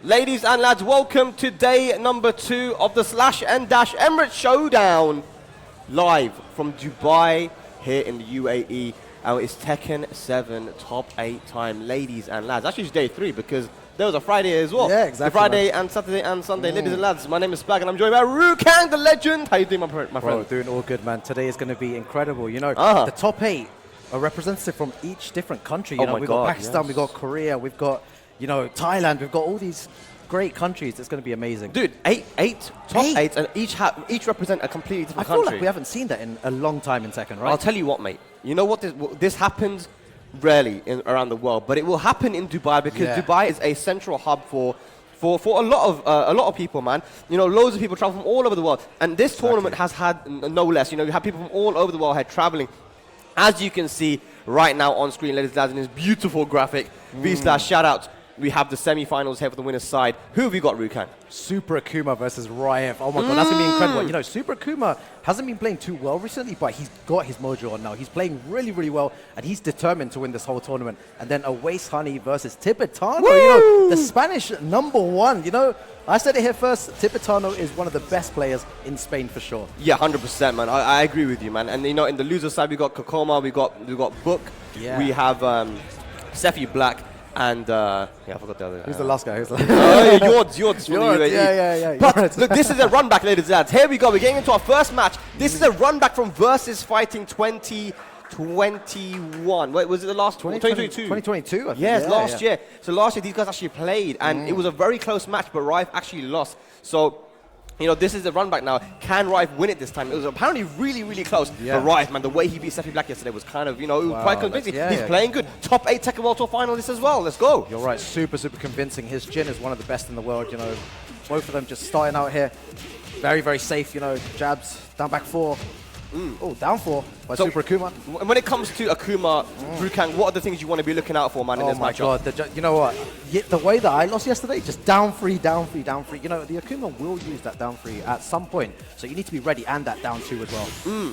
Ladies and lads, welcome to day number 2 of the Slash and Dash Emirates Showdown. Live from Dubai here in the UAE. It's Tekken 7 top 8 time, ladies and lads. Actually, it's day 3 because there was a Friday as well. Yeah, exactly. The Friday and Saturday and Sunday. Ladies and lads, my name is Spag and I'm joined by Rukang, the legend. How you doing, my friend? Bro, doing all good, man. Today is going to be incredible. You know, the top 8 are representative from each different country. You know, we've got Pakistan, we've got Korea, we've got, you know, Thailand. We've got all these great countries. It's going to be amazing. Dude, top 8, and each represent a completely different country. I feel like we haven't seen that in a long time in Tekken, right? I'll tell you what, mate. You know what? This happens rarely around the world, but it will happen in Dubai because Dubai is a central hub for a lot of people, man. You know, loads of people travel from all over the world, and this tournament has had no less. You know, you have people from all over the world here traveling. As you can see right now on screen, ladies and lads, in this beautiful graphic, vSlash shout out. We have the semi-finals here for the winner's side. Who have you got, Rukang? Super Akuma versus Ryef. Oh my god, that's going to be incredible. You know, Super Akuma hasn't been playing too well recently, but he's got his mojo on now. He's playing really, really well, and he's determined to win this whole tournament. And then a Waste Honey versus Tibetano. You know, the Spanish #1. You know, I said it here first, Tibetano is one of the best players in Spain for sure. Yeah, 100%, man. I agree with you, man. And, you know, in the loser side, we got Kokoma, we got Book, we have Sephi Black. And, I forgot the other. Who's the last guy? Who's the last guy? Yords from the UAE. Yeah. But look, this is a run back, ladies and lads. Here we go. We're getting into our first match. This is a run back from Versus Fighting 2021. Wait, was it the last 2022? 2022, I think. Yes, last year. So last year, these guys actually played, and it was a very close match, but Rife actually lost. So, you know, this is the run back now. Can Rife win it this time? It was apparently really, really close. But Rife, man, the way he beat Sephi Black yesterday was kind of, you know, quite convincing. He's playing good. Top 8 Tekken World Tour finalist as well. Let's go. You're right. Super, super convincing. His Jin is one of the best in the world, you know. Both of them just starting out here. Very, very safe, you know. Jabs, down back 4. Oh, down 4 by Super Akuma. When it comes to Akuma, Rukang, what are the things you want to be looking out for, man, in this matchup? Oh my god, you know what? The way that I lost yesterday, just down 3, down 3, down 3. You know, the Akuma will use that down 3 at some point, so you need to be ready and that down 2 as well.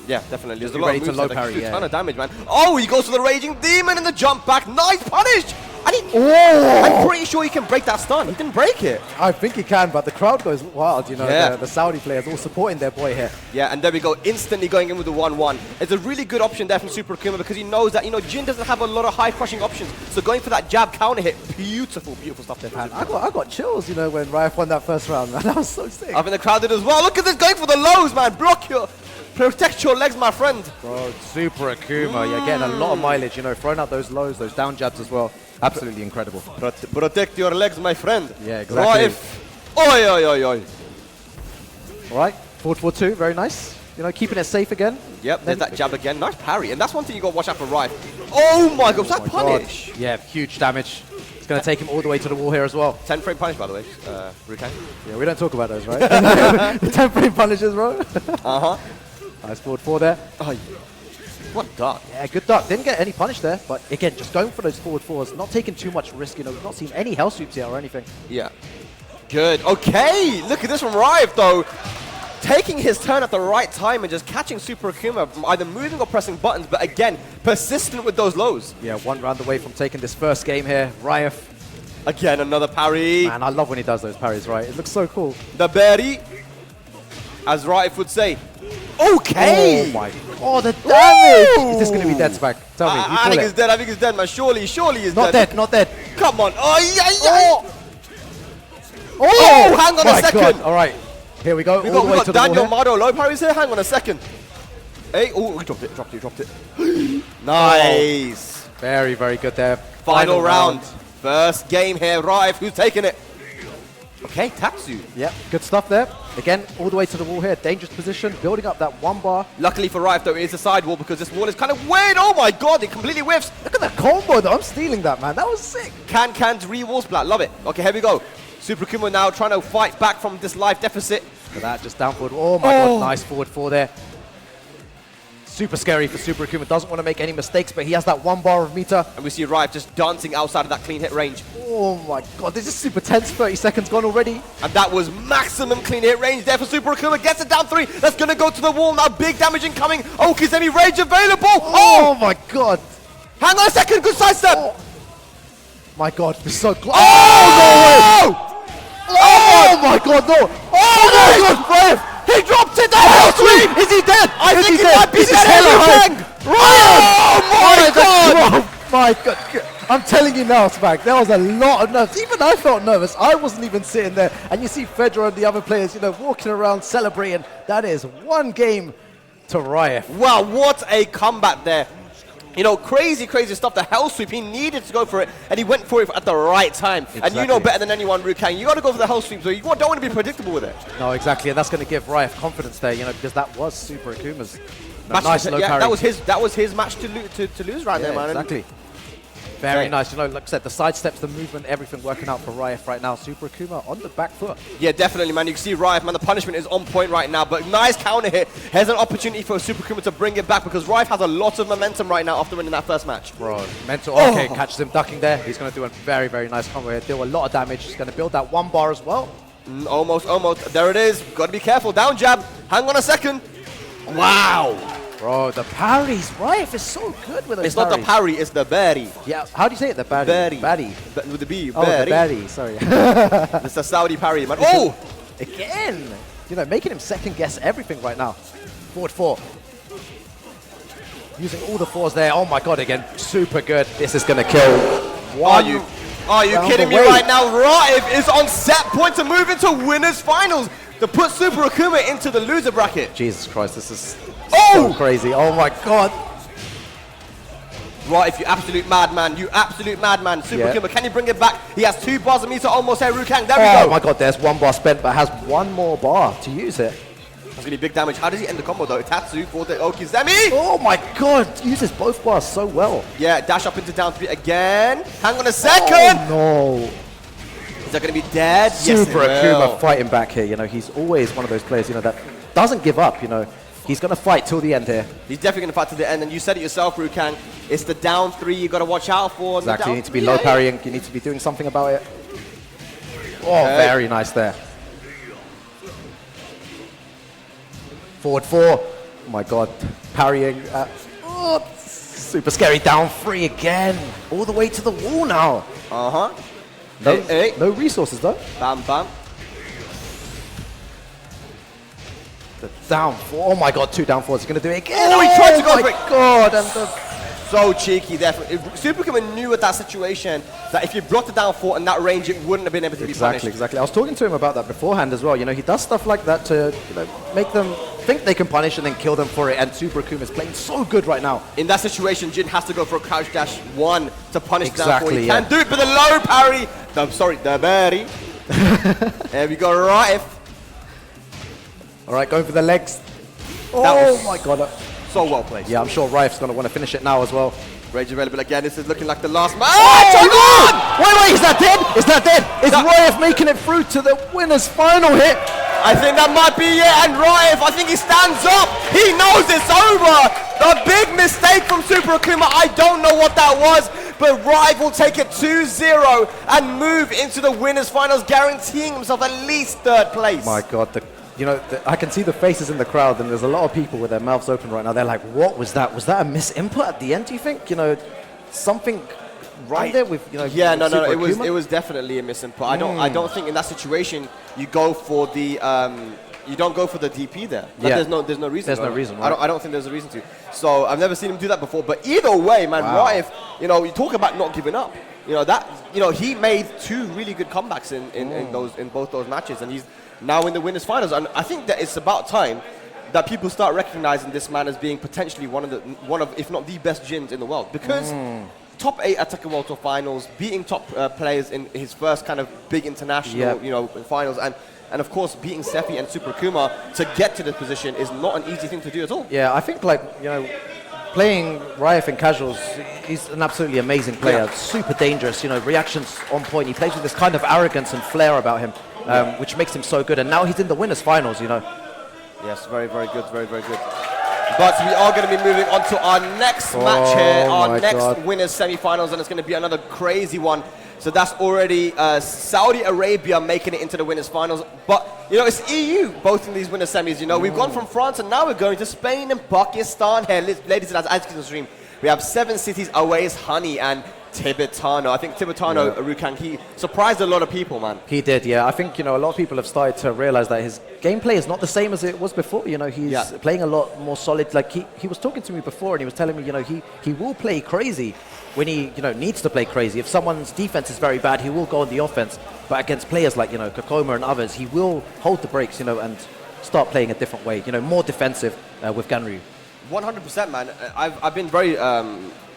Yeah, definitely. There's a lot of moves low parry, a ton of damage, man. Oh, he goes for the Raging Demon in the jump back. Nice punish! I'm pretty sure he can break that stun. He didn't break it. I think he can, but the crowd goes wild, you know, the Saudi players all supporting their boy here. Yeah, and there we go, instantly going in with the 1-1. It's a really good option there from Super Akuma because he knows that, you know, Jin doesn't have a lot of high crushing options. So going for that jab counter hit, beautiful, beautiful stuff there. Man, I got chills, you know, when Rife won that first round, man. That was so sick. I think the crowd did as well. Look at this, going for the lows, man. Protect your legs, my friend. Bro, Super Akuma, you're getting a lot of mileage, you know, throwing out those lows, those down jabs as well. Absolutely incredible. Protect your legs, my friend. Yeah, exactly. Oi. All right, forward 4-2, very nice. You know, keeping it safe again. Yep, there's that jab again. Nice parry. And that's one thing you got to watch out for Rife. Oh my god, was that punish? God. Yeah, huge damage. It's going to take him all the way to the wall here as well. 10 frame punish, by the way, Rukang. Yeah, we don't talk about those, right? 10 frame punishes, bro. Nice forward 4 there. Oh, yeah. What duck? Yeah, good duck. Didn't get any punish there, but again, just going for those forward 4s, not taking too much risk. You know, we've not seen any hell sweeps here or anything. Yeah. Good. Okay, look at this from Rife, though. Taking his turn at the right time and just catching Super Akuma from either moving or pressing buttons, but again, persistent with those lows. Yeah, 1 round away from taking this first game here. Rife. Again, another parry. Man, I love when he does those parries, right? It looks so cool. The berry, as Rife would say. Okay! Oh my god. Oh, the damage! Ooh. Is this going to be dead, Spag? Tell me. I think it's dead. I think it's dead, man. Surely he's dead. Not dead. Come on. Oh, yeah. Oh, hang on a second. God. All right. Here we go. We got Daniel Mado low parries here. Hang on a second. Hey, oh, he dropped it. Nice. Very, very good there. Final round. First game here. Rife, who's taking it? Okay, Tatsu. Yep, good stuff there. Again, all the way to the wall here. Dangerous position, building up that 1 bar. Luckily for Rife, though, it is a side wall because this wall is kind of weird. Oh my god, it completely whiffs. Look at that combo, though. I'm stealing that, man. That was sick. Can's re-wall splat. Love it. Okay, here we go. Super Akuma now trying to fight back from this life deficit. Look at that, just down forward. Oh my god, nice forward 4 there. Super scary for Super Akuma. Doesn't want to make any mistakes, but he has that 1 bar of meter. And we see Rife just dancing outside of that clean hit range. Oh my god, this is super tense. 30 seconds gone already. And that was maximum clean hit range there for Super Akuma. Gets it down 3. That's going to go to the wall now. Big damage incoming. Oh, Kizemi rage available. Oh my god. Hang on a second. Good sidestep. My god, we're so close. Oh, no way. Oh my god, no! Oh my god, Ryan! He dropped it! The hell sweep! Is he dead? I think he might be This is dead. hella high. Ryan! Oh my god! Oh my god! I'm telling you now, Smack, there was a lot of nerves. Even I felt nervous. I wasn't even sitting there. And you see Fedra and the other players, you know, walking around celebrating. That is one game to Riot. Wow, what a comeback there. You know, crazy stuff. The hell sweep, he needed to go for it, and he went for it at the right time. Exactly. And you know better than anyone, Rukang, you got to go for the hell sweep, so you don't want to be predictable with it. No, exactly, and that's going to give Riot confidence there, you know, because that was Super Akuma's nice low yeah, parry. that was his match to lose right there, man. Exactly. Very nice. You know, like I said, the side steps, the movement, everything working out for Riot right now. Super Akuma on the back foot. Yeah, definitely, man. You can see Riot, man, the punishment is on point right now, but nice counter hit. Here's an opportunity for Super Akuma to bring it back because Riot has a lot of momentum right now after winning that first match. Bro, mental. Okay, catches him ducking there. He's going to do a very nice combo here. Deal a lot of damage. He's going to build that one bar as well. Almost. There it is. Got to be careful. Down jab. Hang on a second. Wow. Bro, the parries. Riot is so good with those It's not the parry, it's the berry. Yeah, how do you say it? The berry? Berry. With the B. Oh, the berry, sorry. It's a Saudi parry, man. Oh! Again! You know, making him second guess everything right now. Forward 4. Using all the 4s there. Oh my god, again. Super good. This is going to kill. Are you kidding me right now? Riot is on set point to move into winners finals to put Super Akuma into the loser bracket. Jesus Christ, this is so crazy. Oh my god. Right, if you absolute madman, Super Akuma, can you bring it back? He has 2 bars of meter almost here, Rukang, there we go. Oh my god, there's 1 bar spent, but has 1 more bar to use it. That's going to be big damage. How does he end the combo though? Tatsu for the Okizemi. Oh my god, uses both bars so well. Yeah, dash up into down 3 again. Hang on a second. Oh no. Is that going to be dead? Super Akuma fighting back here. You know, he's always one of those players, you know, that doesn't give up, you know. He's going to fight till the end here. He's definitely going to fight till the end, and you said it yourself, Rukang. It's the down 3 you got to watch out for. Exactly, you need to be low parrying. You need to be doing something about it. Oh, very nice there. Forward 4. Oh my god, parrying. Super scary. Down 3 again. All the way to the wall now. Uh-huh. No resources though. Bam, bam. The down 4. Oh my god, 2 down 4s. He's going to do it again. Oh, he tried to go for it. Oh my god. And so cheeky there. Super Akuma knew at that situation that if you blocked the down 4 in that range, it wouldn't have been able to be punished. Exactly. I was talking to him about that beforehand as well. You know, he does stuff like that to, you know, make them think they can punish and then kill them for it. And Super Akuma is playing so good right now. In that situation, Jin has to go for a crouch dash 1 to punish down 4. He yeah. can do it, but the low parry. The berry. There we go, right. All right, going for the legs. Oh my god. So well played. Yeah, I'm sure Riot's going to want to finish it now as well. Rage available again. This is looking like the last match. Oh, wait, is that dead? Is that dead? Is Riot making it through to the winner's final hit? I think that might be it. And Riot, I think he stands up. He knows it's over. The big mistake from Super Akuma. I don't know what that was, but Riot will take it 2-0 and move into the winner's finals, guaranteeing himself at least 3rd place. My god, you know, I can see the faces in the crowd, and there's a lot of people with their mouths open right now. They're like, what was that? Was that a misinput at the end, do you think? You know, something right there with, you know, yeah, no, Akuma? it was definitely a misinput. I don't think in that situation you go for the you don't go for the DP there. Like, there's no reason. There's no reason. Right? I don't think there's a reason to. So I've never seen him do that before. But either way, man, Riot, you know, you talk about not giving up. You know that, you know, he made 2 really good comebacks in both those matches, and he's now in the winners finals. And I think that it's about time that people start recognizing this man as being potentially one of if not the best Jins in the world, because top 8 at Tekken World Tour finals, beating top players in his first kind of big international you know, finals, and of course beating Sephi and Super Akuma to get to this position is not an easy thing to do at all. Yeah, I think, like, you know, playing Riot in casuals, he's an absolutely amazing player, super dangerous, you know, reactions on point. He plays with this kind of arrogance and flair about him, which makes him so good. And now he's in the winners finals, you know. Yes, very good. But we are going to be moving on to our next match here, our next winners semi-finals, and it's going to be another crazy one. So that's already Saudi Arabia making it into the winners finals. But, you know, it's EU, both in these winners semis. You know, we've gone from France and now we're going to Spain and Pakistan here. Ladies and gentlemen, as you can stream, we have 7 cities away as honey. And Tibetano. I think Tibetano, Rukang, he surprised a lot of people, man. He did, yeah. I think, a lot of people have started to realize that his gameplay is not the same as it was before. He's playing a lot more solid. Like, he was talking to me before, and he was telling me, he will play crazy when he, needs to play crazy. If someone's defense is very bad, he will go on the offense. But against players like, Kokoma and others, he will hold the brakes, and start playing a different way, more defensive with Ganryu. 100%, man. I've been very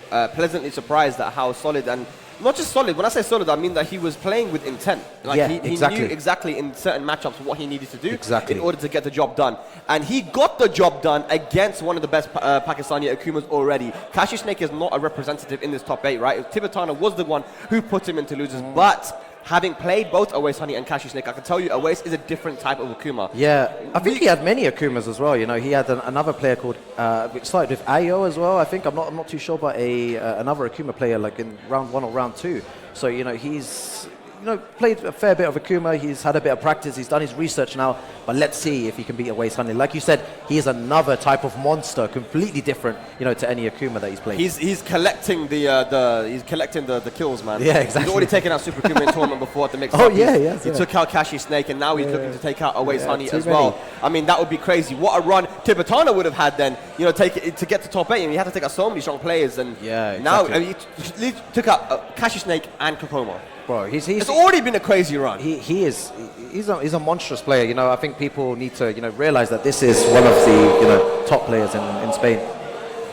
pleasantly surprised at how solid, and not just solid. When I say solid, I mean that he was playing with intent. Like he knew exactly in certain matchups what he needed to do in order to get the job done. And he got the job done against one of the best Pakistani Akumas already. Kashi Snake is not a representative in this top 8, right? Tibetano was the one who put him into losers, but having played both Awais Honey and Kashi Snake, I can tell you Awais is a different type of Akuma. Yeah, I think he had many Akumas as well. He had another player called, it started with Ayo as well, I think. I'm not too sure, but another Akuma player like in round 1 or round 2. So, he's played a fair bit of Akuma. He's had a bit of practice. He's done his research now. But let's see if he can beat Awais Honey. Like you said, he is another type of monster, completely different, to any Akuma that he's played. He's collecting the kills, man. Yeah, exactly. He's already taken out Super Akuma in tournament before at the mix. He took out Kashi Snake, and now he's looking to take out Awais Honey as well. I mean, that would be crazy. What a run Tibetano would have had then. Take it to get to top 8, and he had to take out so many strong players. And now he took out Kashi Snake and Kokoma. Bro, it's already been a crazy run. He's a monstrous player. I think people need to realize that this is one of the top players in Spain.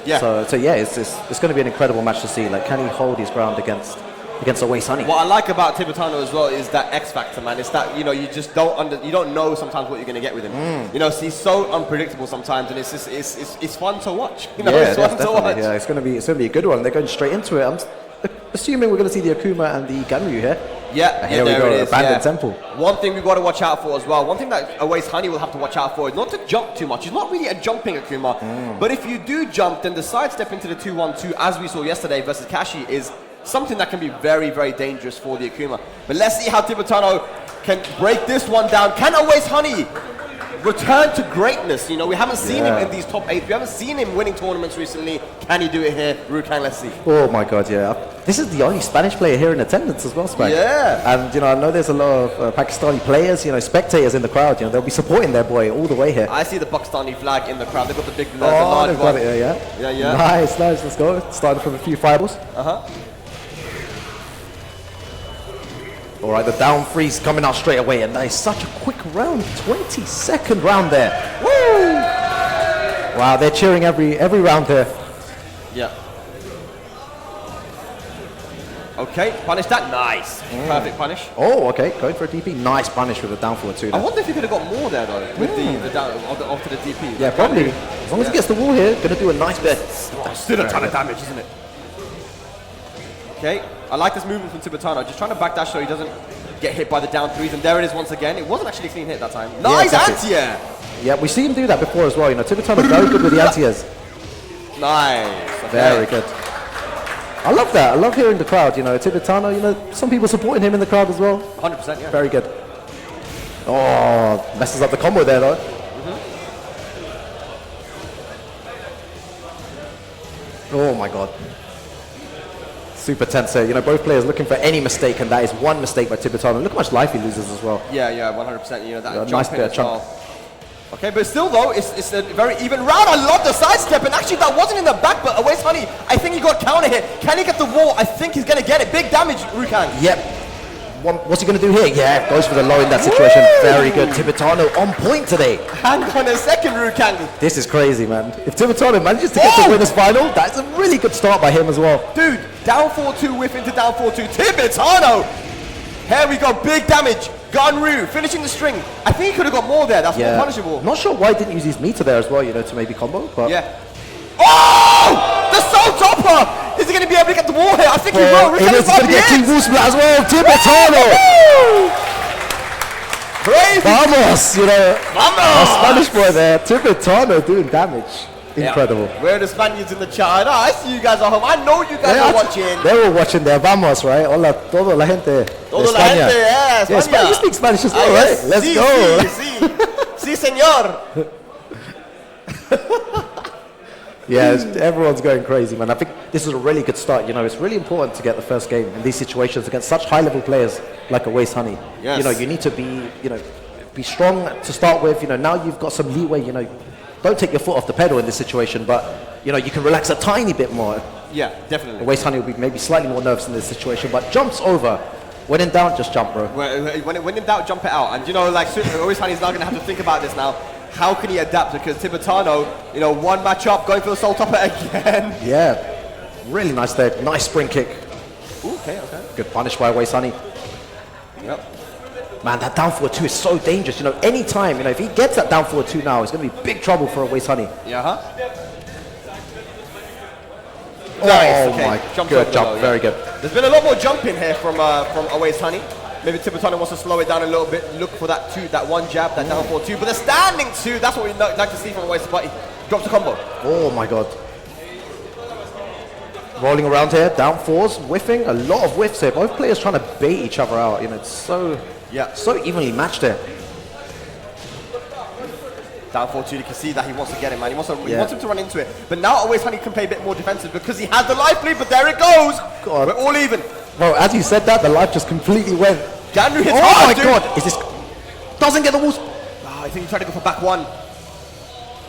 Yeah. So yeah, it's going to be an incredible match to see. Like, can he hold his ground against Awais Honey? What I like about Tibetano as well is that X factor, man. It's that you just don't know sometimes what you're going to get with him. He's so unpredictable sometimes, and it's fun to watch. It's fun to watch. Yeah, it's going to be a good one. They're going straight into it. I'm assuming we're going to see the Akuma and the Ganryu here. Here we go. It is. Abandoned Temple. One thing we've got to watch out for as well. One thing that Awais Honey will have to watch out for is not to jump too much. He's not really a jumping Akuma. But if you do jump, then the sidestep into the 2-1-2, as we saw yesterday versus Kashi, is something that can be very, very dangerous for the Akuma. But let's see how Tibetano can break this one down. Can Awais Honey return to greatness? We haven't seen him in these top 8. We haven't seen him winning tournaments recently. Can he do it here? Rukang, let's see. Oh my God, yeah. This is the only Spanish player here in attendance as well, Spag. Yeah. And, I know there's a lot of Pakistani players, spectators in the crowd. They'll be supporting their boy all the way here. I see the Pakistani flag in the crowd. They've got the big, the large they've one. got it, Yeah. Nice. Let's go. Started from a few fireballs. All right, the down three's coming out straight away, and that is such a quick round, 22nd round there. Woo! Wow, they're cheering every round there. Yeah. Okay, punish that. Nice. Perfect punish. Oh, okay, going for a DP. Nice punish with the down forward too. I wonder if he could have got more there though, with the down onto the DP. Yeah, probably. As long as he gets the wall here, going to do a nice bit. Still a ton of damage, isn't it? Okay, I like this movement from Tibetano. Just trying to backdash so he doesn't get hit by the down threes, and there it is once again. It wasn't actually a clean hit that time. Nice anti-air! Yeah, we see him do that before as well. Tibetano very good with the anti-airs. Nice. Okay. Very good. I love that. I love hearing the crowd. Tibetano, some people supporting him in the crowd as well. 100%, yeah. Very good. Oh, messes up the combo there though. Oh my God. Super tense here. Both players looking for any mistake, and that is one mistake by Tibetano. Look how much life he loses as well. Yeah, 100%. That nice jump bit of as chunk. well. Okay, but still though, it's a very even round. I love the sidestep, and actually that wasn't in the back, but Awais Honey, I think he got counter hit. Can he get the wall? I think he's going to get it. Big damage, Rukang. Yep. What's he going to do here? Yeah, goes for the low in that situation. Very good. Tibetano on point today. Hang on a second, Rukang. This is crazy, man. If Tibetano manages to get to winners final, that's a really good start by him as well. Dude, down 4-2 whiff into down 4-2. Tibetano. Here we go. Big damage. Ganryu finishing the string. I think he could have got more there. That's more punishable. Not sure why he didn't use his meter there as well, to maybe combo. But yeah. Oh! The soul topper! Is he going to be able to get the wall here? I think he will. He's going to get King Wall split as well. Tibetano! Crazy! Vamos! Vamos! A Spanish boy there. Tibetano doing damage. Incredible. Yeah. Where are the Spaniards in the chat? I see you guys at home. I know you guys are watching. They were watching there. Vamos, right? Hola, toda la gente. Toda la gente, yeah. Yeah, you speak Spanish as well, right? Let's go. Sí, señor. Yeah, everyone's going crazy, man. I think this is a really good start. You know, it's really important to get the first game in these situations against such high-level players like Awais Honey. Yes. You know, you need to be, be strong to start with. You know, now you've got some leeway. You know, don't take your foot off the pedal in this situation, but you know, you can relax a tiny bit more. Yeah, definitely. Awais Honey will be maybe slightly more nervous in this situation, but jumps over. When in doubt, just jump, bro. When in doubt, jump it out. And you know, like Awais Honey's now going to have to think about this now. How can he adapt? Because TWT, you know, one match up, going for the soul topper again. Yeah, really nice there. Nice spring kick. Ooh, okay. Good punish by Awais Honey. Yep. Man, that down forward 2 is so dangerous. You know, anytime, if he gets that down forward 2 now, it's going to be big trouble for Awais Honey. Yeah, Nice, okay. My Jump good jump, below, very good. There's been a lot more jumping here from Awais Honey. Maybe TWT wants to slow it down a little bit, look for that 2, that one jab, that down forward 2. But the standing 2, that's what we'd like to see from Awais, but he drops a combo. Oh my god. Rolling around here, down 4s, whiffing, a lot of whiffs here. Both players trying to bait each other out. You know, it's so evenly matched here. Down 4-2, you can see that he wants to get him, man. He wants him to run into it. But now Awais Honey can play a bit more defensive because he has the life lead, but there it goes. God. We're all even. Bro, as you said that, the life just completely went. Ganru hits oh hard, my dude. god, is this... Doesn't get the walls. Oh, I think he tried to go for back 1.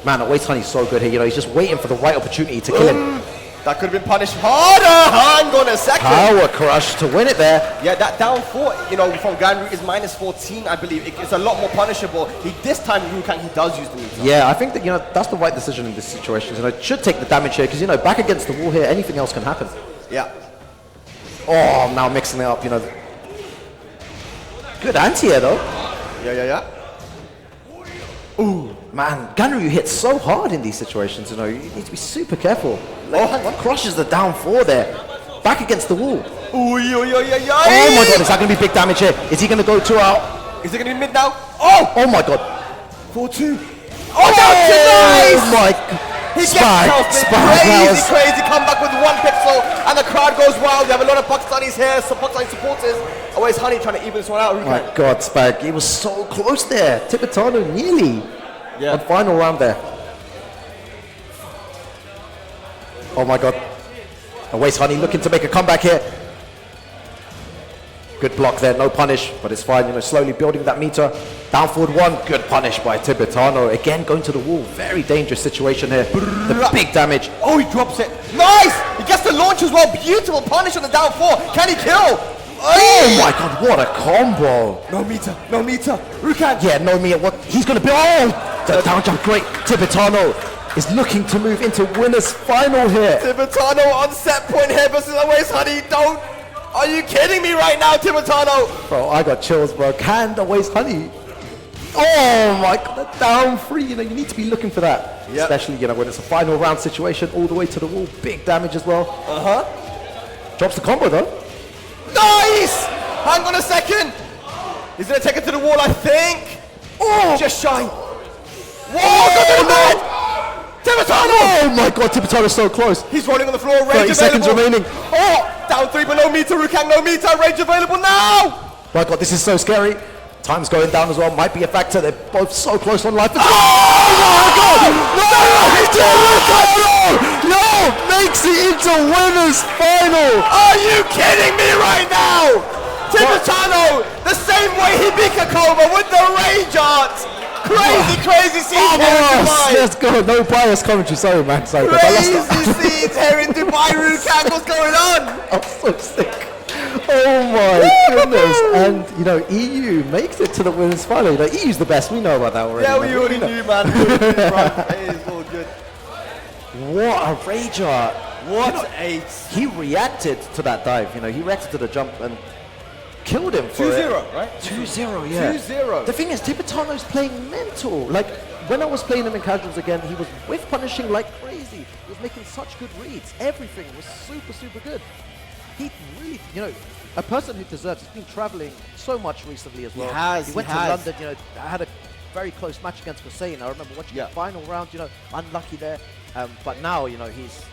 Man, Awais Honey's so good here. You know, he's just waiting for the right opportunity to kill him. That could have been punished harder. Hang on a second. Power crush to win it there. Yeah, that down 4, you know, from Ganru is minus 14, I believe. It's a lot more punishable. This time, Rukan, he does use the meter. Yeah, I think that, you know, that's the right decision in this situation. You know, should take the damage here because, you know, back against the wall here, anything else can happen. Yeah. Oh, now mixing it up, you know. Good anti-air, though. Yeah. Ooh, man, Ganru hits so hard in these situations, you know. You need to be super careful. Oh, crushes the down 4 there. Back against the wall. Oh my god, is that going to be big damage here? Is he going to go 2 out? Is it going to be mid now? Oh my god. 4-2. Oh, nice! My god. He gets crazy comeback with 1 pixel, and the crowd goes wild. We have a lot of Pakistanis here, some Pakistani supporters. Awais Honey trying to even this one out. My god, Spag, he was so close there. TWT nearly on final round there. Oh my god. Awais Honey looking to make a comeback here. Good block there, no punish, but it's fine, you know, slowly building that meter. Down forward 1, good punish by TWT. Again, going to the wall, very dangerous situation here. The big damage. Oh, he drops it. Nice! He gets the launch as well. Beautiful punish on the down 4. Can he kill? Oh my god, what a combo. No meter. Rukan. Yeah, no meter. What? He's going to be, oh! The down jump, great. TWT is looking to move into winner's final here. TWT on set point here versus Awais Honey. Don't. Are you kidding me right now, TWT? Bro, I got chills, bro. Can Awais Honey? Oh my god, the down 3. You know, you need to be looking for that. Yep. Especially, you know, when it's a final round situation, all the way to the wall. Big damage as well. Drops the combo though. Nice! Hang on a second. He's going to take it to the wall, I think. Oh! Just shy. Whoa! No! TWT! Oh my god, TWT is so close. He's rolling on the floor, rage 30 seconds remaining. Oh! Down 3 below meter, Rukan, no meter, rage available now! My god, this is so scary. Time's going down as well, might be a factor. They're both so close on life. Oh my god! No! Makes it into winner's final! Are you kidding me right now? TWT, the same way he beat Kakoma with the rage art! Crazy scenes here in Dubai! Let's go, no bias commentary, sorry man, sorry. Crazy scenes here in Dubai, Rukan, what's going on? I'm so sick. Oh my goodness. And, you know, EU makes it to the women's final. You know, EU's the best, we know about that already. Yeah, we already knew, man. It is all good. What a rage art. What a... He reacted to that dive, you know, he reacted to the jump and killed him for 2-0, right? 2-0, yeah. 2-0. The thing is, TWT's playing mental. Like, when I was playing him in casuals again, he was whiff punishing like crazy. He was making such good reads. Everything was super good. He really, you know, a person who deserves. He's been traveling so much recently as well. He went to London, you know, had a very close match against Hussein. I remember watching the final round, you know, unlucky there. But now, you know, he's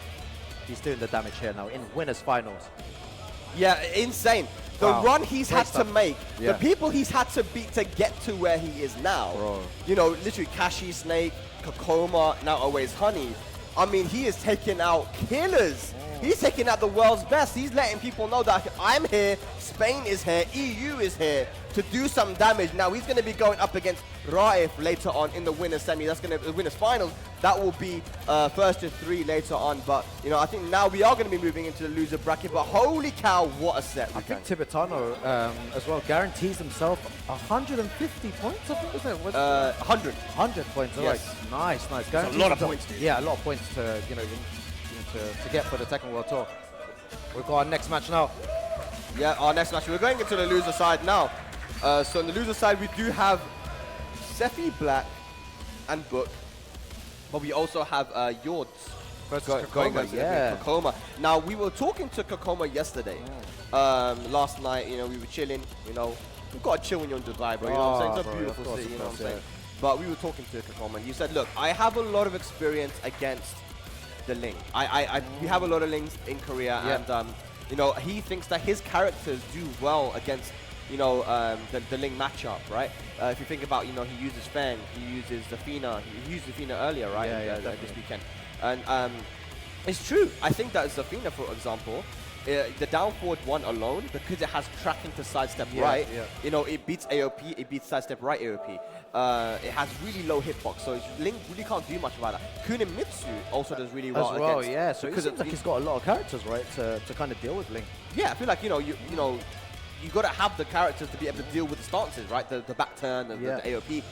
doing the damage here now in winners finals. Yeah, insane. The run he's had to make, the people he's had to beat to get to where he is now. Bro. You know, literally Kashi, Snake, Kakoma, now Awais Honey. I mean, he is taking out killers. He's taking out the world's best. He's letting people know that I'm here, Spain is here, EU is here to do some damage. Now he's going to be going up against Raif later on in the winners semi. That's going to be the winners finals. That will be first to 3 later on. But you know, I think now we are going to be moving into the loser bracket. But holy cow, what a set! I think Tibetano as well guarantees himself 150 points. I think, isn't it? 100. 100 points. Yes. Right. Nice, nice. That's a lot of points, dude. Yeah, a lot of points to to get for the Tekken World Tour. We've got our next match now. Yeah, our next match. We're going into the loser side now. So on the loser side, we do have Sephi Black and Book, but we also have Yords Versus going Kokoma, against yeah. Kokoma. Now we were talking to Kokoma yesterday. Last night, you know, we were chilling. You know, you've got to chill when you're in Dubai, bro. You know what I'm saying? It's a beautiful city. You know what I'm saying? But we were talking to Kokoma, and he said, "Look, I have a lot of experience against the Ling. We have a lot of Lings in Korea, and you know, he thinks that his characters do well against, you know, the Ling matchup, right? If you think about, you know, he uses Fang, he uses Zafina, he used Zafina earlier, right? This weekend, and it's true. I think that Zafina, for example, the down forward one alone, because it has tracking to sidestep right, you know, it beats AOP, it beats sidestep right AOP. It has really low hitbox, so Ling really can't do much about that. Kunimitsu also does really well as well, against, so it seems like he's got a lot of characters, right, to kind of deal with Ling. Yeah, I feel like, you know, you got to have the characters to be able to deal with the stances, right? The back turn, the AOP.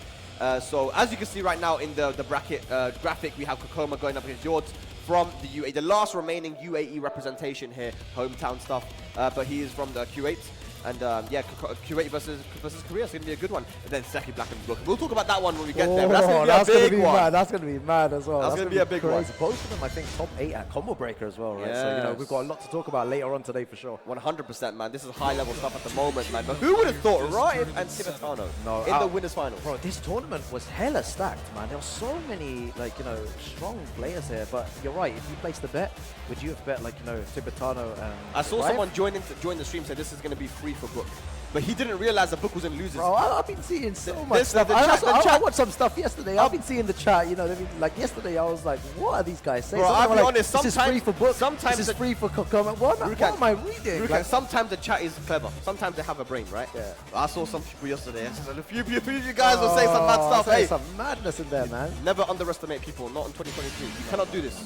So as you can see right now in the bracket graphic, we have Kokoma going up against Yords from the UAE, the last remaining UAE representation here, hometown stuff. But he is from the Q8. And yeah, Q8 versus Korea is going to be a good one. And then Sephi Black and Book. We'll talk about that one when we get there. But that's going to be a big one. That's going to be mad as well. That's going to be a big one. Both of them, I think, top 8 at Combo Breaker as well, right? Yes. So, you know, we've got a lot to talk about later on today for sure. 100%, man. This is high-level stuff at the moment, man. But who would have thought Raif and Tibetano in the winners finals? Bro, this tournament was hella stacked, man. There were so many, like, you know, strong players here. But you're right. If you place the bet, would you have bet, like, you know, Tibetano and I saw Raif? someone join the stream say this is going to be free for Book. But he didn't realize the Book was in losers. Bro, I've been seeing so much stuff. I watched some stuff yesterday. I've been seeing the chat, you know, like yesterday I was like, what are these guys saying? Bro, I'll be honest, this is free for Book, sometimes this is free for Kokoma. What am I reading? Like, sometimes the chat is clever. Sometimes they have a brain, right? Yeah. I saw some people yesterday. A few of you guys will say some mad stuff. Hey, some madness in there, man. Never underestimate people, not in 2023. You cannot do this.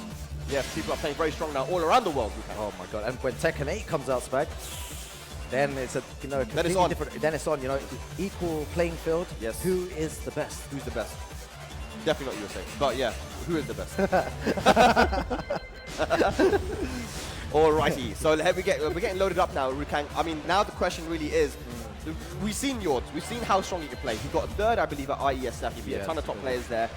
Yes, people are playing very strong now all around the world. Oh my god, and when Tekken 8 comes out, Spag, then it's a, you know, then it's on. Different. Then it's on, you know, equal playing field. Yes. Who is the best? Who's the best? Definitely not USA. But yeah, who is the best? Alrighty. So we're getting loaded up now. I mean, now the question really is, we've seen Yords. We've seen how strong he can play. He got third, I believe, at IESF. He beat a ton of top players there.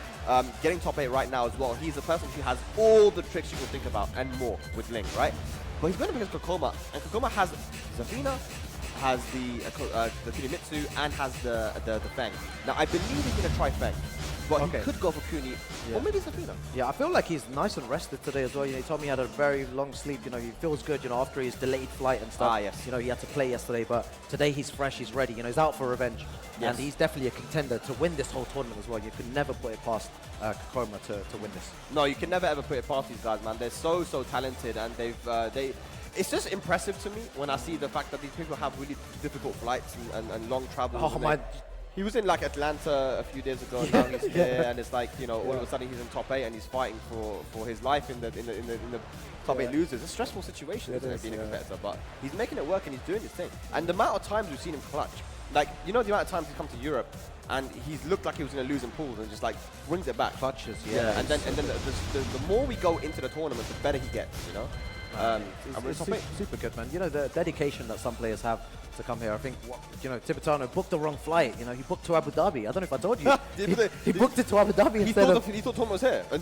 Getting top 8 right now as well. He's a person who has all the tricks you can think about and more with Ling, right? But he's going up against Kokoma, and Kokoma has Zafina, has the Kunimitsu, and has the Fang. Now, I believe he's going to try Fang, but he could go for Kuni, or maybe Zafina. Yeah, I feel like he's nice and rested today as well. You know, he told me he had a very long sleep. You know, he feels good, you know, after his delayed flight and stuff. Yes. You know, he had to play yesterday, but today he's fresh, he's ready. You know, he's out for revenge. Yes. And he's definitely a contender to win this whole tournament as well. You can never put it past Kokoma to win this. No, you can never ever put it past these guys, man. They're so talented, and it's just impressive to me when I see the fact that these people have really difficult flights and long travels. Oh my! He was in like Atlanta a few days ago. Now he's here, and it's like, you know, all of a sudden he's in top 8 and he's fighting for his life in the top 8 losers. It's a stressful situation, isn't it, being a competitor? But he's making it work and he's doing his thing. And the amount of times we've seen him clutch, like, you know, the amount of times he's come to Europe and he's looked like he was going to lose in pools and just like brings it back. Clutches, And then the more we go into the tournament, the better he gets, you know. It's super good, man. You know, the dedication that some players have to come here. I think, you know, Tibetano booked the wrong flight. You know, he booked to Abu Dhabi. I don't know if I told you. he booked it to Abu Dhabi instead of... He thought Tom was here. Abu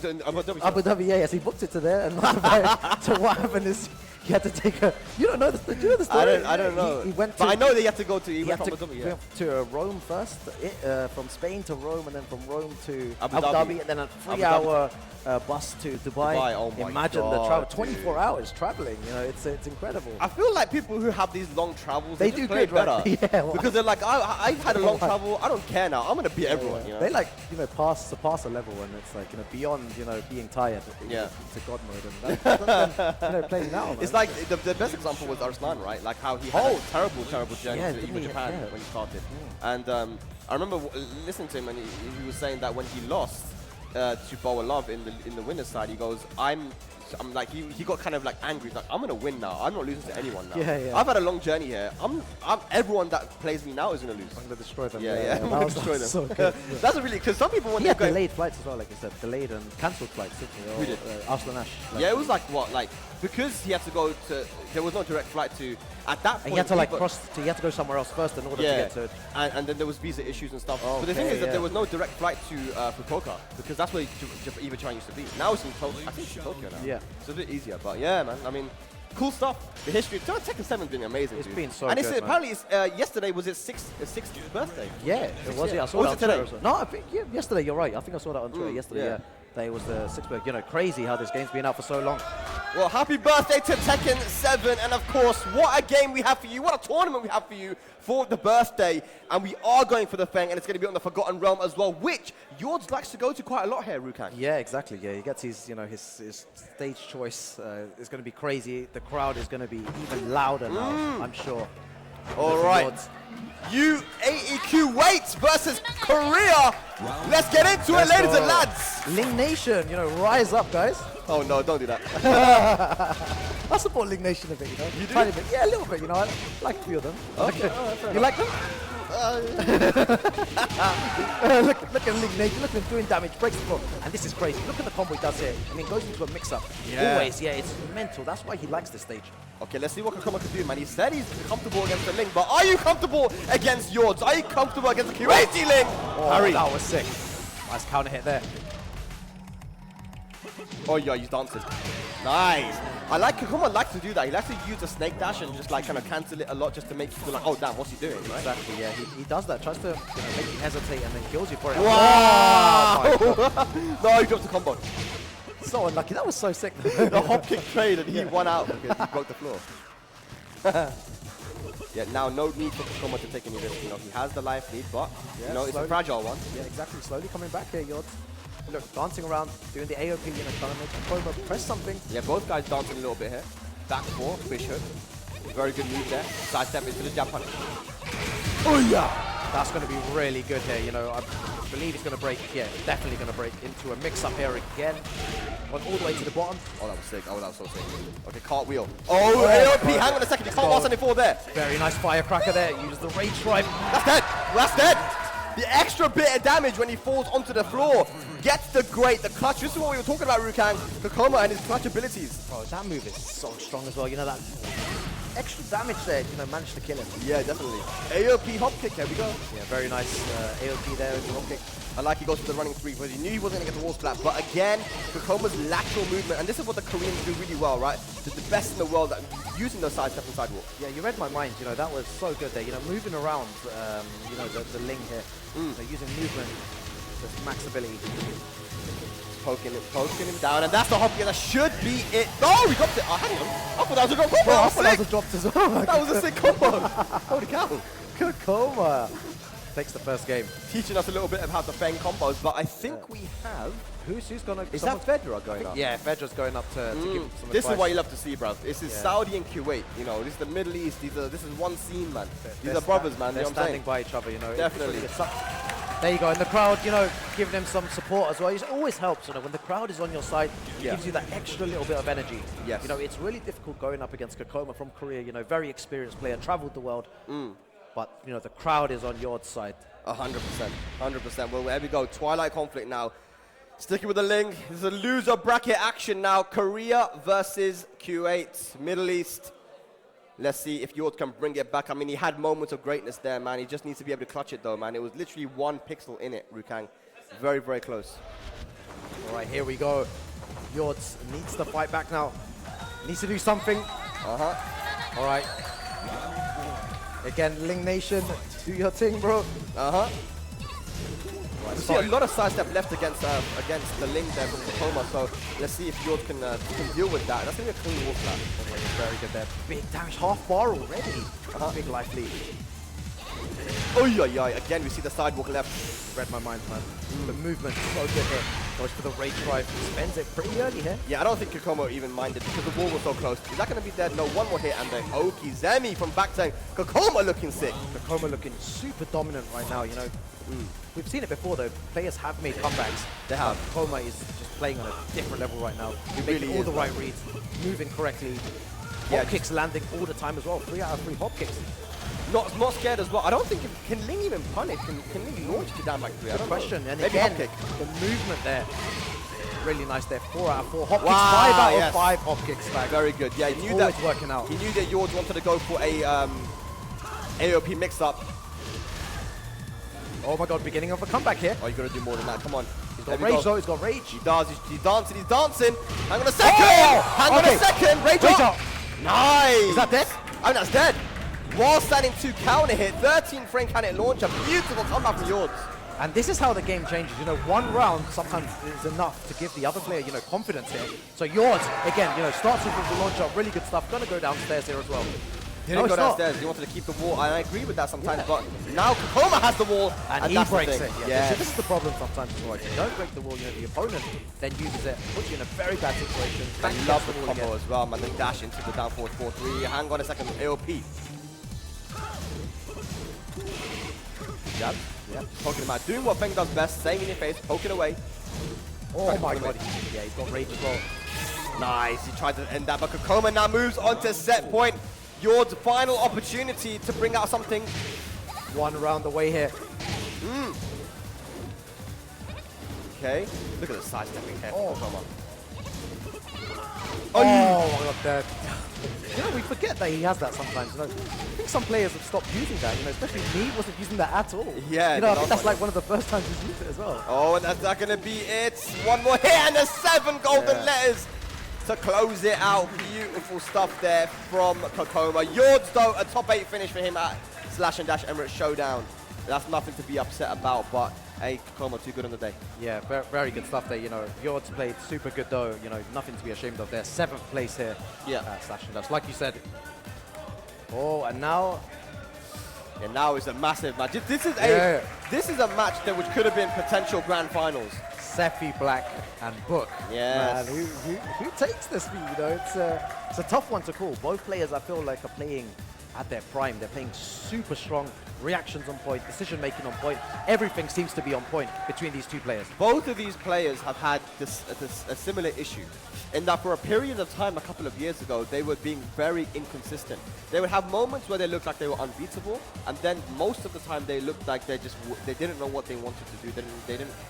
Dhabi, yes. He booked it to there. And so what happened is he had to take a... You don't know the, do you know the story? I don't know. He went to... But I know they had to go to... He went to Rome first, from Spain to Rome, and then from Rome to Abu Dhabi, and then a 3-hour bus to Dubai. Oh my Imagine the God, travel, dude. 24 hours traveling. You know, it's incredible. I feel like people who have these long travels, They just do play good, right? better. Yeah, well, because they're like, I've had a long travel. I don't care now. I'm gonna beat everyone. You know? They like, you know, surpass a level, and it's like, you know, beyond, you know, being tired. Yeah. To God mode, and that's them, you know, playing now. Man. It's like the best example was Arslan, right? Like how he had a terrible journey Yeah, to didn't even he? Japan Yeah. when he started. And I remember listening to him, and he was saying that when he lost to Boa Love in the winner's side, he goes, I'm like, he got kind of like angry. He's like, I'm gonna win now. I'm not losing to anyone now. Yeah. I've had a long journey here. Everyone that plays me now is gonna lose. I'm gonna destroy them. Yeah. I'm gonna destroy them. So good. That's a really, because some people when He they had go, delayed flights as well, like you said, delayed and cancelled flights, didn't he? Who did? Arslan Ash. yeah, it was like what, like because he had to go to, there was no direct flight to at that point. And he had to like people- he had to go somewhere else first in order to get to. and then there was visa issues and stuff. But the thing Okay, is that yeah. there was no direct flight to Fukuoka because that's where Eva Chan used to be. Now it's in Tokyo. I think it's in Tokyo now. Yeah. So it's a bit easier. But yeah, man. I mean, cool stuff. The history. Tekken 7's been amazing. It's dude. been so and good, it's man. apparently it's, yesterday was its sixth birthday. Yeah, it was. Yeah, I saw Or that was on it Twitter. today? No, I think yesterday. You're right. I think I saw that on Twitter yesterday. yeah. Yeah, that it was the 6th birthday. You know, crazy how this game's been out for so long. Well, happy birthday to Tekken 7, and of course, what a game we have for you, what a tournament we have for you for the birthday, and we are going for the Feng, and it's going to be on the Forgotten Realm as well, which Yords likes to go to quite a lot here, Rukan. Yeah, exactly. Yeah, he gets his, you know, his stage choice is going to be crazy. The crowd is going to be even louder now, I'm sure. All right. UAE Kuwait versus Korea. Let's get into it, ladies and lads. Ling Nation, you know, rise up, guys. Oh no, don't do that. I support Ling Nation a bit, you know. You do? Tiny bit. Yeah, a little bit, you know. I like a few of them. Okay. You like them? Look at Ling Nation. Look at him doing damage, breaks the floor. And this is crazy. Look at the combo he does here. I mean, goes into a mix-up. Yeah. Always, yeah, it's mental. That's why he likes this stage. Okay, let's see what Kakuma can do, man. He said he's comfortable against the Ling, but are you comfortable against Yords? Are you comfortable against the Kuwaiti Ling? Oh, Harry. that was sick. Nice counter hit there. Oh yeah, he's dancing. Nice. I like Kakuma likes to do that. He likes to use the snake dash and just like kind of cancel it a lot just to make you feel like, oh damn, what's he doing, right? Exactly, yeah. He does that. Tries to make you hesitate and then kills you for it. Wow! Oh, No, he dropped the combo. so unlucky. That was so sick. The hop kick trade and he won out because he broke the floor. Yeah, now no need for Kakuma to take any risk. You know, he has the life lead, but you know, it's a fragile one. Yeah, exactly. Slowly coming back here, Yords. Look, dancing around, doing the AOP, you know, trying to make Kakuma press something. Yeah, both guys dancing a little bit here. Back four, fish hook. Very good move there. Side step into the jab punch. Oh yeah! That's going to be really good here, you know. I believe he's going to break, yeah, definitely going to break into a mix-up here again. Went all the way to the bottom. Oh, that was sick. Oh, that was so sick. Okay, cartwheel. Oh, AOP. Hang on a second. You can't pass any four there. Very nice firecracker there. Use the rage stripe. That's dead. That's dead. The extra bit of damage when he falls onto the floor gets the clutch. This is what we were talking about, Rukan. Kakuma and his clutch abilities. Bro, that move is so strong as well. You know, that extra damage there, you know, managed to kill him. Yeah, definitely. AOP hop kick. Here we go. Yeah, very nice AOP there with the hop kick. I like he goes for the running three because he knew he wasn't going to get the wall splat. But again, Kakuma's lateral movement, and this is what the Koreans do really well, right? They're the best in the world at using those side step and sidewalk. Yeah, you read my mind. You know, that was so good there. You know, moving around, you know, the Ling here. So using movement, just max ability. Poking him down, and that's the hop kick. That should be it. Oh, he dropped it. Oh, hang on. I thought that was a drop combo. Bro, I That thought that was a drop as well. That was a sick combo. Holy cow. Kakuma takes the first game. Teaching us a little bit of how to fang combos, but I think we have... Who's gonna? Is that Fedra going up? Yeah, Fedra's going up to give him some This advice. is what you love to see, bruv. This is Saudi and Kuwait. You know, this is the Middle East. This is one scene, man. These are brothers, man. They're You know what I'm standing saying? by each other, you know. Definitely. There you go, and the crowd, you know, giving them some support as well. It always helps, you know, when the crowd is on your side, it gives you that extra little bit of energy. Yes. You know, it's really difficult going up against Kakuma from Korea, you know, very experienced player, traveled the world. But, you know, the crowd is on your side. 100%. 100%. Well, there we go. Twilight Conflict now. Sticking with the Ling. This is a loser bracket action now. Korea versus Kuwait. Middle East. Let's see if Yord can bring it back. I mean, he had moments of greatness there, man. He just needs to be able to clutch it, though, man. It was literally 1 pixel in it, Rukang. Very, very close. All right, here we go. Yords needs to fight back now. Needs to do something. All right. Again, Ling Nation, do your thing, bro. Right, we see a lot of sidestep left against the Ling there from Tacoma, so let's see if Yord can deal with that. That's going to be a clean wall flat. Very good there. Big damage, half bar already. Big life lead. Oy, oy, oy. Again, we see the sidewalk left. Read my mind, man. The movement so good here. Goes for the rage drive. Spends it pretty early here. Yeah, I don't think Kokomo even minded because the wall was so close. Is that going to be dead? No, one more hit and then Okizemi from back saying Kokomo looking sick. Kokomo looking super dominant right now, you know. We've seen it before though. Players have made comebacks. They have. Kokomo is just playing on a different level right now. He making really all is, the right reads, moving correctly. Hop kicks landing all the time as well. 3 out of 3 hop kicks. Not scared as well. I don't think can Ling even punish. Can Ling launch you down like 3? Good question. And maybe again, hop kick. the movement there. Really nice there. 4 out of 4 hop Wow, kicks. 5 out yes. of 5 hop kicks. Like, Very good. Yeah, he knew always that. Working out. He knew that Yord wanted to go for a AOP mix-up. Oh my god, beginning of a comeback here. Oh, you got to do more than that. Come on. He's got rage though. He's got rage. He does. He's dancing. He's dancing. Hang on a second. Oh! Hang on a second. Rage Drop. up. Nice. Is that dead? I mean, that's dead. While standing 2 counter hit, 13 frame cannon launcher. Beautiful comeback from Yords. And this is how the game changes. You know, one round sometimes is enough to give the other player, you know, confidence here. So Yords, again, you know, starts with the launcher. Really good stuff. Gonna go downstairs here as well. He didn't go downstairs. He wanted to keep the wall. And I agree with that sometimes. But now Kokomo has the wall. And he that's breaks the it. thing. Yeah. So this is the problem sometimes as well. If you don't break the wall, you know, the opponent then uses it, puts you in a very bad situation. I love the combo as well, man. Then dash into the down forward 4-3. Hang on a second. AOP. Jab. Yeah. Poking him out. Doing what Feng does best. Staying in your face. Poking away. Oh my god. Yeah, he's got rage as well. Nice. He tried to end that, but Kokomo now moves on to set point. Yord's final opportunity to bring out something. 1 round away here. Okay. Look at the sidestepping here. Oh. Kokomo. Oh my god, that. You know, we forget that he has that sometimes. You know, I think some players have stopped using that. You know, especially me wasn't using that at all. Yeah. You know, I think that's like one of the first times he's used it as well. Oh, and that's not going to be it. One more hit and the 7 golden letters to close it out. Beautiful stuff there from Kokomo. Yords, though, a top 8 finish for him at Slash and Dash Emirates Showdown. That's nothing to be upset about, but hey, Kokomo, too good on the day. Yeah, very good stuff there. You know, Yords played super good though. You know, nothing to be ashamed of there. 7th place here. Yeah. Slash and Dash, like you said. Oh, and now. Yeah, now is a massive match. This is a match that which could have been potential grand finals. Sephi Black and Book. Yes. Man, who takes this for you? You know, it's a tough one to call. Both players, I feel like, are playing at their prime. They're playing super strong. Reactions on point, decision making on point. Everything seems to be on point between these 2 players. Both of these players have had a similar issue in that for a period of time a couple of years ago, they were being very inconsistent. They would have moments where they looked like they were unbeatable, and then most of the time they looked like they didn't know what they wanted to do.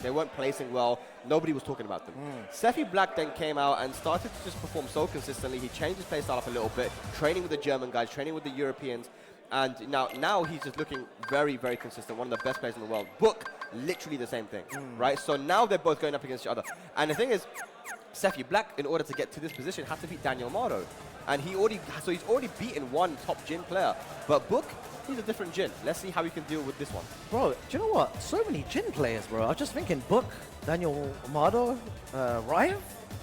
They weren't placing well. Nobody was talking about them. Sephi Black then came out and started to just perform so consistently. He changed his playstyle up a little bit, training with the German guys, training with the Europeans. And now he's just looking very, very consistent. One of the best players in the world. Book, literally the same thing, right? So now they're both going up against each other. And the thing is, Sephi Black, in order to get to this position, had to beat Daniel Mardo. And he's already beaten 1 top Jin player. But Book, he's a different Jin. Let's see how he can deal with this one. Bro, do you know what? So many Jin players, bro. I was just thinking Book, Daniel Mardo, Ryan.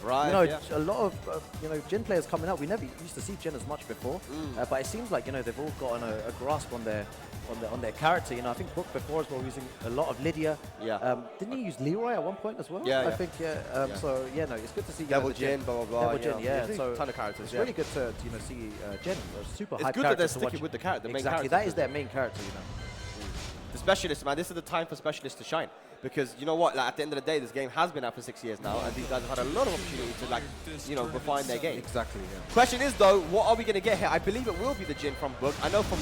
Right, you know, a lot of you know, Jin players coming out. We never used to see Jin as much before, but it seems like, you know, they've all gotten a grasp on their character. You know, I think Book before as well using a lot of Lydia. Yeah. Didn't he use Leroy at one point as well? Yeah. I think So yeah, no, it's good to see Devil Jin, blah blah blah. Devil Jin, yeah. So ton of characters. It's really good to you know see Jin, a super high character. It's good that they're sticking with the character. Exactly, that is their main character. You know. The specialists, man, this is the time for specialists to shine. Because you know what, like, at the end of the day, this game has been out for 6 years now, and these guys have had a lot of opportunity to, like, you know, refine their game. Exactly, yeah. Question is, though, what are we going to get here? I believe it will be the Jin from Book. I know from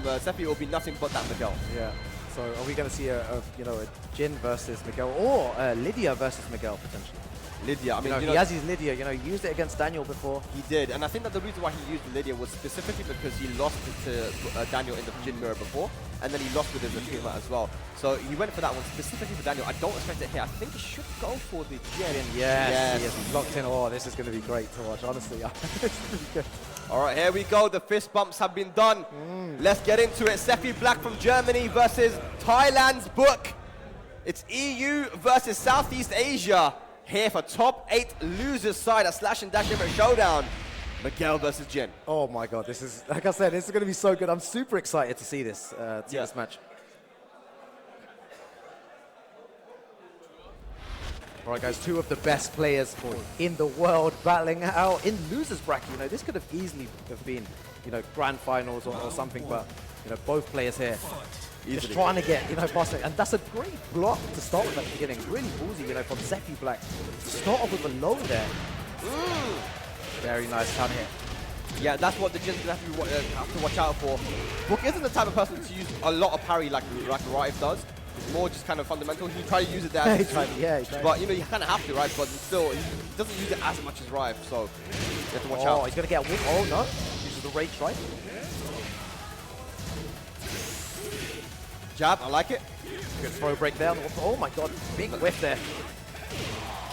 Sephi it will be nothing but that Miguel. Yeah. So are we going to see a Jin versus Miguel, or Lydia versus Miguel potentially? Lydia, I mean, he has his Lydia, you know, he used it against Daniel before. He did, and I think that the reason why he used Lydia was specifically because he lost to Daniel in the Jin mirror before, and then he lost with his Akuma as well. So he went for that one specifically for Daniel. I don't expect it here. I think he should go for the Jin. Yes. He's locked in. Oh, this is going to be great to watch, honestly. It's really good. All right, here we go. The fist bumps have been done. Let's get into it. Sephi Black from Germany versus Thailand's Book. It's EU versus Southeast Asia here for top 8 losers side at Slash and Dash Emirates Showdown. Miguel versus Jin. Oh my God, this is, like I said, this is going to be so good. I'm super excited to see this, this match. All right, guys, 2 of the best players in the world battling out in losers bracket. You know, this could have easily have been, you know, grand finals or something, but, you know, both players here just trying to get, you know, past it. And that's a great block to start with at the beginning. Really ballsy, you know, from Zeki Black. To start off with a low there. Very nice down here. Yeah, that's what the Jin's going to have to watch out for. Book isn't the type of person to use a lot of parry like Raif does. It's more just kind of fundamental. He tried to use it there. He tried. But, you know, you kind of have to, right? But still, he doesn't use it as much as Raif, so you have to watch out. Oh, he's going to get a whip. Oh, no. Uses the rage strike. Jab, I like it. Good throw break there. Oh my God, big whiff there.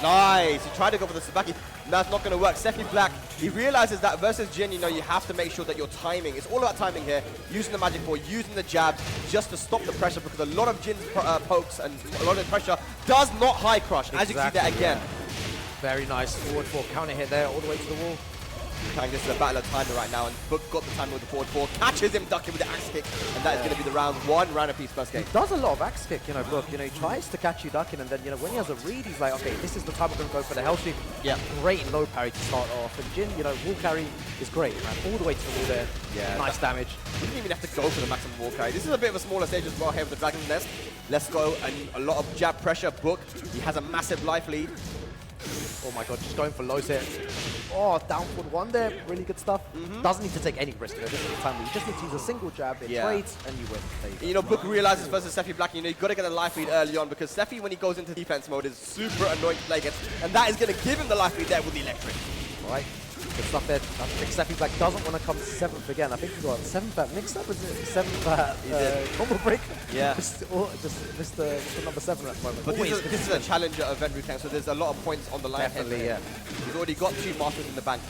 Nice. He tried to go for the Sabaki. That's not going to work. Sefi Black, he realizes that versus Jin, you know, you have to make sure that your timing, it's all about timing here. Using the magic ball, using the jab, just to stop the pressure, because a lot of Jin's pokes and a lot of the pressure does not high crush, as you can see there again. Very nice forward 4 counter hit there, all the way to the wall. This is a battle of timing right now, and Book got the timing with the forward 4, catches him ducking with the axe kick, and that is going to be the round 1, round apiece first game. He does a lot of axe kick, you know, Book. You know, he tries to catch you ducking, and then, you know, when he has a read, he's like, okay, this is the time we're going to go for the hell sweep. Yeah. Great low parry to start off, and Jin, you know, wall carry is great, man. All the way to the wall there. Yeah. Nice damage. You didn't even have to go for the maximum wall carry. This is a bit of a smaller stage as well here with the Dragon's Nest. Let's go, and a lot of jab pressure. Book, he has a massive life lead. Oh my God, just going for lows here. Oh, down forward 1 there, really good stuff. Doesn't need to take any risk. This is the time where you just need to use a single jab, it trades, and you win. There you go. You know, Book realizes versus Sefi Black, you know, you've got to get a life lead early on, because Sefi, when he goes into defense mode, is super annoying to play against, and that is going to give him the life lead there with the electric. All right. Good stuff there. I think Sefi Black doesn't want to come 7th again. I think he got 7th at mix-up, is it? 7th at combo break. Yeah. just missed the number 7 at the moment. But this is a challenger event routine, so there's a lot of points on the line. Definitely, yeah. He's already got 2 masters in the bank.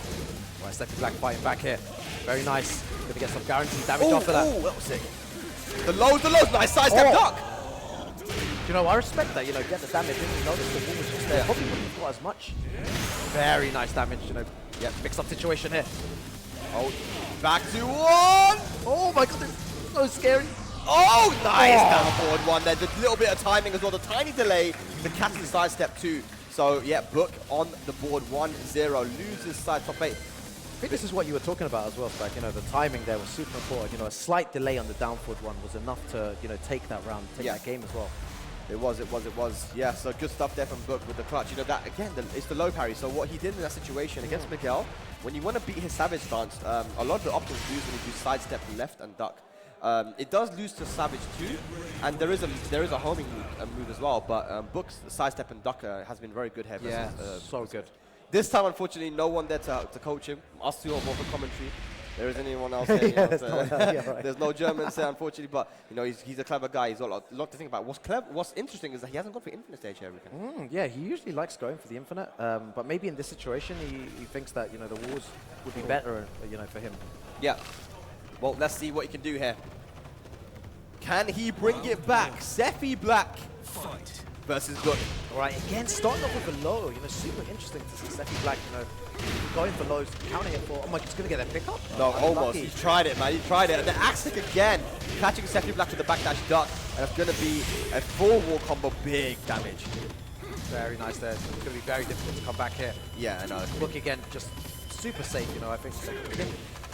All right, Sefi Black fighting back here. Very nice. Going to get some guaranteed damage after that. Oh, that was sick. The lows, nice sidestep duck. You know, I respect that, you know, get the damage in, you notice the wall was just there. Probably wouldn't have got as much. Very nice damage, you know. Yeah, mix-up situation here. Oh, back to 1. Oh my God, this is so scary. Oh, nice down forward 1 there. A little bit of timing as well. The tiny delay, the catch and sidestep 2. So, yeah, Book on the board 1-0. Loses side top 8. I think this is what you were talking about as well, Spike. You know, the timing there was super important. You know, a slight delay on the down forward 1 was enough to, you know, take that round, take that game as well. It was. Yeah, so good stuff there from Book with the clutch. You know, that, again, it's the low parry. So what he did in that situation against Miguel, when you want to beat his Savage stance, a lot of the options lose when you do sidestep left and duck. It does lose to Savage too, and there is a homing move as well, but Book's sidestep and duck has been very good here. Yeah, so good. This time, unfortunately, no one there to coach him. Us two are more for commentary. There isn't anyone else there. You know, there's no Germans there, unfortunately, but you know he's a clever guy. He's got a lot to think about. What's interesting is that he hasn't gone for infinite stage here. Yeah, he usually likes going for the infinite, but maybe in this situation he thinks that, you know, the wars would be better, you know, for him. Yeah. Well, let's see what he can do here. Can he bring it back? Sefi Black versus Book. All right, again, starting off with a low, you know, super interesting to see Sefi Black, you know, going for lows, counting it for, oh my, he's going to get a pickup? No, almost. He tried it, man. He tried it. And the axe kick again, catching Sefi Black with the backdash duck, and it's going to be a full wall combo, big damage. Very nice there. It's going to be very difficult to come back here. Yeah, I know. Book again, just super safe, you know, I think.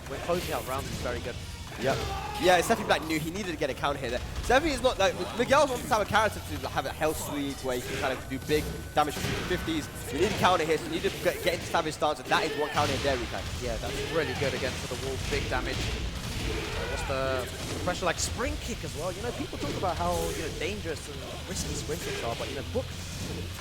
When closing out rounds, he's very good. Yep. Yeah, Sefi Black knew he needed to get a counter here. Sefi is not like, Miguel's not the type of character to have a health sweep where he can kind of do big damage from 50s. You need a counter here, so you need to get into Savage stance, and that is one counter there we can. Yeah, that's really good again for the wall, big damage. What's the pressure, like spring kick as well? You know, people talk about how, you know, dangerous and risky spring kicks are, but, you know, Book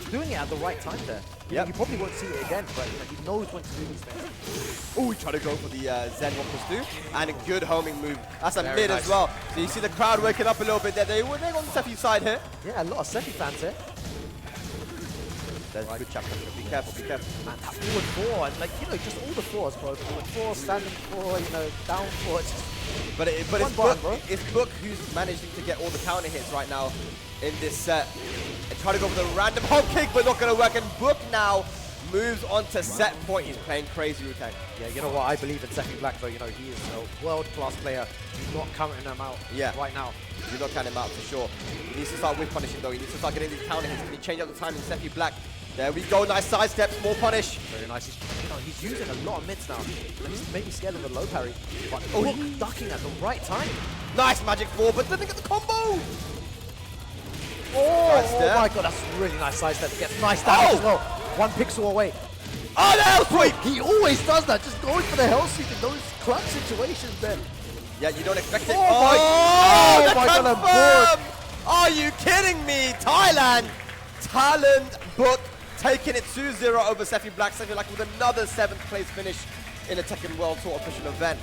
doing it at the right time there. Yeah, you probably won't see it again, but, you know, he knows when to do these things. Oh, he tried to go for the Zen 1+2, and a good homing move. That's a Very mid nice. as well. So you see the crowd waking up a little bit there. They're on Sefi's side here. Yeah, a lot of Sefi fans here. There's a good chapter. Be careful, be careful. Man, that forward 4, and like, you know, just all the 4s, bro. Forward 4, standing 4, you know, down 4. But it's Book who's managing to get all the counter hits right now in this set. try to go for the random hop kick, but not going to work. And Book now moves on to set point. He's playing crazy routine. Yeah, you know what? I believe in Seffi Black, though. You know, he is a world-class player. Do not counting him out right now. Do not count him out for sure. He needs to start whip punishing, though. He needs to start getting these counter hits. Can he change up the timing? Seffi Black. There we go. Nice sidestep. Small punish. Very nice. He's using a lot of mids now. And he's maybe scared of the low parry. But Book ducking at the right time. Nice magic 4, but then they get the combo. Oh my god, that's really nice sidestep. Gets nice damage as well. 1 pixel away. Oh, the hell sweep! He always does that, just going for the hell sweep in those clutch situations then. Yeah, you don't expect it. Oh my god, I'm bored. Are you kidding me? Thailand, Talent Book taking it 2-0 over Seffi Black. Seffi Black with another 7th place finish in a Tekken World Tour official event.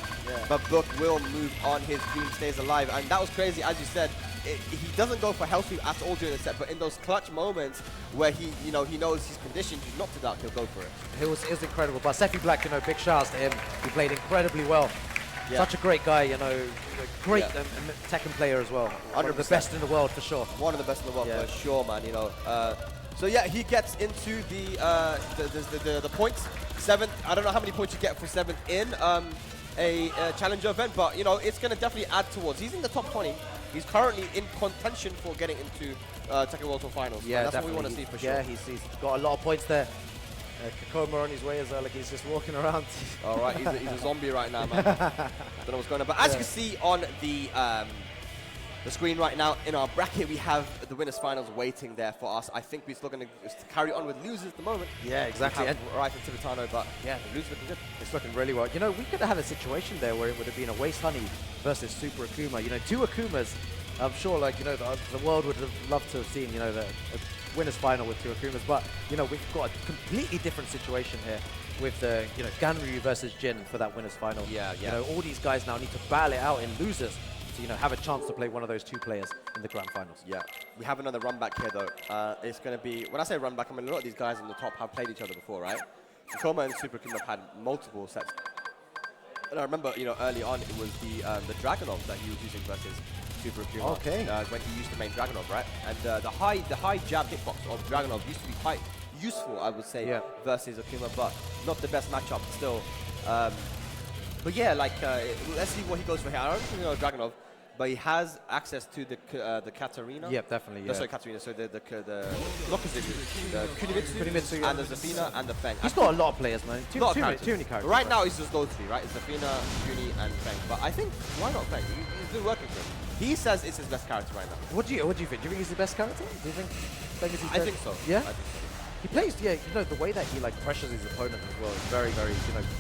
But Book will move on. His dream stays alive. And that was crazy, as you said. He doesn't go for hell sweep at all during the set, but in those clutch moments where he knows he's conditioned, he's not to doubt, he'll go for it. It was incredible. But Seffi Black, big shouts to him. He played incredibly well. Such a great guy, great Tekken player as well. 100%. One of the best in the world for sure. One of the best in the world for sure, man. So yeah, he gets into the points. 7th. I don't know how many points you get for 7th in a challenger event, but it's going to definitely add towards. He's in the top 20. He's currently in contention for getting into Tekken World Tour Finals. Yeah, that's what we want to see for sure. Yeah, he's got a lot of points there. Kakoma on his way as well, like he's just walking around. All right, he's a zombie right now, man. Don't know what's going on. But as you can see on the screen right now, in our bracket, we have the winners finals waiting there for us. I think we're still going to carry on with losers at the moment. Yeah, exactly. Right into Tibetano, but yeah, the losers looking good. It's looking really well. We could have had a situation there where it would have been a Waste Honey versus Super Akuma. 2 Akumas. I'm sure, the world would have loved to have seen, the winners final with 2 Akumas. But, we've got a completely different situation here with the, Ganryu versus Jin for that winners final. Yeah. All these guys now need to battle it out in losers to, have a chance to play one of those 2 players in the grand finals. Yeah. We have another run back here, though. It's going to be, when I say run back, a lot of these guys in the top have played each other before, right? Kakoma and Super Akuma have had multiple sets. And I remember, early on, it was the Dragunov that he was using versus Super Akuma. Okay. When he used to main Dragunov, right? And the high jab hitbox of Dragunov used to be quite useful, I would say, versus Akuma, but not the best matchup still. But yeah, let's see what he goes for here. I don't think Dragunov, but he has access to the Katarina. Yep, definitely. Yeah. Sorry, Katarina. So the Lokazuku, the Kunimitsu, and the Zafina, and the Feng. He's got a lot of players, man. Too many characters. Right now, it's just those 3, right? It's Zafina, Kuni, and Feng. But I think, why not Feng? He's been working for him. He says it's his best character right now. What do you think? Do you think he's the best character? Do you think Feng is his best? I think so. Yeah? I think so. He plays, the way that he pressures his opponent as well is very, very,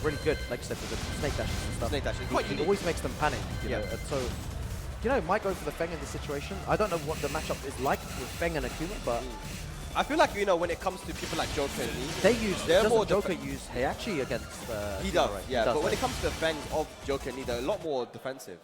really good. Like you said, with the snake dashes and stuff. Snake dashes. He always makes them panic, And so, might go for the Feng in this situation. I don't know what the matchup is like with Feng and Akuma, but I feel like when it comes to people like Joker and Lee, they're more Joker use Heihachi against. He does, right? Yeah. But when it comes to the Fangs of Joker and Lee, they're a lot more defensive.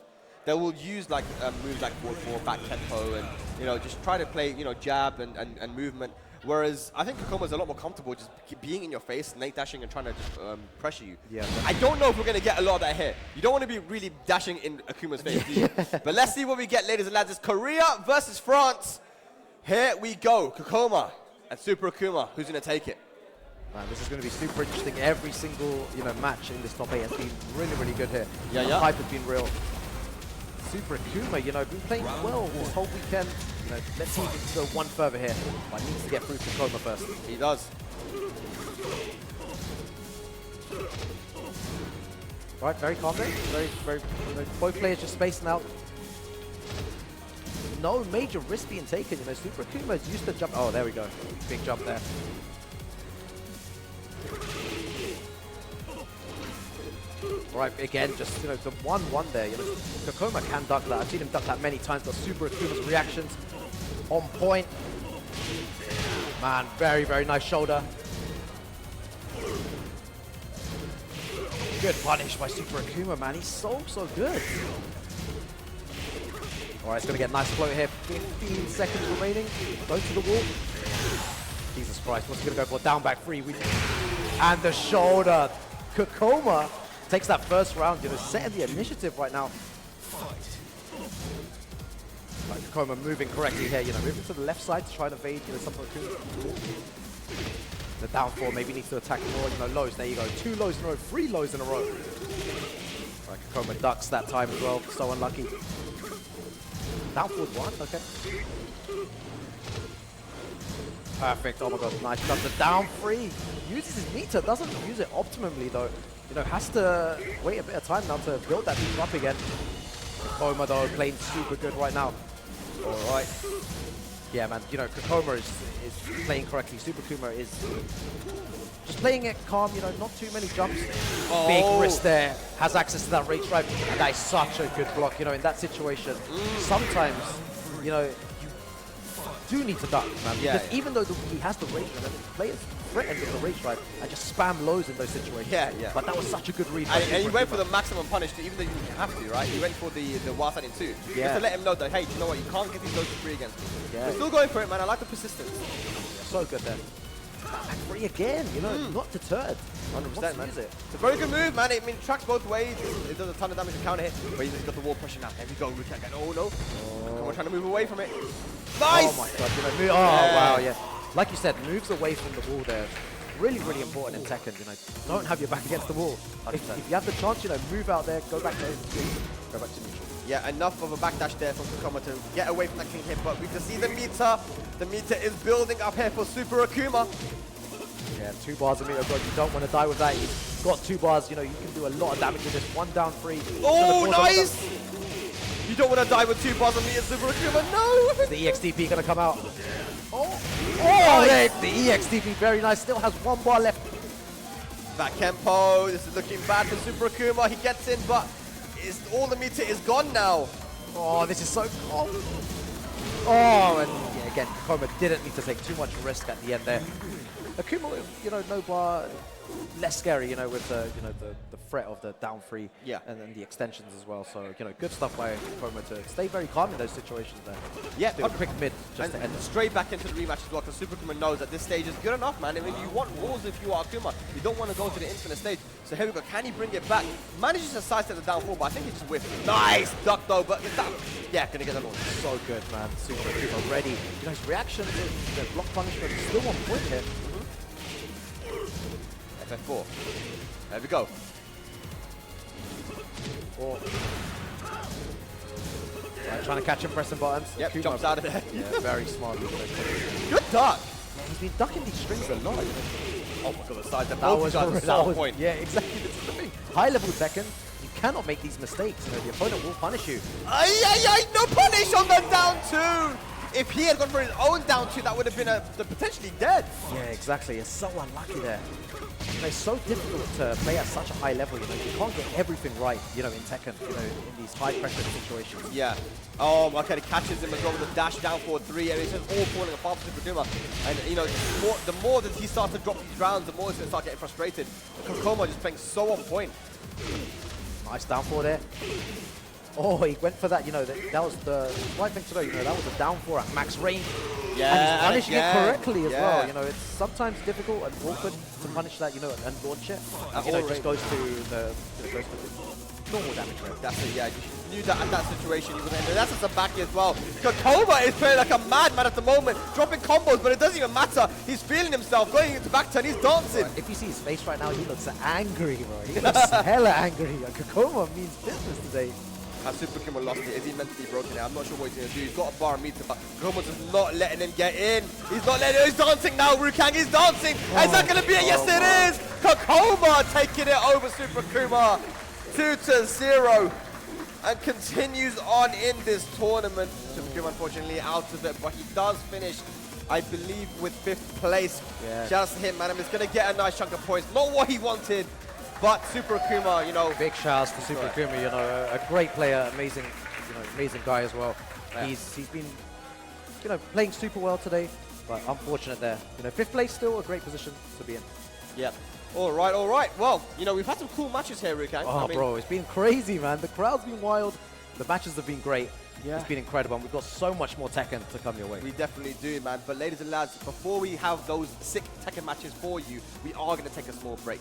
They will use moves like forward 4, back tempo, and just try to play jab and movement. Whereas I think Kakoma's a lot more comfortable just being in your face, nate dashing, and trying to just pressure you. Yeah. I don't know if we're going to get a lot of that here. You don't want to be really dashing in Akuma's face, do you? But let's see what we get, ladies and lads. It's Korea versus France. Here we go. Kakoma and Super Akuma. Who's going to take it? Man, this is going to be super interesting. Every single match in this top 8 has been really, really good here. Yeah, the hype has been real. Super Akuma, been playing well this whole weekend. Let's see if he can go one further here. But he needs to get through Kakoma first. He does. Right, very calm there. Very, both players just spacing out. No major risk being taken. Super Akuma is used to jump. Oh, there we go. Big jump there. Right, again, just, the 1-1 there. Kakoma can duck that. I've seen him duck that many times, but Super Akuma's reactions on point. Man, very, very nice shoulder. Good punish by Super Akuma, man. He's so good. All right, it's going to get a nice float here. 15 seconds remaining. Go to the wall. Jesus Christ, what's he going to go for? Down back 3. And the shoulder. Kakoma takes that first round, setting the initiative right now. Like Kakoma moving correctly here, moving to the left side to try and evade, some of the down 4 maybe needs to attack more, lows. There you go. 2 lows in a row, 3 lows in a row. Right, Kakoma ducks that time as well. So unlucky. Down forward 1, okay. Perfect. Oh my god, nice jump. The down 3. Uses his meter, doesn't use it optimally though. Has to wait a bit of time now to build that meter up again. Kakoma though playing super good right now. All right. Yeah, man. Kakoma is playing correctly. Super Kuma is just playing it calm. Not too many jumps. Oh. Big wrist there. Has access to that rage drive, and that is such a good block. In that situation, sometimes you do need to duck, man. Yeah, because even though he has the rage drive, players threaten with the rage drive and just spam lows in those situations. Yeah. But that was such a good read. And you went for the maximum punish, even though you have to, right? You went for the wild side in 2. Yeah. Just to let him know that, hey, you know what? You can't get these lows for free against me. Yeah. We're still going for it, man. I like the persistence. So good there. And free again, not deterred. 100%, man. It's a very good move, man. It tracks both ways. It does a ton of damage to counter hit, but he's got the wall pressure now. Here we go, Rukan. Oh no. We're trying to move away from it. Nice! Oh my god, wow, yeah. Like you said, moves away from the wall there. Really, really important in Tekken. Don't have your back against the wall. If you have the chance, move out there, go back to overspeed, go back to neutral. Yeah, enough of a backdash there from Kakoma to get away from that clean hit, but we can see the meter. The meter is building up here for Super Akuma. Yeah, 2 bars of meter, God, you don't want to die with that. He's got 2 bars, you can do a lot of damage with this. 1 down 3. Oh, nice! You don't want to die with 2 bars of meter, Super Akuma, no! Is the EXDP going to come out? Oh, the EXDP, very nice. Still has 1 bar left. Back Kempo, this is looking bad for Super Akuma. He gets in, but all the meter is gone now. Oh, this is so cool. Oh, and yeah, again, Kakoma didn't need to take too much risk at the end there. Akuma, no bar, less scary, with the threat of the down 3, and then the extensions as well. So, good stuff by Kakoma to stay very calm in those situations there. Yeah, do a quick mid just to end it. Straight back into the rematch as well, because Super Akuma knows that this stage is good enough, man. I mean, you want walls if you are Akuma. You don't want to go to the infinite stage. So here we go. Can he bring it back? Manages to sidestep the down 4, but I think he just whiffed. Nice duck though, but yeah, gonna get that one. So good, man. Super Akuma ready. His reaction to the block punishment is still on point here. FF4. There we go. Trying to catch him pressing buttons. Yep, Akuma jumps out of there. Yeah, very smart. Good duck. Yeah, he's been ducking these strings a lot. Oh my god, the side that was so on point. Yeah, exactly. This is the thing. High level Tekken, you cannot make these mistakes. The opponent will punish you. No punish on the down 2. If he had gone for his own down 2, that would have been potentially dead. Yeah, exactly. It's so unlucky there. It's so difficult to play at such a high level. You can't get everything right. In Tekken. In these high pressure situations. Yeah. Oh, okay. He catches him as well with a dash down forward 3, and it's just all falling apart for Super Akuma. And the more that he starts to drop these rounds, the more he's going to start getting frustrated. Kakoma just playing so on point. Nice down 4 there. Oh, he went for that, that was the right thing to do, that was a down 4 at max range. Yeah, and he's punishing it correctly as well. It's sometimes difficult and awkward to punish that, and launch it. It just goes to the normal damage rate. That's it, yeah. You knew that at that situation you would end. That's just a back as well. Kakoma is playing like a madman at the moment, dropping combos, but it doesn't even matter. He's feeling himself, going into back turn, he's dancing. If you see his face right now, he looks angry, bro. He looks hella angry. Kakoma means business today. Has Super Akuma lost it? Is he mentally broken here? I'm not sure what he's going to do. He's got a bar meter, but Kakoma's just not letting him get in. He's not letting him. He's dancing now, Rukang. He's dancing. Is that going to be it? Yes, it is. Kakoma taking it over Super Akuma. 2-0. And continues on in this tournament. Super Akuma, unfortunately, out of it, but he does finish, I believe, with 5th place. Yeah. Just him, man. He's going to get a nice chunk of points. Not what he wanted. But Super Akuma, big shouts to Super Akuma, a great player, amazing, amazing guy as well. Yeah. He's been, playing super well today, but unfortunate there. 5th place still a great position to be in. Yeah. All right. Well, we've had some cool matches here, Rukang. Oh, bro, it's been crazy, man. The crowd's been wild. The matches have been great. Yeah. It's been incredible, and we've got so much more Tekken to come your way. We definitely do, man. But ladies and lads, before we have those sick Tekken matches for you, we are going to take a small break.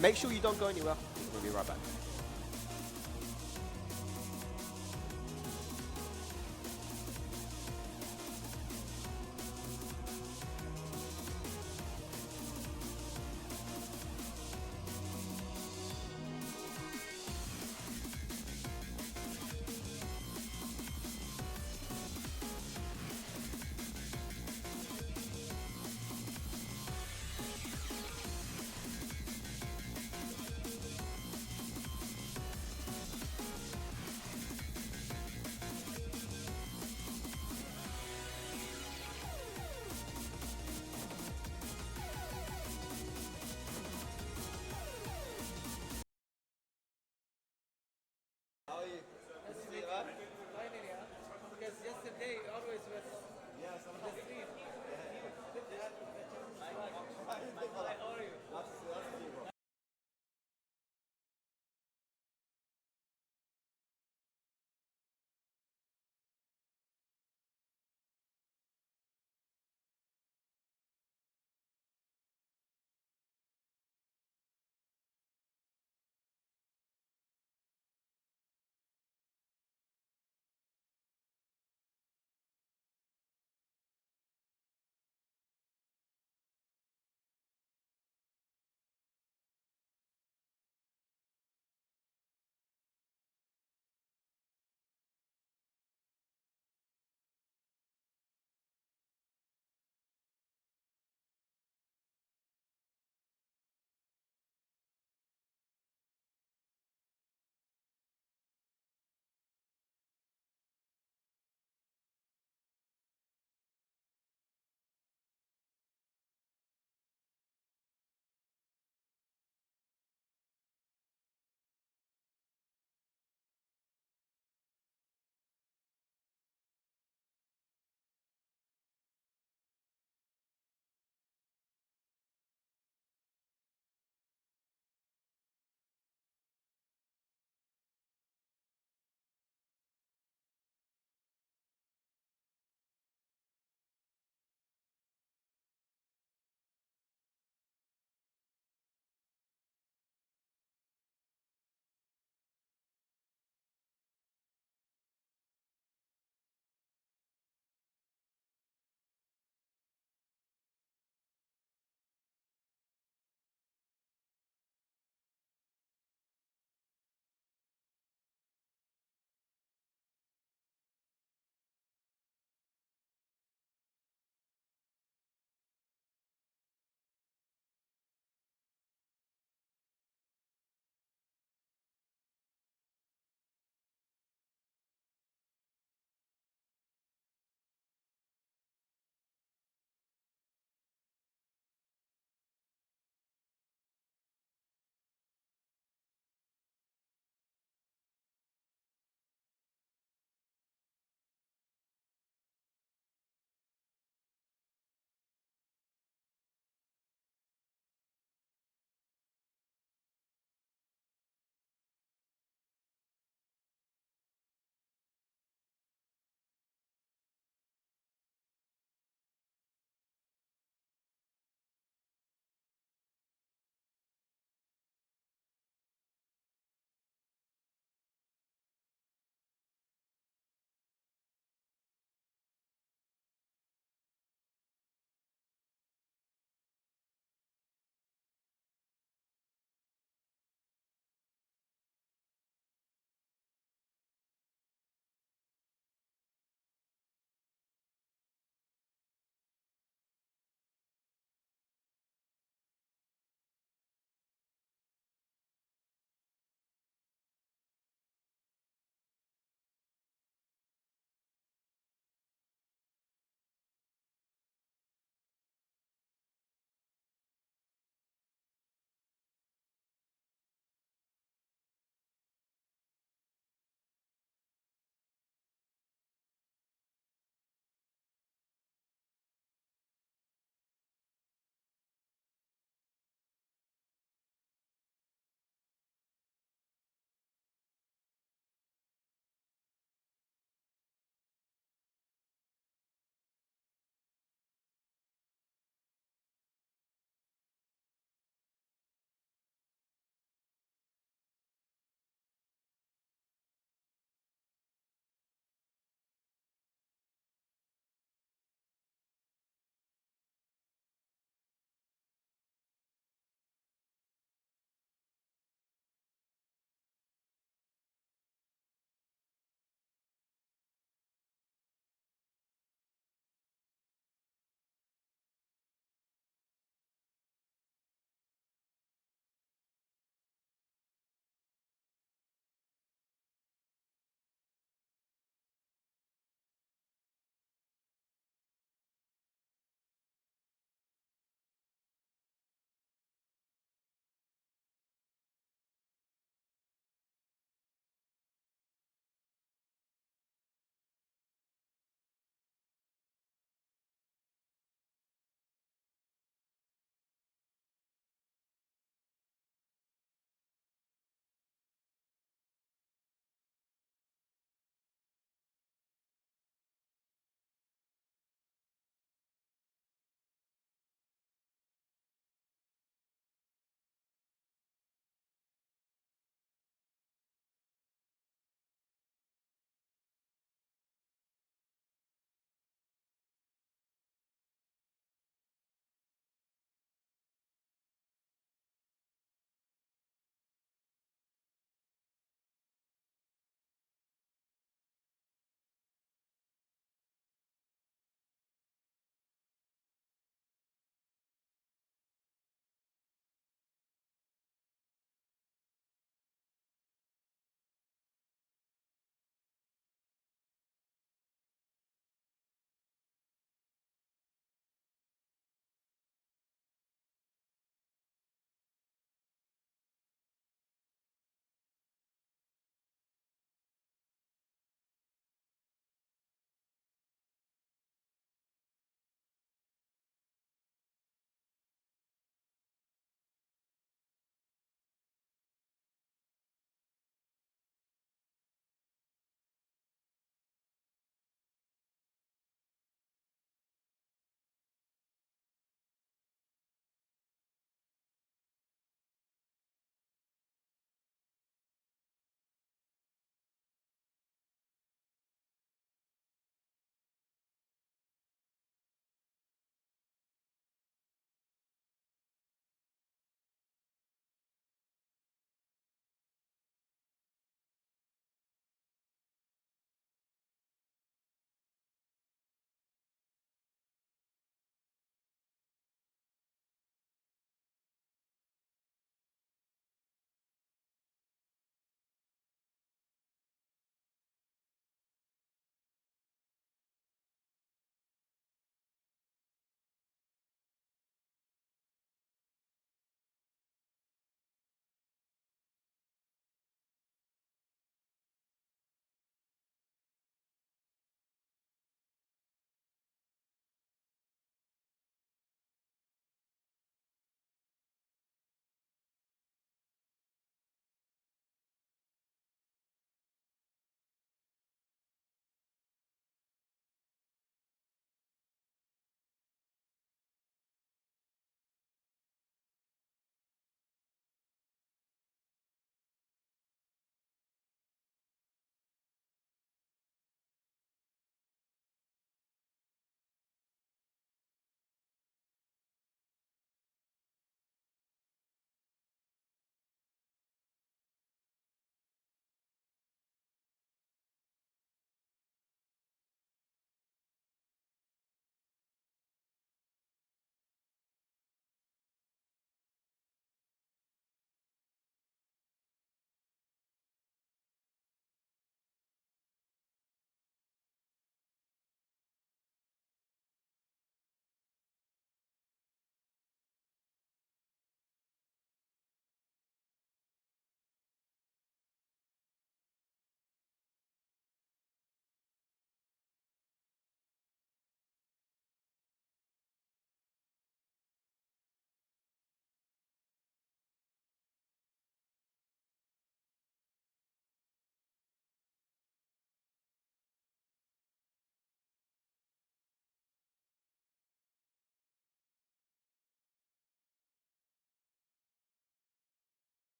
Make sure you don't go anywhere. We'll be right back.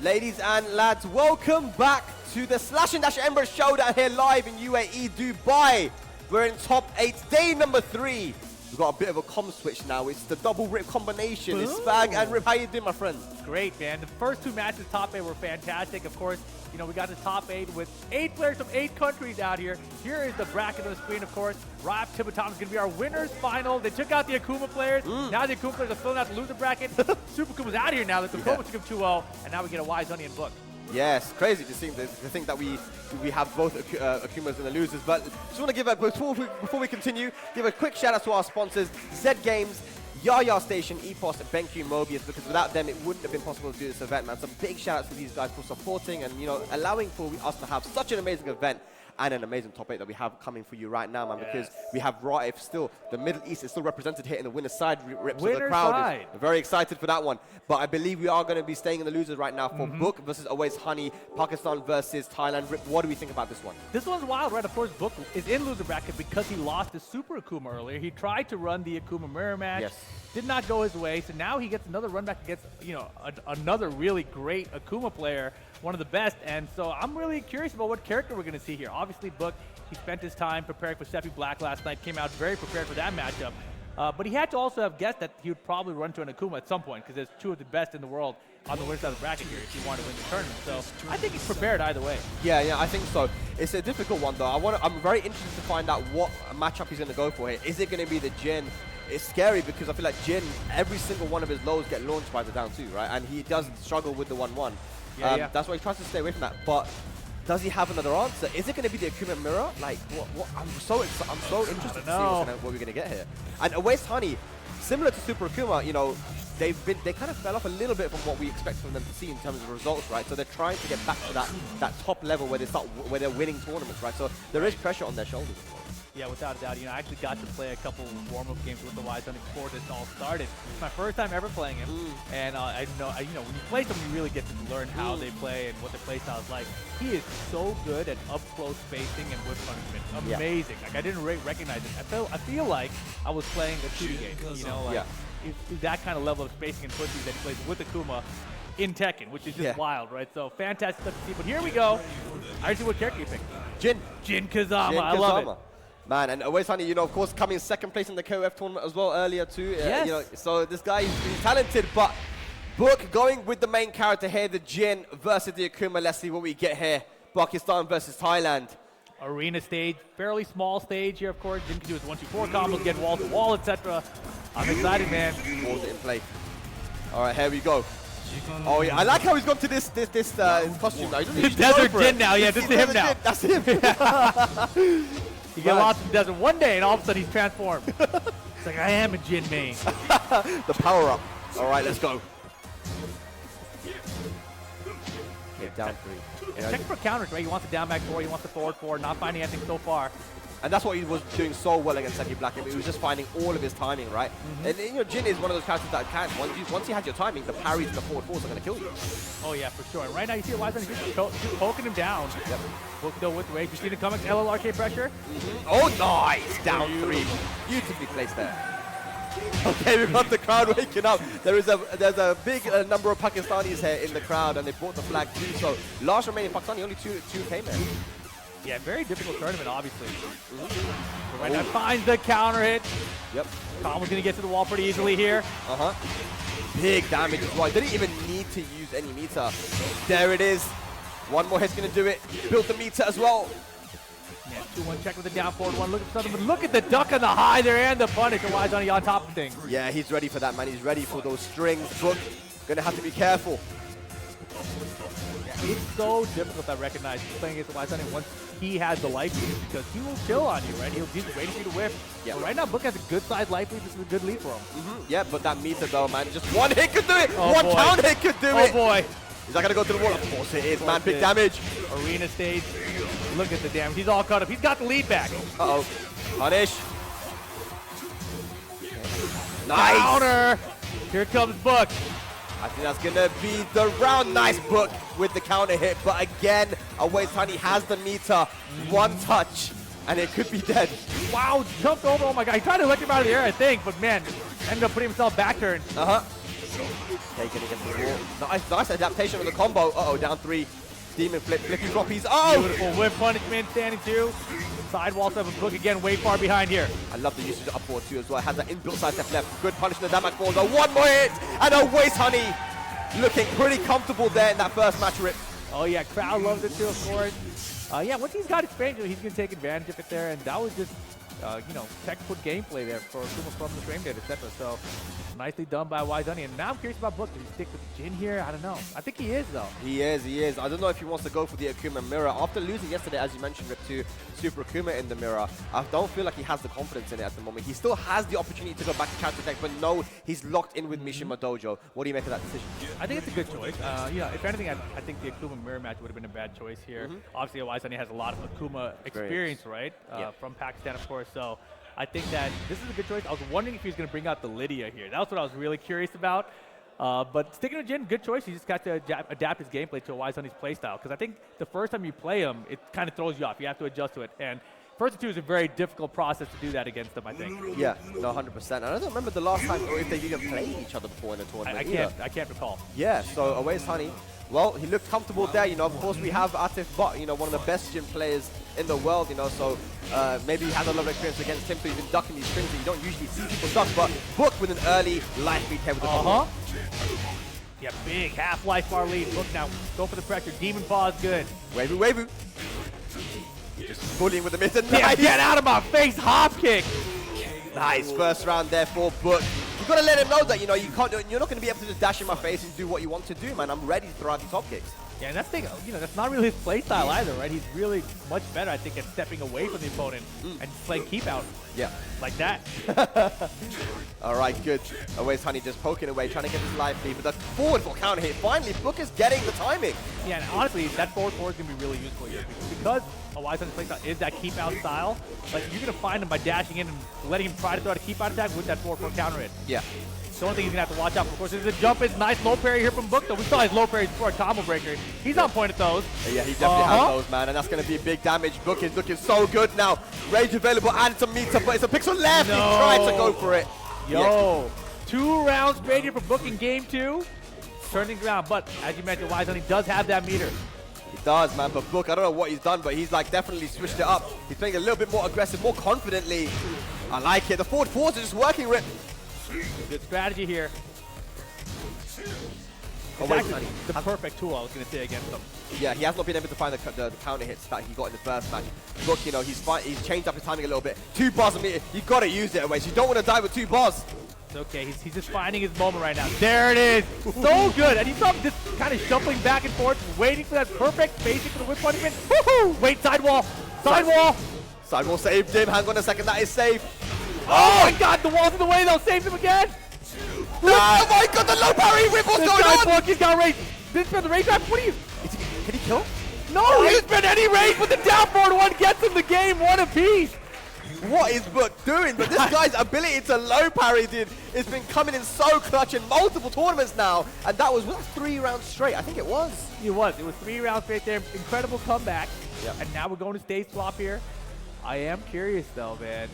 Ladies and lads, welcome back to the Slash and Dash Emirates Showdown here live in UAE Dubai. We're in top 8, day number 3. We've got a bit of a comm switch now. It's the double rip combination. It's Spag and Rip. How you doing, my friend? Great, man. The first 2 matches, top 8, were fantastic. Of course, you know, we got the top 8 with 8 players from 8 countries out here. Here is the bracket on the screen, of course. Rap, Tip, and Tom is going to be our winners final. They took out the Akuma players. Now the Akuma players are filling out the loser bracket. Super Akuma's out of here now. The Akuma took him 2-0, and now we get a Wise Honey and Book. Yes, crazy to think that we have both Akumas and the losers. But just want to give before we continue, give a quick shout out to our sponsors: Zed Games, Yaya Station, EPOS, BenQ, Mobius, because without them it wouldn't have been possible to do this event, man. Some big shout outs to these guys for supporting and, you know, allowing for us to have such an amazing event and an amazing top 8 that we have coming for you right now, man, because we have Raif still. The Middle East is still represented here in the winner's side. Rip, so the crowd is very excited for that one. But I believe we are going to be staying in the losers right now for Book versus Always Honey, Pakistan versus Thailand. Rip, what do we think about this one? This one's wild, right? Of course, Book is in loser bracket because he lost the Super Akuma earlier. He tried to run the Akuma mirror match. Yes. Did not go his way, so now he gets another run back against, you know, another really great Akuma player, one of the best. And so I'm really curious about what character we're going to see here. Obviously, Book, he spent his time preparing for Seppi Black last night, came out very prepared for that matchup. But he had to also have guessed that he would probably run to an Akuma at some point, because there's 2 of the best in the world on the winner's side of the bracket here if he wanted to win the tournament. So I think he's prepared either way. Yeah, I think so. It's a difficult one, though. I'm very interested to find out what matchup he's going to go for here. Is it going to be the Jin? It's scary because I feel like Jin, every single one of his lows get launched by the down 2, right? And he does struggle with the 1-1. That's why he tries to stay away from that. But does he have another answer? Is it going to be the Akuma mirror? Like, what? I'm so interested to see what we're going to get here. And Waste Honey, similar to Super Akuma, you know, they kind of fell off a little bit from what we expect from them to see in terms of results, right? So they're trying to get back to that top level where they're winning tournaments, right? So there is pressure on their shoulders. Yeah, without a doubt. You know, I actually got to play a couple warm-up games with the Wise Honey before this all started. It's my first time ever playing him, and I know, you know, when you play them, you really get to learn how they play and what their play style is like. He is so good at up-close spacing and whip punishment. Amazing. Like, I didn't recognize it. I feel like I was playing a 2D game. You know, like that kind of level of spacing and pushing that he plays with Akuma in Tekken, which is just wild, right? So fantastic stuff to see. But here we go. I see what character you pick. Jin Kazama. I love it. Man, and Always Honey, you know, of course, coming second place in the KOF tournament as well earlier too. You know, so this guy, he's talented, but Book going with the main character here, the Jin versus the Akuma. Let's see what we get here. Pakistan versus Thailand. Arena stage, fairly small stage here, of course. Jin can do his 1-2-4 combos, get wall to wall, etc. I'm excited, man. Balls in play. All right, here we go. Oh yeah, I like how he's gone to this costume now. Desert Jin now, yeah, this is him now. That's him. You get lost in the desert one day, and all of a sudden he's transformed. It's like, I am a Jin main. The power up. All right, let's go. Okay, down 3. Check for counters, right? He wants the down back 4, he wants the forward 4, not finding anything so far. And that's what he was doing so well against Seppi Black. He was just finding all of his timing, right? And you know, Jin is one of those characters that can, once he has your timing, the parries and the forward 4s are going to kill you. Oh yeah, for sure. And right now you see Wise Honey just poking him down. Yep. Book though with rage. You see the coming LLRK pressure? Oh, nice! Down 3. Beautifully placed there. Okay, we've got the crowd waking up. There's a big number of Pakistanis here in the crowd, and they brought the flag too. So last remaining Pakistani, only 2 came in. Yeah, very difficult tournament, obviously. So right now finds the counter hit. Yep. Tom's gonna get to the wall pretty easily here. Big damage as well. Didn't even need to use any meter. There it is. One more hit's gonna do it. Built the meter as well. Yeah, 2-1 check with the down forward 1. Look at something, but look at the duck on the high there and the punish. And Wise Honey on top of things. Yeah, he's ready for that, man. He's ready for those strings. Book, gonna have to be careful. It's so difficult, I recognize, playing against the Wise Honey once he has the life lead, because he will chill on you, right? He's waiting for you to whip. Yeah. But right now, Book has a good size life lead. This is a good lead for him. Yeah, but that meter though, man, just one hit could do it. One counter hit could do it. Oh boy. Is that gonna go to the wall? Of course it is, man. Big damage. Arena stage. Look at the damage. He's all caught up. He's got the lead back. Uh-oh. Punish. Nice. Counter. Here comes Book. I think that's gonna be the round. Nice Book with the counter hit, but again, Always Honey has the meter. One touch, and it could be dead. Wow, jumped over. Oh my god, he tried to lift him out of the air, I think, but man, ended up putting himself back turn. Taken against the wall. Nice adaptation of the combo. Uh-oh, down 3. Demon flip, flippy floppies. Oh! Beautiful whip punishment, standing 2. Sidewall step of Book again, way far behind here. I love the usage of up forward too as well. Has that inbuilt side step left. Good punishment, that match falls. One more hit, and a waste honey. Looking pretty comfortable there in that first match rip. Oh yeah, crowd loves it too, of course. Yeah, once he's got experience, he's going to take advantage of it there, and that was just, textbook gameplay there for Kuma from the frame data, etc. So, nicely done by Wise Honey. And now I'm curious about Book. Does he stick with Jin here? I don't know. I think he is, though. He is. I don't know if he wants to go for the Akuma mirror. After losing yesterday, as you mentioned, Rip, to Super Akuma in the mirror, I don't feel like he has the confidence in it at the moment. He still has the opportunity to go back to counter attack, but no, he's locked in with Mishima Dojo. What do you make of that decision? I think it's a good choice. If anything, I think the Akuma mirror match would have been a bad choice here. Obviously, Wise Honey has a lot of Akuma experience, right? From Pakistan, of course. So I think that this is a good choice. I was wondering if he was going to bring out the Lydia here. That was what I was really curious about. But sticking with Jin, good choice. You just got to adapt his gameplay to a Wise Honey's playstyle. Because I think the first time you play him, it kind of throws you off. You have to adjust to it. And first 2 is a very difficult process to do that against them, I think. Yeah, no, 100%. And I don't remember the last time or if they even played each other before in a tournament. I can't recall. Yeah, so away is Honey. Well, he looked comfortable there, Of course, we have Atif Bot, one of the best gym players in the world, So maybe he had a lot of experience against him, so he's been ducking these strings that you don't usually see people duck. But Book with an early life beat here with the combo. Yeah, big half-life bar lead. Book now, go for the pressure. Demon Paw is good. Wavy. Just bullying with the mid. Yeah, get out of my face, hop kick. Nice first round there for Book. You've got to let him know that, you're not going to be able to just dash in my face and do what you want to do, man. I'm ready to throw out these hop kicks. Yeah, and that's not really his play style either, right? He's really much better, I think, at stepping away from the opponent and playing keep out. Yeah. Like that. All right, good. Always Honey just poking away, trying to get his life lead. But the forward for counter hit. Finally, Book is getting the timing. Yeah, and honestly, that forward is going to be really useful here. Because a Wise Honey's play style is that keep out style, like you're going to find him by dashing in and letting him try to throw out a keep out attack with that forward for counter hit. Yeah. The only thing he's going to have to watch out for, of course, is the jump is nice low parry here from Book, though. We saw his low parries before a combo breaker. He's on point at those. Yeah, he definitely has those, man, and that's going to be big damage. Book is looking so good now. Rage available and some meter, but it's a pixel left. No. He tried to go for it. Yo, 2 rounds straight here for Book in game 2. Turning around, but as you mentioned, Wise Honey does have that meter. He does, man, but Book, I don't know what he's done, but he's like definitely switched it up. He's playing a little bit more aggressive, more confidently. I like it. The forward fours are just working, Rip. Good strategy here. It's actually the perfect tool, I was going to say, against him. Yeah, he has not been able to find the counter hits that he got in the first match. Look, he's changed up his timing a little bit. 2 bars a meter, you got to use it away. So you don't want to die with 2 bars. It's okay, he's just finding his moment right now. There it is, so good. And you saw him just kind of shuffling back and forth, waiting for that perfect spacing for the whip punishment. Woohoo! Wait, sidewall, sidewall. Sidewall saved him, hang on a second, that is safe. Oh my god, the wall's in the way though, saved him again. Oh my god, the low parry whip, what's going on? Book, he's got rage. Didn't spend the rage drive, what are you? Can he kill? No, he didn't spend any rage, but the down forward one gets him the game, 1 apiece. What is Book doing? But this guy's ability to low parry, dude, has been coming in so clutch in multiple tournaments now. And that was 3 rounds straight, I think it was. It was 3 rounds straight there, incredible comeback. Yep. And now we're going to stage swap here. I am curious though, man,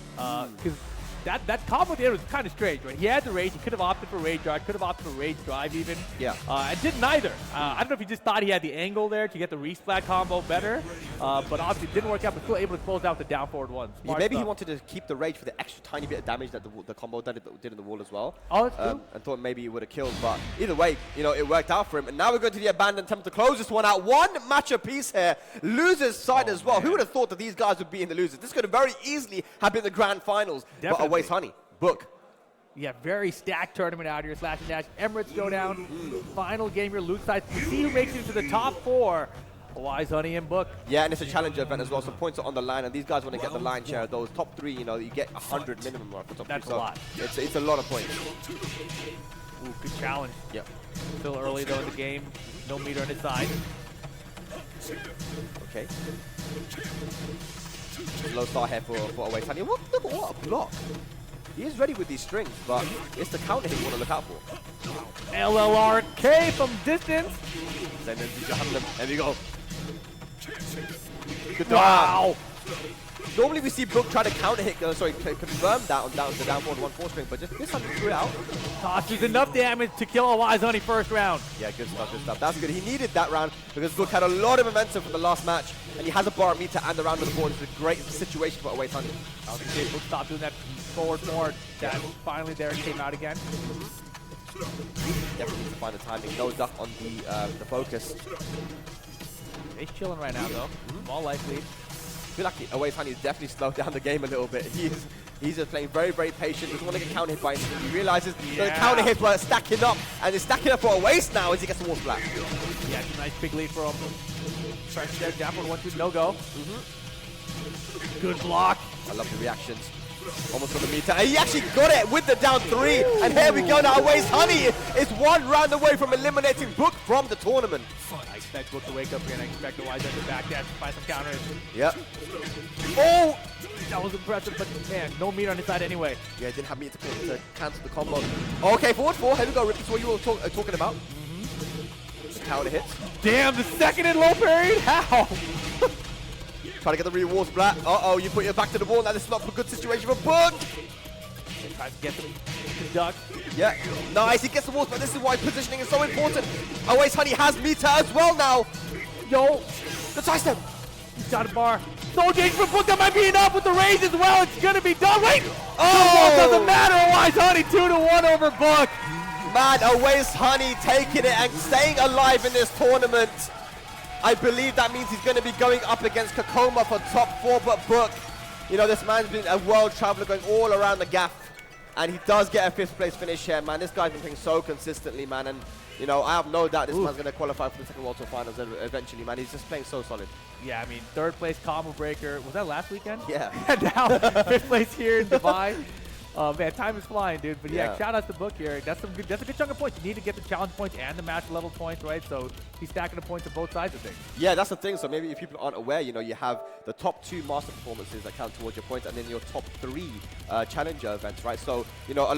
because that combo there was kind of strange, right? He had the rage, he could have opted for rage guard, could have opted for rage drive even. Yeah. And didn't either. I don't know if he just thought he had the angle there to get the resplat combo better, but obviously it didn't work out, but still able to close out the down forward one. Yeah, maybe he wanted to keep the rage for the extra tiny bit of damage that the combo did in the wall as well. Oh, that's true. And thought maybe he would have killed, but either way, it worked out for him. And now we're going to the abandoned temple to close this one out. 1 match apiece here. Losers side as well. Man. Who would have thought that these guys would be in the losers? This could have very easily have been the grand finals. Definitely. But Always Honey. Book. Yeah, very stacked tournament out here. Slash and Dash. Emirates Showdown. Final game here. Loot sides. We see who makes it into the top 4. Wise Honey and Book. Yeah, and it's a challenger event as well, so points are on the line, and these guys want to get the line share of those top 3. You get 100 minimum off the top 3. That's a lot. It's a lot of points. Ooh, good challenge. Yep. Still early though in the game. No meter on his side. Okay. Low star here for Always Honey. Look what a block. He is ready with these strings, but it's the counter hit you want to look out for. LLRK from distance. There we go. Good Wow. Normally we see Book try to counter hit, confirm that on down the down forward 1-4 string, but just this time he threw it out. Tosses enough damage to kill a Wise Honey first round. Yeah, good stuff, good stuff. That's good. He needed that round because Book had a lot of momentum from the last match, and he has a bar meter and the round on the board. It's a great situation for Away Honey. Book stopped doing that forward more. That finally there came out again. Definitely needs to find the timing. No duck on the focus. He's chilling right now though. Small life lead. I feel like Away Honey's definitely slowed down the game a little bit. He's just playing very, very patient. Doesn't want to get counter hit by anything. He realizes the counter hits were stacking up, and it's stacking up for a waste now as he gets the wall splat. Yeah, it's a nice big lead for him. Pressure there, down for 1-2, no go. Good block. I love the reactions. Almost on the meter. And he actually got it with the down 3. And here we go now. Away's Honey is one round away from eliminating Book from the tournament. I expect Book to wake up here, and I expect the Wise Honey to back dash by some counters. Yep. Oh! That was impressive, but man, no meter on his side anyway. Yeah, didn't have meter to cancel the combo. Okay, forward 4. Here we go, Rip. This is what you were talking about. Counter hits. Damn, the second in low period? How? Trying to get the reward splat. Uh-oh, you put your back to the wall. Now this is not a good situation for Book. Tries to get the duck. Yeah, nice. He gets the wall splat. This is why positioning is so important. Away's Honey has meter as well now. Yo, The side step. he's got a bar. So engaged for Book. That might be enough with the raise as well. It's going to be done. Wait. Oh! Doesn't matter. Wise Honey 2-1 over Book. Man, Away's Honey taking it and staying alive in this tournament. I believe that means he's going to be going up against Kakoma for top 4, but Book, you know, this man's been a world traveler going all around the gaff, and he does get a 5th place finish here, man. This guy's been playing so consistently, man, and, you know, I have no doubt this man's going to qualify for the second World Tour Finals eventually, man. He's just playing so solid. Yeah, I mean, 3rd place combo breaker. Was that last weekend? Yeah. Now 5th place here in Dubai. Man, time is flying, dude. But yeah, shout out to Book here. That's a good chunk of points. You need to get the challenge points and the match level points, right? So he's stacking the points on both sides of things. Yeah, that's the thing. So maybe if people aren't aware, you know, you have the top 2 master performances that count towards your points, and then your top 3 challenger events, right? So, you know,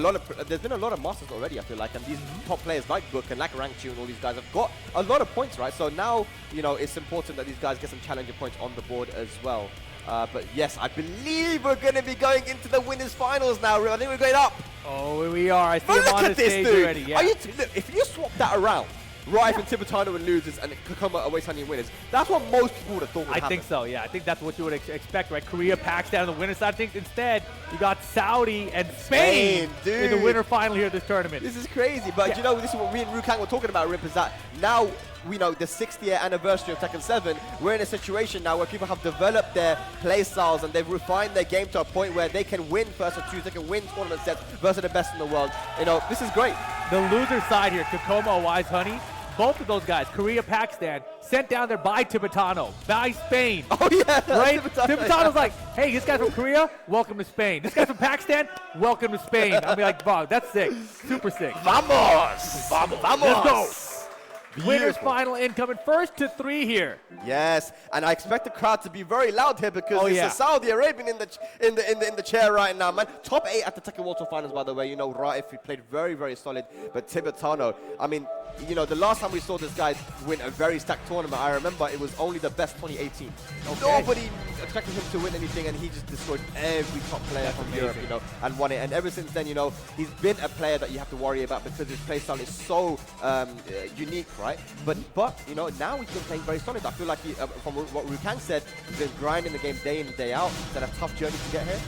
there's been a lot of masters already, I feel like, and these top players like Book and like Rangchu and all these guys have got a lot of points, right? So now, you know, it's important that these guys get some challenger points on the board as well. But yes, I believe we're going to be going into the winners finals now. I think we're going up. Oh, we are. I see But him look on at the this, stage dude. already. Yeah. Look, if you swap that around, Rife and Tibetano and losers and Kakoma Away Honey winners, that's what most people would have thought would happen. I think so, yeah. I think that's what you would expect, right? Korea packs down the winner's side. I think instead, you got Saudi and Spain in the winner final here of this tournament. This is crazy, but you know, this is what me and Rukang were talking about, Rip, is that now, we know the 60th anniversary of Tekken 7, we're in a situation now where people have developed their play styles and they've refined their game to a point where they can win first or twos, they can win tournament sets versus the best in the world. You know, this is great. The loser side here, Kakoma, Wise Honey, both of those guys, Korea, Pakistan, sent down there by Tibetano, by Spain. Oh yeah, right? Tibetano's like, hey, this guy's from Korea, welcome to Spain. This guy's from Pakistan, welcome to Spain. I'll be like, wow, that's sick, super sick. Vamos! Vamos! Let's go! Winners final incoming, 1st to 3 here. Yes, and I expect the crowd to be very loud here because it's a Saudi Arabian in the chair right now, man. Top 8 at the Tekken World Tour Finals, by the way. You know, Raif, he played very, very solid, but Tibetano, I mean, you know, the last time we saw this guy win a very stacked tournament, I remember it was only the best 2018. Okay. Nobody expected him to win anything, and he just destroyed every top player from Europe, you know, and won it. And ever since then, you know, he's been a player that you have to worry about because his play style is so unique, right? But you know, now he's been playing very solid. I feel like he, from what Rukang said, he's been grinding the game day in and day out. It's been a tough journey to get here.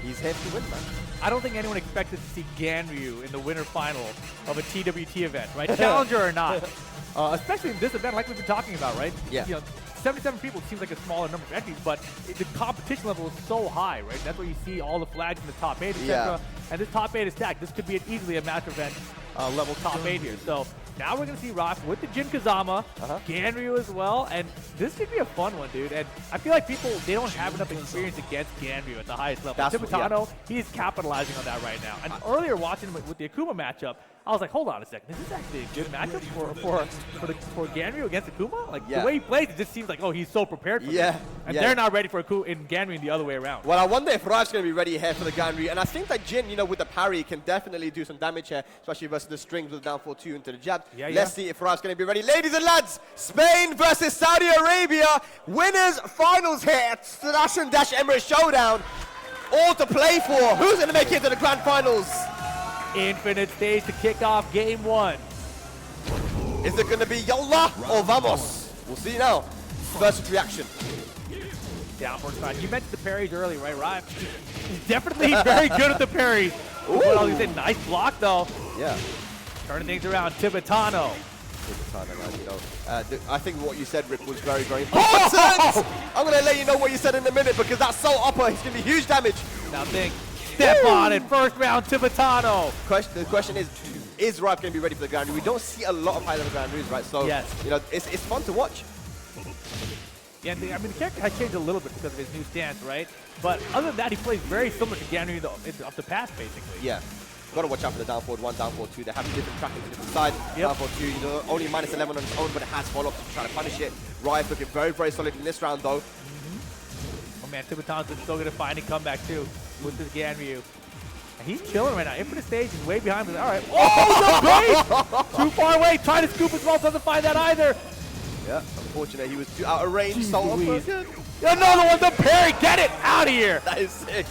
He's here to win, man. I don't think anyone expected to see Ganryu in the winner final of a TWT event, right? Challenger or not. Especially in this event, like we've been talking about, right? Yeah. You know, 77 people seems like a smaller number of entries, but the competition level is so high, right? That's where you see all the flags in the top 8, etc. Yeah. And this top 8 is stacked. This could be easily a match event level top 8 here. So now we're going to see Rock with the Jin Kazama, Ganryu as well, and this could be a fun one, dude. And I feel like people, they don't have enough experience against Ganryu at the highest level. Tibetano, he's capitalizing on that right now. And earlier watching him with the Akuma matchup, I was like, hold on a second, is this actually a good matchup for Ganryu against Akuma? Like Yeah. the way he plays, it just seems like, oh, he's so prepared for Yeah, this. And yeah. they're not ready for Ganryu the other way around. Well, I wonder if Raj's going to be ready here for the Ganryu. And I think that Jin, you know, with the parry, can definitely do some damage here, especially versus the strings with down 4-2 into the jab. Yeah, Let's see if Raj's going to be ready. Ladies and lads, Spain versus Saudi Arabia. Winners finals here at Slash and Dash Emirates Showdown. All to play for. Who's going to make it to the grand finals? Infinite stage to kick off game 1. Is it going to be Yolla or Vamos? We'll see now. First reaction. Downward side. You mentioned the parries earlier, right, Ryan? He's definitely very good at the parries. What else you said? Nice block, though. Yeah. Turning things around. Tibetano. You know, I think what you said, Rip, was very, very important. I'm going to let you know what you said in a minute because that Soul Upper is going to be huge damage. Now think, step on it. First round, Tibetano. The question is Rife going to be ready for the Grand Prix? We don't see a lot of high-level Grand Prix, right? So, yes. you know, it's fun to watch. Yeah, I mean, the character has changed a little bit because of his new stance, right? But other than that, he plays very similar to Ganryu of the past, basically. Yeah. Got to watch out for the down forward 1, down forward 2. They have different trackings to different sides. Yep. Down forward 2, you know, only -11 on its own, but it has follow-up to try to punish it. Rife looking very, very solid in this round, though. Oh man, Tibetano's still going to find a comeback too with this Ganryu. And he's chilling right now. Infinite stage is way behind him. All right. Oh, the bait! Too far away. Trying to scoop as well. Doesn't find that either. Yeah, unfortunate. He was too out of range. So another one. The parry. Get it out of here. That is sick.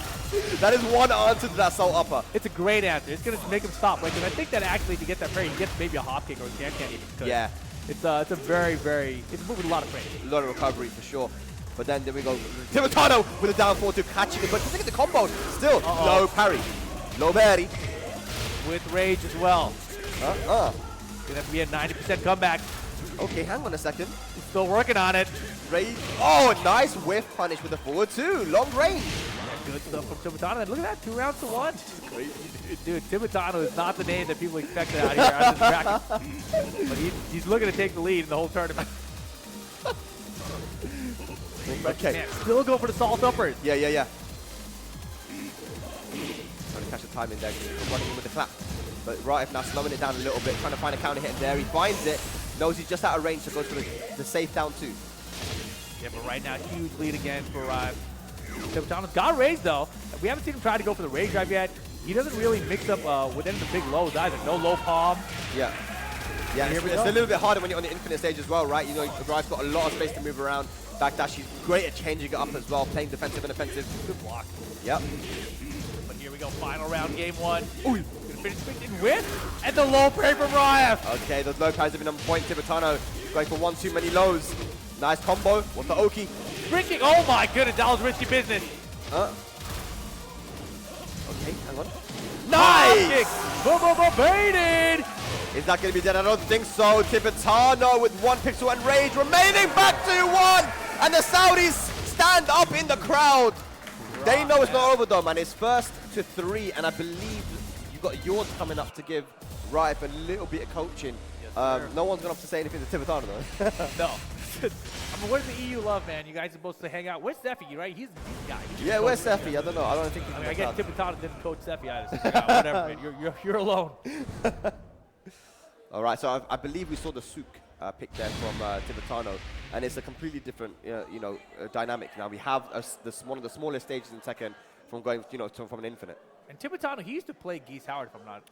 That is one answer to that Soul Upper. It's a great answer. It's going to make him stop. Right? Because I think that actually to get that parry, he gets maybe a hop kick or a can even. Yeah. It's a very, very, it's moving a lot of praise. A lot of recovery for sure. But then there we go. Tibetano with a down 4-2 catching it. But look at the combo. Still, low parry. Low parry. With rage as well. Gonna have to be a 90% comeback. Okay, hang on a second. He's still working on it. Rage. Oh, nice whiff punish with the forward 2. Long range. Good stuff from Tibetano. And look at that, 2 rounds to 1. Crazy, dude. Tibetano is not the name that people expected out here out of this bracket. But he's looking to take the lead in the whole tournament. Okay. Man, still go for the salt uppers. Yeah. Trying to catch the timing there. Running in with the clap. But Rife now slowing it down a little bit, trying to find a counter hit in there. He finds it. Knows he's just out of range, so goes for the safe down 2. Yeah, but right now, huge lead again for Rife. Tibetano's got raised though. We haven't seen him try to go for the rage drive yet. He doesn't really mix up with any of the big lows either. No low palm. Yeah, it's a little bit harder when you're on the infinite stage as well, right? You know, Rive's got a lot of space to move around. Backdash, he's great at changing it up as well, playing defensive and offensive. Good block. Yep. But here we go, final round, game 1. Ooh, gonna finish quick with, and the low parry from Rife. Okay, those low parries have been on point. Tibetano going for one too many lows. Nice combo with the Oki. Risky, oh my goodness, that was risky business. Okay, hang on. Nice! Baited! Is that going to be dead? I don't think so. Tibetano with 1 pixel and rage remaining back to 1. And the Saudis stand up in the crowd. They know it's not over though, man. It's first to 3. And I believe you've got yours coming up to give Rife a little bit of coaching. Yes, no one's going to have to say anything to Tibetano though. No. I mean, what does the EU love, man? You guys are supposed to hang out. Where's Seffi, right? He's the guy. Yeah, where's Seffi? I don't know. I don't think he's I guess Tibetano didn't coach Seffi either. So whatever, man. You're alone. All right, so I believe we saw the Souk pick there from Tibetano, and it's a completely different, dynamic. Now we have one of the smallest stages in Tekken from going, from an infinite. And Tibetano, he used to play Geese Howard, if I'm not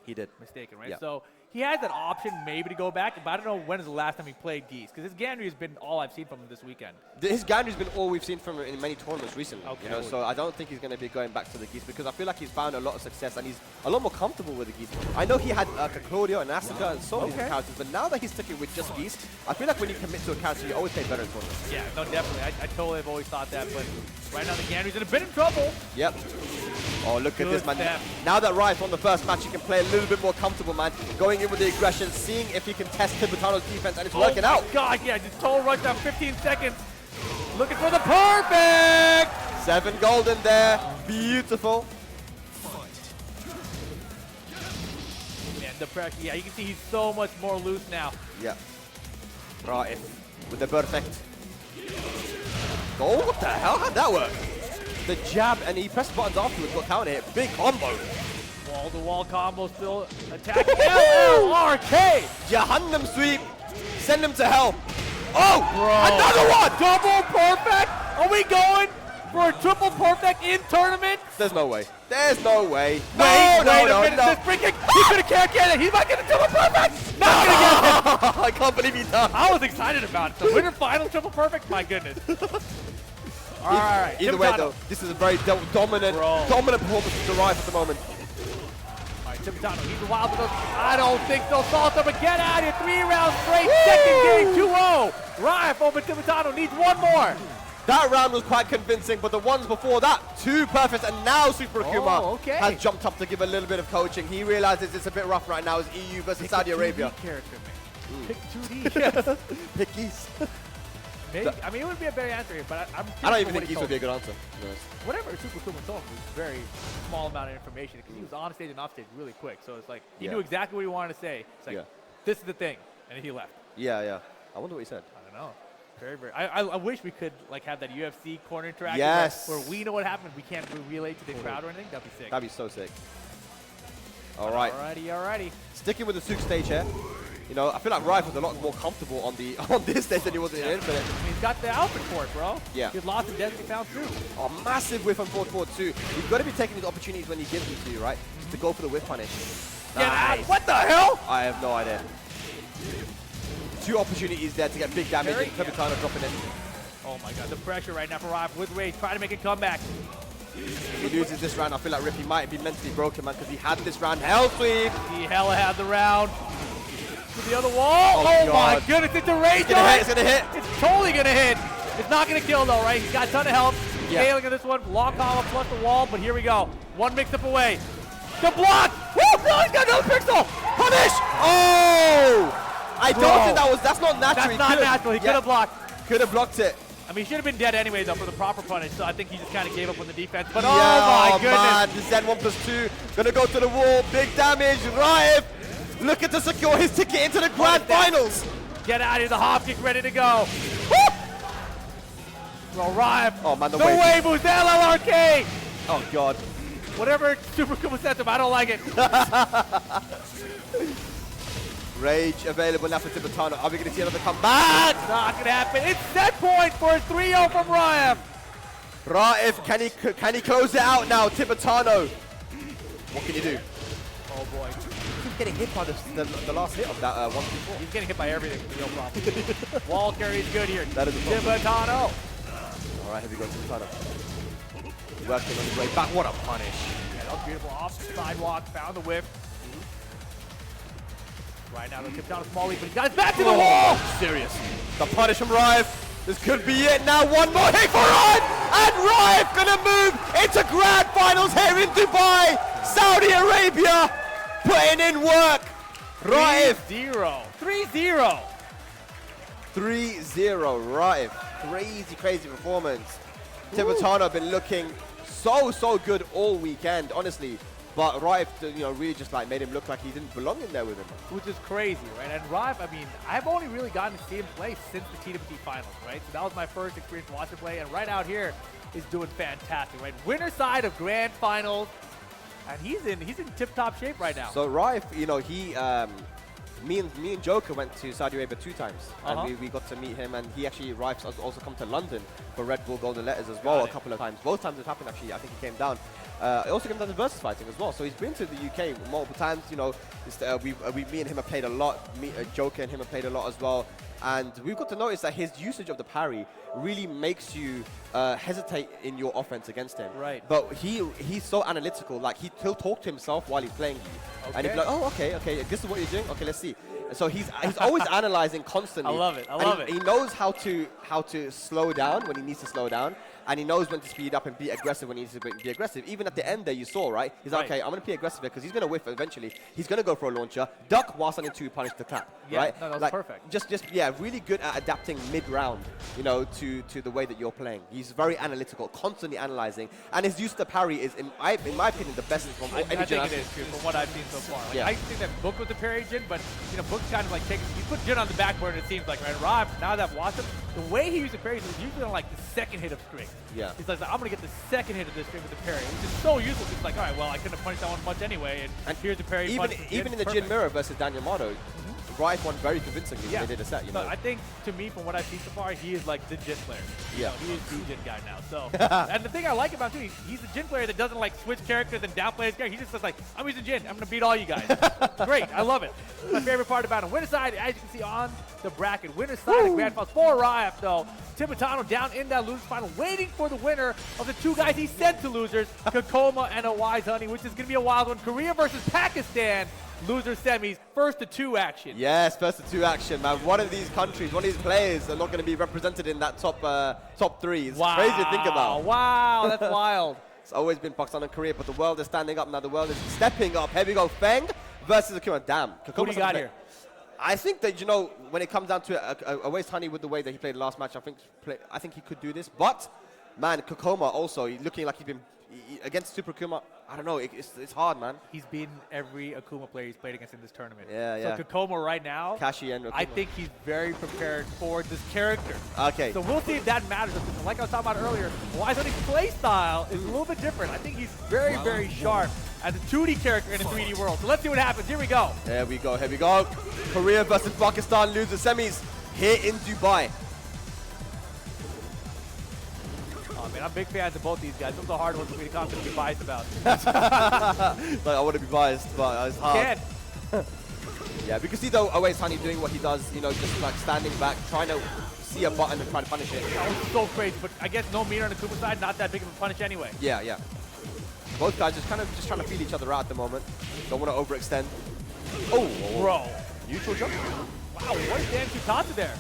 mistaken, right? Yeah. So he has that option maybe to go back, but I don't know when is the last time he played Geese, because his Ganryu has been all I've seen from him this weekend. His Ganryu's been all we've seen from him in many tournaments recently. Okay. So I don't think he's going to be going back to the Geese because I feel like he's found a lot of success and he's a lot more comfortable with the Geese. I know he had Claudio and Asuka and so many characters, but now that he's sticking with just Geese, I feel like when you commit to a character, you always play better in tournaments. Yeah, no, definitely. I totally have always thought that, but right now the Ganryu's in a bit of trouble. Yep. Oh, look at this, man. Step. Now that Rife on the first match, he can play a little bit more comfortable, man. Going in with the aggression, seeing if he can test Tibetano's defense, and it's working out. Oh my God, yeah, just total rush down 15 seconds. Looking for the perfect! 7 golden there. Beautiful. Man, the pressure, yeah, you can see he's so much more loose now. Yeah. Right, with the perfect. Oh, what the hell? How'd that work? The jab, and he pressed buttons afterwards, got counter hit. Big combo. Wall-to-wall combo still attacking. LLRK! Jahannam sweep. Send him to hell. Oh, Bro. another one. Double perfect? Are we going for a triple perfect in tournament? There's no way. There's no way. Wait No. a minute. This free kick, he could have can't get it. He might get a triple perfect. Not gonna get it. I can't believe he does. I was excited about it. The winner final triple perfect. My goodness. All right. Either way, though, this is a very dominant performance to Rife at the moment. All right, Timatano, he's a wild. I don't think they'll salt him, but get out of here. 3 rounds straight. Woo! Second game, 2-0. Rife over Timatano needs one more. That round was quite convincing, but the ones before that, 2 perfects, and now Super Akuma has jumped up to give a little bit of coaching. He realizes it's a bit rough right now as EU versus Saudi Arabia. Character, man. Pick 2D. Pick Geese. Maybe, I mean, it would be a better answer here, but I don't even think Geese would be a good answer. Whatever Super Akuma told me was a very small amount of information because he was on stage and off stage really quick. So it's like he knew exactly what he wanted to say. It's like, this is the thing, and then he left. Yeah. I wonder what he said. I don't know. Very. I wish we could like have that UFC corner interaction where we know what happened. We can't relay to the crowd or anything. That'd be sick. That'd be so sick. All right. Alrighty. Sticking with the Souk stage here. You know, I feel like Rife was a lot more comfortable on this stage than he was in Infinite. I mean, he's got the outfit for it, bro. Yeah. He's lost in Destiny Found too. Oh, massive whiff on forward 2. You've got to be taking these opportunities when he gives them to you, right? To go for the whiff punish. Nice. What the hell? I have no idea. 2 opportunities there to get big damage and Timatano dropping in. Oh my god, the pressure right now for Rife with Rage, trying to make a comeback. He loses this round. I feel like Rippy might be mentally broken, man, because he had this round. Hell sweep. He hella had the round. To the other wall. Oh my goodness, it's a Rage. It's gonna hit. It's totally gonna hit. It's not gonna kill though, right? He's got a ton of health. Scaling on this one. Long combo plus the wall, but here we go. One mix up away. The block. Woo! No, he's got another pixel. Punish. Oh! I don't think that's not natural. That's not natural. He could have blocked. Could have blocked it. I mean, he should have been dead anyway, though, for the proper punish. So I think he just kind of gave up on the defense. But oh my goodness. Man, the Zen 1+2. Gonna go to the wall. Big damage. Rife looking to secure his ticket into the grand finals. Get out of here. The hop kick ready to go. Well, Rife. Oh, man, the wave boost. LLRK. Oh, God. Whatever Super Kuma sent him, I don't like it. Rage available now for Timatano. Are we going to see another comeback? Not going to happen. It's set point for a 3-0 from Raif. Raif, can he close it out now? Timatano. What can you do? Oh, boy. He's getting hit by the last hit of that 1-2-4. He's getting hit by everything. No problem. Wall carry is good here. That is a problem. Timatano. All right, here we go, Timatano. Working on his way back. What a punish. Yeah, that was beautiful. Off the sidewalk. Found the whip. Right now, the tip down a small lead, but he's got his back to the wall! Serious. The punish from Rife. This could be it now. One more hit for Rife! And Rife gonna move into grand finals here in Dubai. Saudi Arabia putting in work. Rife. 3-0. 3-0. 3-0, Rife. Crazy performance. Timatano been looking so good all weekend, honestly. But Rife, really just like made him look like he didn't belong in there with him. Which is crazy, right? And Rife, I mean, I've only really gotten to see him play since the TWT finals, right? So that was my first experience watching play, and right out here is doing fantastic, right? Winner side of grand finals, and he's in tip-top shape right now. So Rife, me and Joker went to Saudi Arabia 2 times, and we got to meet him, and Rife's also come to London for Red Bull Golden Letters as well a couple of times. Both times it happened, actually. I think he came down. He also came down to Versus fighting as well, so he's been to the UK multiple times. Me and him have played a lot. Joker and him have played a lot as well, and we've got to notice that his usage of the parry really makes you hesitate in your offense against him. Right. But he's so analytical. Like he'll talk to himself while he's playing you, and he'll be like, "Oh, okay, this is what you're doing. Okay, let's see." So he's always analyzing constantly. I love it. He knows how to slow down when he needs to slow down, and he knows when to speed up and be aggressive when he needs to be aggressive. Even at the end there, you saw, right? He's like, okay, I'm going to be aggressive because he's going to whiff eventually. He's going to go for a launcher, duck while starting to punish the clap, right? No, that was perfect. Just really good at adapting mid-round, to the way that you're playing. He's very analytical, constantly analyzing, and his use of the parry is, in my opinion, the best from any I think it is, too, from what I've seen so far. I think that Book was the parry Jin, but Book's kind of like he put Jin on the back burner, it seems like, right? Rob, now that I've watched him, the way he used the parries was usually on like the second hit of string. Yeah. He's like, I'm going to get the second hit of this thing with the parry, which is so useless. It's like, all right, well, I couldn't have punished that one much anyway, and here's the parry. Even in the Jin Mirror versus Daniel Mado, Rife won very convincingly when they did a set, you know. I think, to me, from what I've seen so far, he is like the Jin player. Yeah. He is the Jin guy now. So, and the thing I like about him, too, he's the Jin player that doesn't like switch characters and downplay his character. He just says like, I'm using Jin. I'm going to beat all you guys. Great. I love it. My favorite part about him. Winner side, as you can see on the bracket, winner side of Grand Finals for Riot, though. TWT down in that losers final, waiting for the winner of the two guys he sent to losers, Kokoma and a Wise Honey, which is going to be a wild one. Korea versus Pakistan. Loser semis, first to two action. Yes, first to two action, man. One of these countries, one of these players are not going to be represented in that top three. It's crazy to think about. Wow, that's wild. It's always been Pakistan and Korea, but the world is standing up now. The world is stepping up. Here we go, Feng versus Akuma. Damn. Who do you got here? I think that, you know, when it comes down to a Waste Honey with the way that he played the last match, I think he could do this. But, man, Kokoma also, looking like he's been against Super Akuma. I don't know, it's hard, man. He's beaten every Akuma player he's played against in this tournament. Yeah. So Kokoma right now, Kashi and Akuma. I think he's very prepared for this character. Okay. So we'll see if that matters. Like I was talking about earlier, Wise Honey's play style is a little bit different. I think he's very, very sharp as a 2D character in a 3D world. So let's see what happens. Here we go. Here we go. Korea versus Pakistan loser semis here in Dubai. Oh, man, I'm big fans of both these guys. Those are the hard ones for me to constantly be biased about. Like, I want to be biased, but it's hard. Can't. Yeah, we can see though Always Honey doing what he does, you know, just like standing back, trying to see a button and try to punish it. That was so crazy, but I guess no meter on the Akuma side, not that big of a punish anyway. Yeah. Both guys just trying to feel each other out at the moment. Don't want to overextend. Oh, bro. Neutral jump. Wow, what is Dan Kutata there?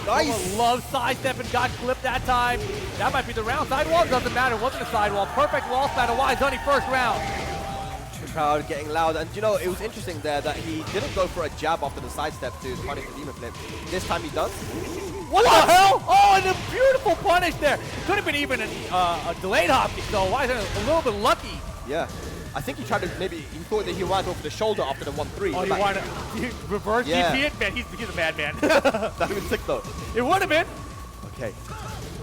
Nice. Loves sidestep and got clipped that time. That might be the round. Sidewall doesn't matter. It wasn't a sidewall. Perfect wall span. A Wise Honey first round. The crowd getting loud. And, you know, it was interesting there that he didn't go for a jab after the sidestep to punish the demon flip. This time he does. What the hell? Oh, and a beautiful punish there. Could have been even a delayed hop kick, though. Wise Honey a little bit lucky. Yeah. I think he tried to he thought that he wanted to go for the shoulder after the 1-3. Oh, he wanted to reverse DP it? Man, he's a madman. That would have been sick, though. It would have been. Okay.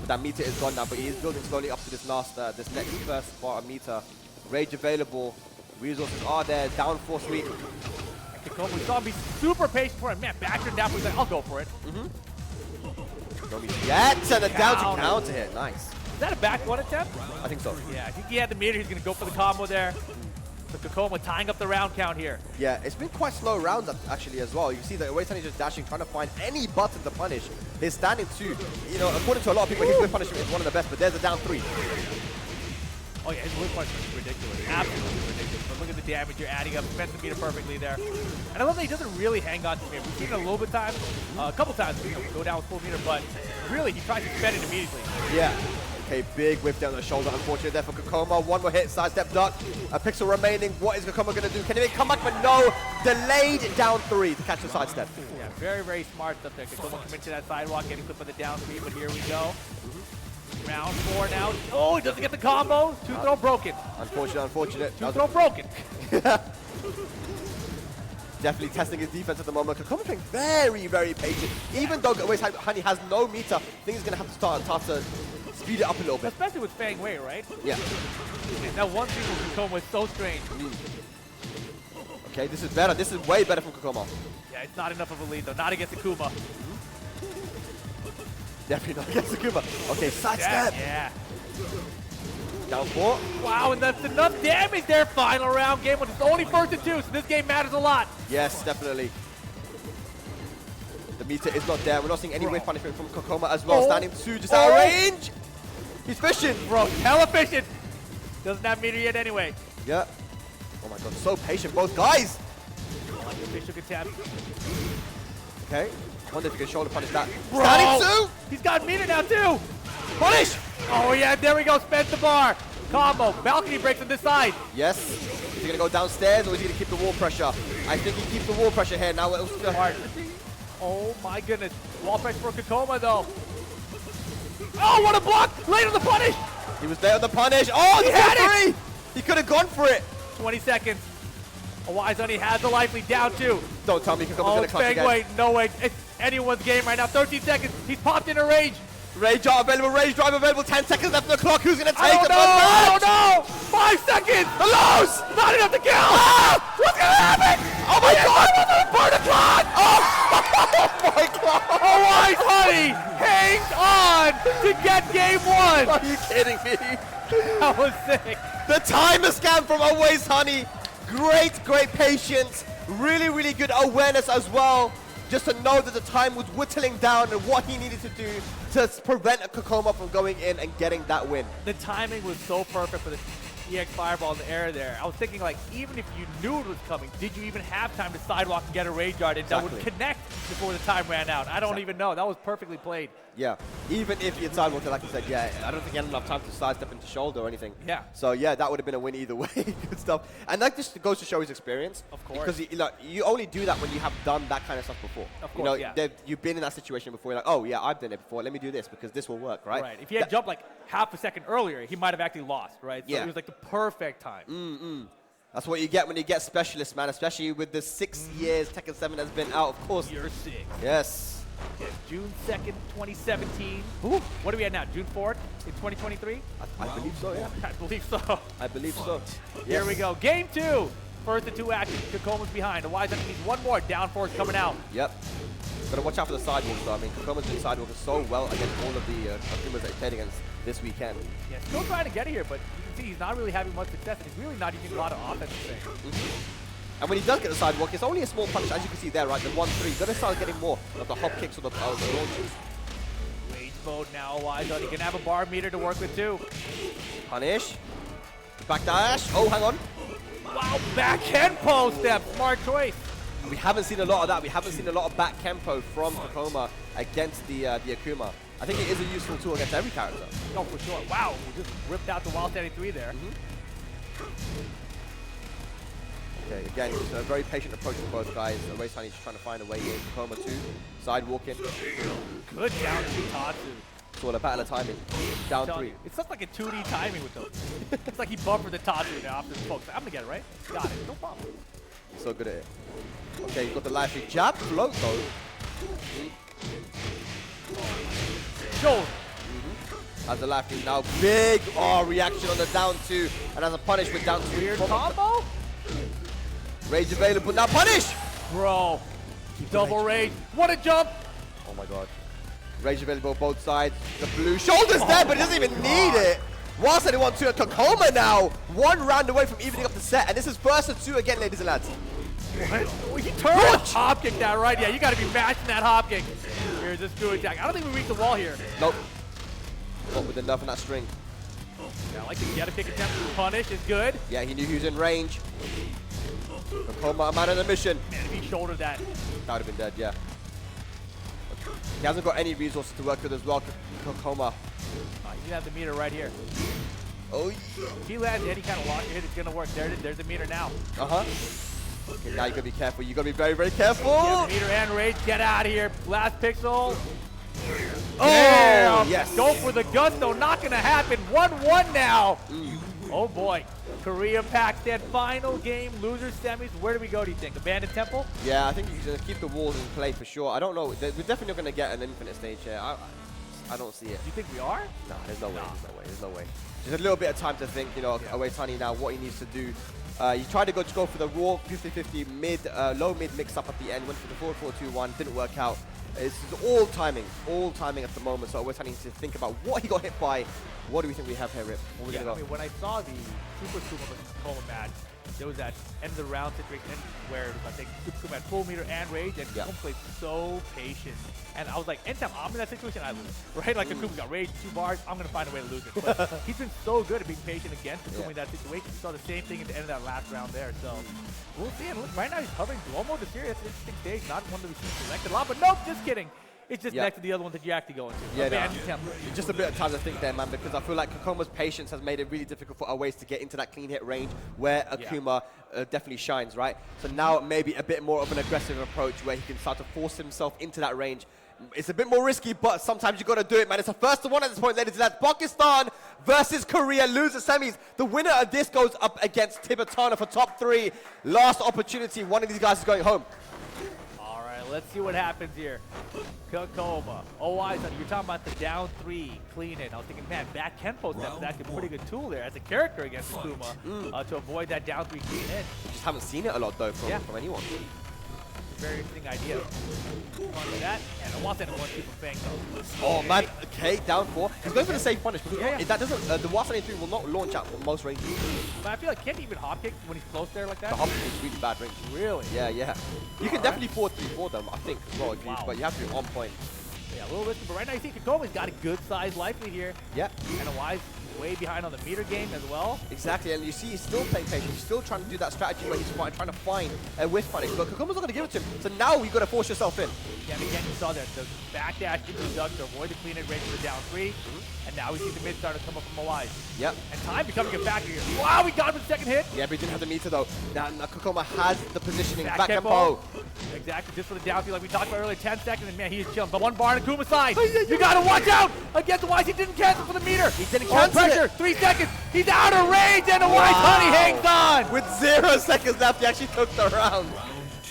But that meter is gone now, but he is building slowly up to this this next first part of meter. Rage available. Resources are there. Down 4 sweep. We saw him be super patient for him. Man, backed down. He's like, I'll go for it. No meter yet. And a down to counter hit. Nice. Is that a back one attempt? I think so. Yeah, I think he had the meter. He's going to go for the combo there. So Kokoma tying up the round count here. Yeah, it's been quite slow rounds actually as well. You see that Always Honey just dashing, trying to find any button to punish. His standing 2, you know, according to a lot of people, his whip punishment is one of the best, but there's a down 3. Oh yeah, his whip punishment is ridiculous. Absolutely ridiculous. But look at the damage you're adding up. Spends the meter perfectly there. And I love that he doesn't really hang on to me. We've seen it a little bit times, a couple times, go down with full meter, but really he tries to spend it immediately. Yeah. Okay, big whip down the shoulder, unfortunately there for Kokoma. One more hit, sidestep duck. A pixel remaining. What is Kokoma going to do? Can he make a comeback? But no, delayed down 3 to catch the sidestep. Yeah, very, very smart stuff there. Kokoma commit to that sidewalk, getting clipped by the down 3, but here we go. Round 4 now. Oh, he doesn't get the combo. 2-throw broken. Unfortunate. 2-throw broken. Definitely testing his defense at the moment. Kokoma playing very, very patient. Even though Always Honey has no meter, I think he's going to have to start to speed it up a little bit. Especially with Fang Wei, right? Yeah. And that one thing with Kokoma is so strange. Okay, this is better. This is way better from Kokoma. Yeah, it's not enough of a lead, though. Not against Akuma. Definitely not against Akuma. Okay, sidestep. Yeah. Down 4. Wow, and that's enough damage there. Final round game, but it's only first and 2, so this game matters a lot. Yes, definitely. The meter is not there. We're not seeing any whip punishment from Kokoma as well. Standing 2, just out of range. He's fishing. Bro, hella fishing. Doesn't have meter yet anyway. Yeah. Oh my god, so patient, both guys. I like the fish attempt. Okay. I wonder if he can shoulder punish that. Bro, Standing 2. He's got meter now too. Punish. Oh yeah, there we go. Spence the bar. Combo. Balcony breaks on this side. Yes. Is he going to go downstairs or is he going to keep the wall pressure? I think he keeps the wall pressure here. Now it's hard. Oh my goodness. Wall press for Kokoma though. Oh, what a block! Late on the punish! He was there on the punish. Oh, he had it! He could have gone for it. 20 seconds. A Wise Honey has the life lead down 2. Don't tell me Kokoma's Oh, going to clutch again. Wait, no way. It's anyone's game right now. 13 seconds. He's popped in a rage. Rage art available, rage drive available, 10 seconds left on the clock. Who's going to take I the don't know! 5 seconds! The lows! Not enough to kill! Ah! What's going to happen? Oh my god! Burn the clock! Oh my god! Always Honey hangs on to get game 1! Are you kidding me? That was sick. The timer scan from Always Honey. Great patience. Really good awareness as well. Just to know that the time was whittling down and what he needed to do to prevent Kokoma from going in and getting that win. The timing was so perfect for the EX Fireball in the air there. I was thinking, like, even if you knew it was coming, did you even have time to sidewalk and get a Rage Guard that would connect before the time ran out? I don't even know. That was perfectly played. Yeah, even if you sidewalked it, like you said, yeah, I don't think he had enough time to sidestep into shoulder or anything. Yeah. So yeah, that would have been a win either way. Good stuff. And that just goes to show his experience. Of course. Because you only do that when you have done that kind of stuff before. Of course, yeah. You've been in that situation before. You're like, oh yeah, I've done it before. Let me do this because this will work, right? Right. If he had jumped like half a second earlier, he might have actually lost, right? So yeah. it was like the perfect time. That's what you get when you get specialists, man. Especially with the 6 years Tekken 7 has been out, of course. Year 6. Yes. Okay, June 2nd, 2017. Ooh. What are we at now? June 4th in 2023? I believe so, yeah. I believe so. I believe so. Here we go. Game 2. First of 2 actions. Kokoma's behind. The Wise needs one more. Down force coming out. Yep. Gotta watch out for the sidewalks though. I mean, Kokoma's been sidewalking so well against all of the Akumas that he played against this weekend. Yeah, still trying to get here, but you can see he's not really having much success, and he's really not using a lot of offensive things. And when he does get the sidewalk, it's only a small punish, as you can see there, right? The 1-3. Gonna start getting more of the hop kicks or the launches. Rage mode now, Wise. He can have a bar meter to work with too. Punish. Back dash. Oh, hang on. Wow, back Kenpo step. Smart choice. We haven't seen a lot of that. We haven't seen a lot of back Kenpo from Kokoma against the Akuma. I think it is a useful tool against every character. Oh, for sure. Wow, we just ripped out the Wild Standing 3 there. Okay, again, just a very patient approach from both guys. Always Honey's trying to find a way in. Kokoma too. Sidewalking. Good down to Tatsu. It's all a battle of timing. Down 3. It's just like a 2D timing with those. It's like he buffered the Tatsu now after the poke. I'm gonna get it, right? Got it. No problem. So good at it. Okay, you've got the live feed jab. Float though. Shoulder. As the live feed now. Big reaction on the down 2. And as a punishment down 2. Weird combo? Rage available. Now punish! Bro. Double rage. What a jump! Oh my god. Rage available both sides. The blue shoulder's there, but he doesn't even need it. Whilst anyone to Kokoma now. 1 round away from evening up the set. And this is first and 2 again, ladies and lads. What? He turned a hop kick that right. Yeah, you got to be matching that hop kick. Here's this screw attack. I don't think we reached the wall here. Nope. Not with enough in that string. Yeah, I like to get a kick attempt. Punish is good. Yeah, he knew he was in range. Kokoma, a man on a mission. Man, if he shouldered that. That would have been dead, yeah. He hasn't got any resources to work with as well, Kokoma. You have the meter right here. Oh, If he lands any kind of launcher hit, it's going to work. There's the meter now. Okay, now you gotta be careful. You gotta be very careful. Yeah, meter and rage. Get out of here. Last pixel. Oh, damn. yes. Go for the gusto. Not going to happen. 1-1 now. Oh, boy. Korea Pakistan final game, losers semis. Where do we go, do you think? Abandoned Temple? Yeah, I think he's gonna keep the walls in play for sure. I don't know. We're definitely not gonna get an infinite stage here. I don't see it. Do you think we are? Nah, there's no way. There's no way. Just a little bit of time to think, you know, Away Tani now, what he needs to do. He tried to go for the raw 50-50 low mid mix up at the end, went for the 4-4-2-1, didn't work out. It's all timing at the moment. So Away Tani needs to think about what he got hit by. What do we think we have here, Rip? What are we gonna go? I mean, when I saw the Super Kuma versus Kokoma match, there was that end of the round situation where it was, I think, Super Kuma had full meter and rage, and Kokoma played so patient. And I was like, anytime I'm in that situation, I lose. Right? Like, Kokoma's got rage, 2 bars, I'm going to find a way to lose it. But he's been so good at being patient against Kokoma in that situation. We saw the same thing at the end of that last round there. So we'll see. And look, right now he's hovering Duomo, the series. That's an interesting stage. Not one that we've seen selected a lot. But nope, just kidding. It's just next to the other one that you actually go into. Yeah, just a bit of time to think there, man, because I feel like Kokoma's patience has made it really difficult for Aways to get into that clean hit range where Akuma definitely shines, right? So now maybe a bit more of an aggressive approach where he can start to force himself into that range. It's a bit more risky, but sometimes you got to do it, man. It's a first to one at this point, ladies and gents. Pakistan versus Korea, loser semis. The winner of this goes up against TWT for top 3. Last opportunity. One of these guys is going home. let's see what happens here. Kokoma. Oh, you're talking about the down 3, clean it. I was thinking, man, back Kenpo step is actually a pretty good tool there as a character against Akuma to avoid that down 3 clean in. Just haven't seen it a lot though from anyone. Very interesting idea. Punish that, and the Wasan wants people Fang though. Oh man, okay, down 4. He's going for the safe punish, because Yeah. that doesn't, the Wasan 3 will not launch out on most ranges. But I feel like can't he even hop kick when he's close there like that? The hop is really bad range. Really? Yeah, yeah. You can definitely 4-3-4 them, I think, as well, but you have to be on point. Yeah, a little risky, but right now you see Kokoma's got a good size life lead here. Yeah. And Wise way behind on the meter game as well. Exactly, and you see he's still playing patient. He's still trying to do that strategy where he's trying to find a whiff punish, but Kokoma's not going to give it to him. So now you got to force yourself in. Yeah, and again, you saw that the backdash into the dug to avoid the clean and range for the down 3. And now we see the mid starter come up from Wise. Yep. And time becoming a factor here. Wow, we got him with the second hit. Yeah, but he didn't have the meter though. Now Kokoma has the positioning. Back tempo. Exactly, just for the down 3 like we talked about earlier, 10 seconds, and man, he is chilling. But one bar on Akuma's side. You gotta watch out against Wise. He didn't cancel for the meter. He didn't cancel pressure, it. 3 seconds. He's out of range, and Wise Honey hangs on. With 0 seconds left, he actually took the round.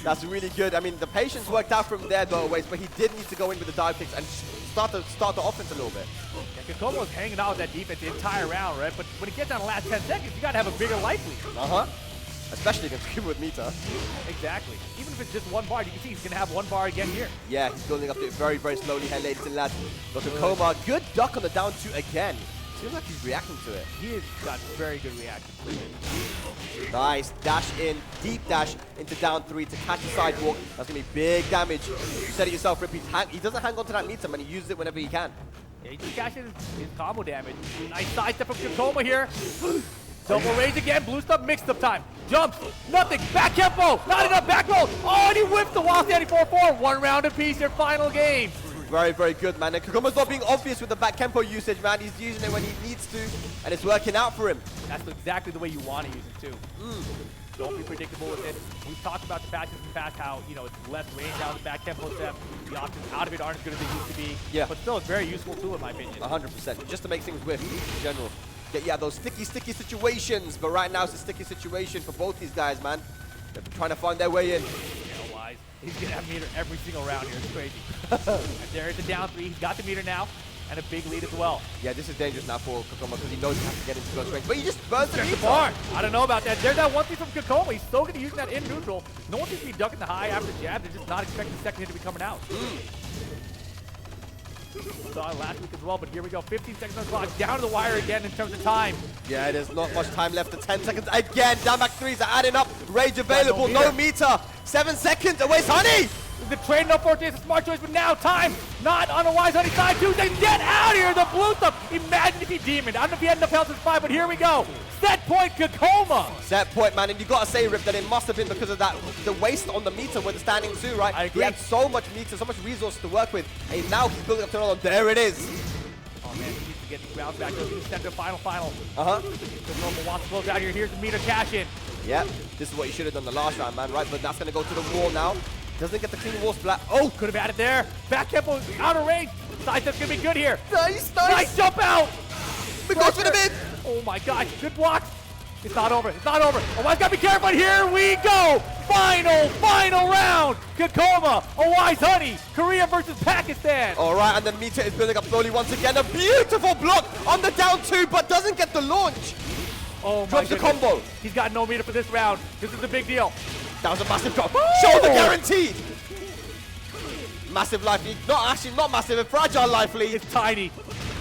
That's really good. I mean, the patience worked out from there though, Waste, but he did need to go in with the dive kicks and start the offense a little bit. Yeah, Kokoma was hanging out with that defense the entire round, right? But when it gets down to the last 10 seconds, you gotta have a bigger life lead. Especially against people with meter. Exactly. Even if it's just 1 bar, you can see he's gonna have 1 bar again here. Yeah, he's building up to it very, very slowly here, ladies and lads. But Kokoma, good duck on the down 2 again. Seems like he's reacting to it. He has got very good reaction. Nice, dash in, deep dash into down 3 to catch the sidewalk. That's gonna be big damage. You said it yourself, Rip. He doesn't hang on to that meter, man. He uses it whenever he can. Yeah, he just cashes his combo damage. Nice sidestep from Kokoma here. Double rage again, blue stuff, mixed up time. Jumps, nothing, back tempo, not enough, back roll. Oh, and he whips the wall standing 4-4. 1 round apiece, your final game. Very, very good, man. And Kokoma's not being obvious with the back tempo usage, man. He's using it when he needs to, and it's working out for him. That's exactly the way you want to use it, too. Don't be predictable with it. We've talked about the patches in the past, how, you know, it's less range out of the back tempo step. The options out of it aren't as good as they used to be. Yeah. But still, it's a very useful tool, in my opinion. 100%. Just to make things whiff in general. Yeah, those sticky situations. But right now, it's a sticky situation for both these guys, man. They're trying to find their way in. Yeah, Wise. He's going to have meter every single round here. It's crazy. And there's the down 3. He's got the meter now. And a big lead as well. Yeah, this is dangerous now for Kokoma because he knows he has to get into close range. But he just burns the meter. Bar. I don't know about that. There's that 1-3 from Kokoma. He's still going to use that in neutral. No one seems to be ducking the high after the jab. They're just not expecting the second hit to be coming out. Saw it last week as well, but here we go. 15 seconds on the clock. Down to the wire again in terms of time. Yeah, there's not much time left. The 10 seconds again. Down back 3s are adding up. Rage available. No meter. 7 seconds. Away Honey. The trade up 14 is a smart choice, but now time not on the Wise Honey side. 2 seconds. Get out of here. The blue stuff. Imagine if he demoned. I don't know if he had enough health to 5, but here we go. Set point Kokoma. Set point, man. And you got to say, Rip, that it must have been because of that the waste on the meter with the standing 2, right? I agree. He had so much meter, so much resources to work with. And now he's building up to another one. There it is. Oh, man. He needs to get the ground back. He's sent to final. The normal wants to close out here. Here's the meter cash in. Yeah, this is what you should have done the last round, man, right? But that's going to go to the wall now. Doesn't get the clean wall splat. Oh, could have had it there. Back tempo out of range. Side step's going to be good here. Nice jump out. It goes for the mid. Oh, my gosh. Good blocks. It's not over. Oh, Wise got to be careful. Here we go. Final round. Kokoma, Wise Honey, Korea versus Pakistan. All right, and the meter is building up slowly once again. A beautiful block on the down 2, but doesn't get the launch. Oh, my Drops the goodness. combo. He's got no meter for this round. This is a big deal. That was a massive drop. Shoulder guaranteed. Massive life lead. Not massive, a fragile life lead. It's tiny.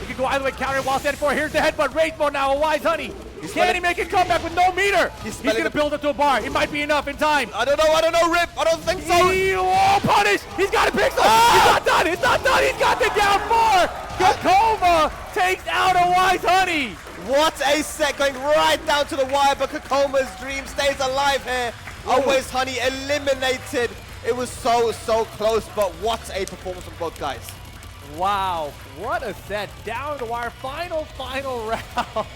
He can go either way, counter while standing for. Here's the headbutt. Rage mode now, Wise Honey. Can he make a comeback with no meter? He's going to build it to a bar. It might be enough in time. I don't know, Rip. I don't think so. Oh, punish. He's got a pixel. He's not done. It's not done. He's got the down 4. Kokoma takes out a Wise Honey. What a set, going right down to the wire, but Kokoma's dream stays alive here. Always Honey eliminated. It was so close, but what a performance from both guys. Wow, what a set. Down the wire, final round.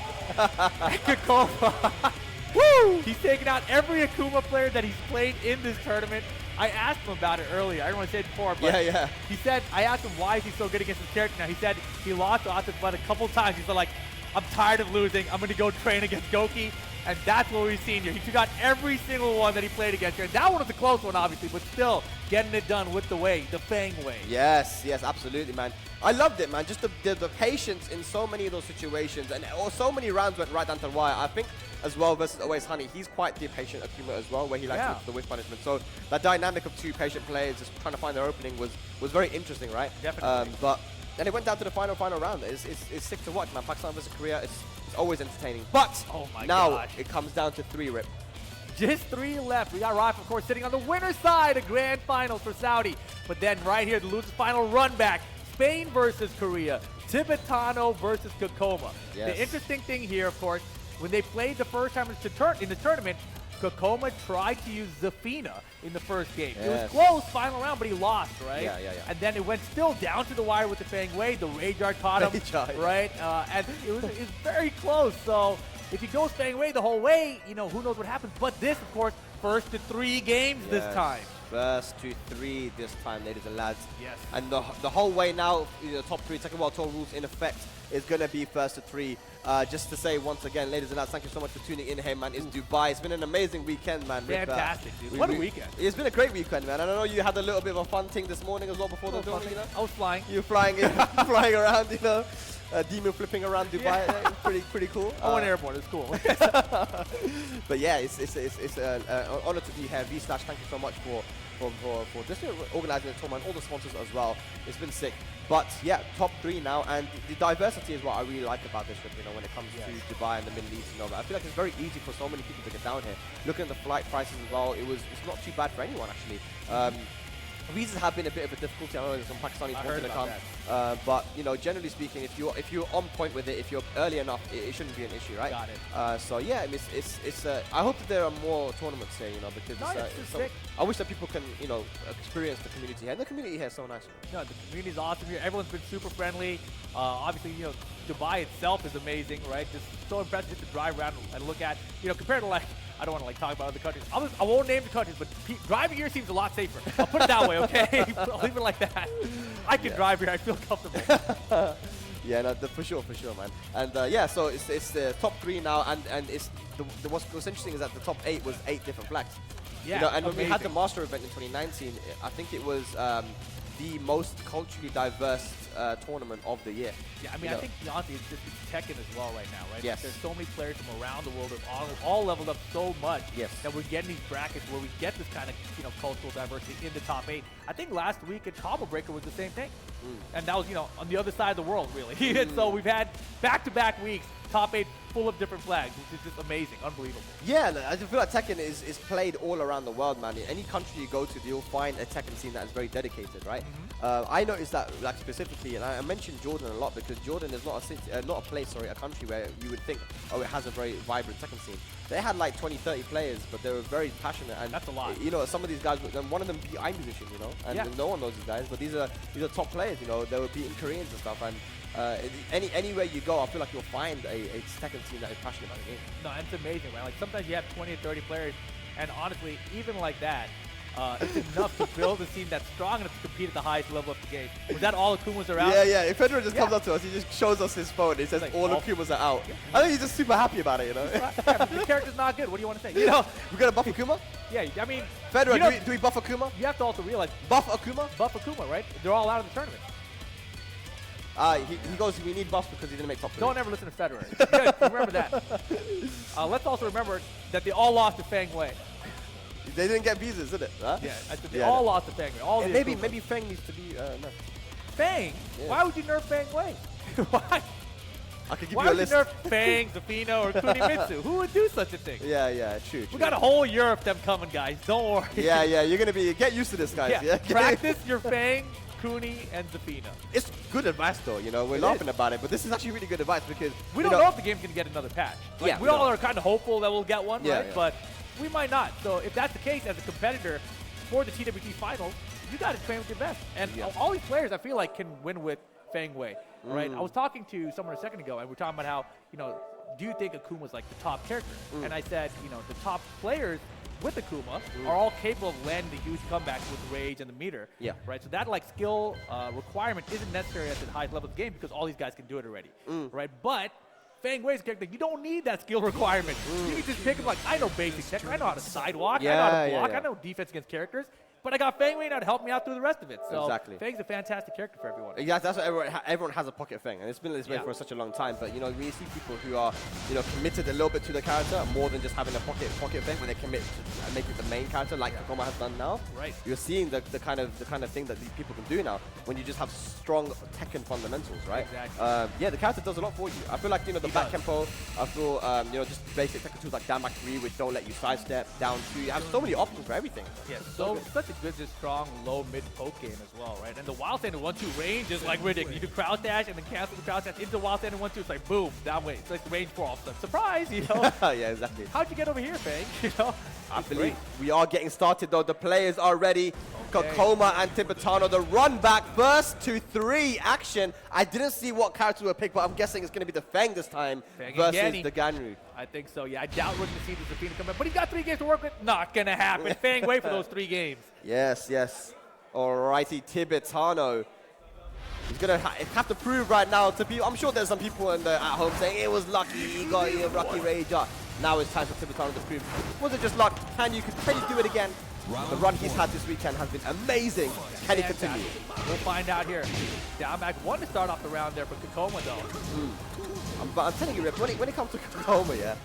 Kokoma. Woo! He's taken out every Akuma player that he's played in this tournament. I asked him about it earlier. I don't want to say it before, but yeah. He said, I asked him why is he so good against his character now. He said he lost to Atif, but a couple times he's like, I'm tired of losing. I'm going to go train against Goki. And that's what we've seen here. He took out every single one that he played against here. And that one was a close one, obviously, but still getting it done with the way, the Fang way. Yes, yes, absolutely, man. I loved it, man. Just the patience in so many of those situations, and so many rounds went right down to the wire. I think as well versus Always Honey, he's quite the patient Akuma as well, where he likes to look for the whiff punishment. So that dynamic of two patient players just trying to find their opening was very interesting, right? Definitely. But then it went down to the final round. It's sick to watch, man. Pakistan versus Korea, it's always entertaining. But now it comes down to 3, Rip. Just 3 left. We got Raif, of course, sitting on the winner's side of grand finals for Saudi. But then right here, the loser's final run back. Spain versus Korea. Tibetano versus Kokoma. Yes. The interesting thing here, of course, when they played the first time in the tournament, Kokoma tried to use Zafina in the first game. It was close, final round, but he lost, right? Yeah. And then it went still down to the wire with the Fang Wei. The Rage Art caught him, right? And it was very close. So if he goes Fang Wei the whole way, you know, who knows what happens. But this, of course, first to 3 games this time. First to 3 this time, ladies and lads. Yes. And the whole way now, the top 3 Tekken World Tour rules in effect is going to be first to 3. Just to say once again, ladies and lads, thank you so much for tuning in here, man. It's Dubai. It's been an amazing weekend, man. Fantastic, dude. What a weekend. It's been a great weekend, man. And I know you had a little bit of a fun thing this morning as well before the tournament, you know? I was flying. You were flying, flying around, you know? Demon flipping around Dubai. Yeah. Pretty cool. I went airborne. It's cool. But yeah, it's an honor to be here. vSlash, thank you so much for just organizing the tournament, all the sponsors as well. It's been sick. But yeah, top 3 now, and the diversity is what I really like about this trip, you know, when it comes to Dubai and the Middle East, you know. But I feel like it's very easy for so many people to get down here. Looking at the flight prices as well, it's not too bad for anyone actually. Visas have been a bit of a difficulty. I know there's some Pakistanis wanting to come, but you know, generally speaking, if you're on point with it, if you're early enough, it shouldn't be an issue, right? Got it. So yeah, it's I hope that there are more tournaments here, you know, because I wish that people can, you know, experience the community here. And the community here is so nice. No, the community's awesome here. Everyone's been super friendly. Obviously, you know, Dubai itself is amazing, right? Just so impressive just to drive around and look at. You know, compared to like, I don't want to like talk about other countries. I won't name the countries, but driving here seems a lot safer. I'll put it that way, okay? I'll leave it like that. I can drive here. I feel comfortable. Yeah, no, for sure, man. And yeah, so it's the top 3 now, and what's interesting is that the top 8 was 8 different flags. Yeah, you know, and when we had the Master event in 2019, I think it was the most culturally diverse tournament of the year. Yeah, I mean, I think honestly, it's Tekken as well right now, right? Yes. There's so many players from around the world that all leveled up so much that we're getting these brackets where we get this kind of, you know, cultural diversity in the top 8. I think last week at Combo Breaker was the same thing. And that was, you know, on the other side of the world, really. And so we've had back-to-back weeks, top 8 full of different flags, which is just amazing, unbelievable. Yeah, I just feel like Tekken is played all around the world, man. Any country you go to, you'll find a Tekken scene that is very dedicated, right? I noticed that, like, specifically, and I mentioned Jordan a lot because Jordan is not a city, a country where you would think, oh, it has a very vibrant Tekken scene. They had like 20, 30 players, but they were very passionate. And that's a lot. You know, some of these guys, and one of them beat iMusician, you know, and no one knows these guys, but these are top players, you know. They were beating Koreans and stuff, and anywhere you go, I feel like you'll find a Tekken team that is passionate about the game. No, it's amazing, right? Like sometimes you have 20 or 30 players, and honestly, even like that, it's enough to build a team that's strong enough to compete at the highest level of the game. Was that all Akuma's are out? Yeah. If Federer just comes up to us, he just shows us his phone. He says, like, all Akuma's are out. I think he's just super happy about it, you know? The character's not good. What do you want to say? You know, we're going to buff Akuma? Yeah, I mean... Federer, you know, do we buff Akuma? You have to also realize... Buff Akuma? Buff Akuma, right? They're all out of the tournament. He goes, we need buffs because he didn't make top 3. Don't ever listen to Federer. Remember that. Let's also remember that they all lost to Fang Wei. They didn't get visas, did it? Huh? Yeah, they all lost to Fang Wei. All maybe Fang needs to be nerfed. Fang? Yeah. Why would you nerf Fang Wei? Why? I could give Why you a would list. you nerf Fang, Zafina, or Kunimitsu? Who would do such a thing? Yeah, true. We got a whole year of them coming, guys. Don't worry. Yeah, you're gonna get used to this, guys. Yeah. Practice your Fang, Kuni, and Zafina. It's good advice, though. You know, we're laughing about it, but this is actually really good advice because we don't know if the game's gonna get another patch. Like, we all are kind of hopeful that we'll get one, right? But we might not. So if that's the case, as a competitor for the TWT finals, you got to train with your best. And all these players, I feel like, can win with Fang Wei, right? I was talking to someone a second ago, and we were talking about how, you know, do you think Akuma was like the top character? And I said, you know, the top players with Akuma are all capable of landing the huge comebacks with the Rage and the meter. Yeah. Right. So that like skill requirement isn't necessary at the highest level of the game because all these guys can do it already. Right. But Fang Wei's a character, you don't need that skill requirement. You can just pick him like, I know basic tech, I know how to sidewalk, I know how to block, I know defense against characters. But I got Fang Wei now to help me out through the rest of it. So exactly. Fang's a fantastic character for everyone. Yeah, that's what everyone has a pocket Fang, and it's been this way for such a long time. But you know, when you see people who are, you know, committed a little bit to the character more than just having a pocket Fang, when they commit to make it the main character, like Kokoma has done now. Right. You're seeing the kind of thing that these people can do now when you just have strong Tekken fundamentals, right? Exactly. Yeah, the character does a lot for you. I feel like, you know, the back tempo. I feel you know, just basic Tekken tools like down back 3, which don't let you sidestep, down 2. You have so many options for everything. Yeah, so such a good, just strong, low mid poke game as well, right? And the wild stand in 1-2 range is like ridiculous. You do crouch dash and then cancel the crouch dash into wild stand in 1-2. It's like boom, down way. It's like range 4 off stuff. Surprise, you know? Yeah, exactly. How'd you get over here, Fang? You know? I believe we are getting started though. The players are ready. Kokoma and Tibetano, the run back, first to 3 action. I didn't see what character were picked, but I'm guessing it's going to be the Fang this time versus the Ganryu. I think so, yeah. I doubt we're going to see the Zafina come in, but he's got 3 games to work with. Not going to happen. Fang Wei for those 3 games. Yes, yes. Alrighty, Tibetano. He's going to have to prove right now to people. I'm sure there's some people at home saying it was lucky, he got a lucky rage up. Now it's time for Tibetano to prove. Was it just luck? Can you do it again? The run he's had this weekend has been amazing. Can he continue? We'll find out here. Down back 1 to start off the round there for Kokoma, though. But I'm telling you, Rip, when it comes to Kokoma, yeah,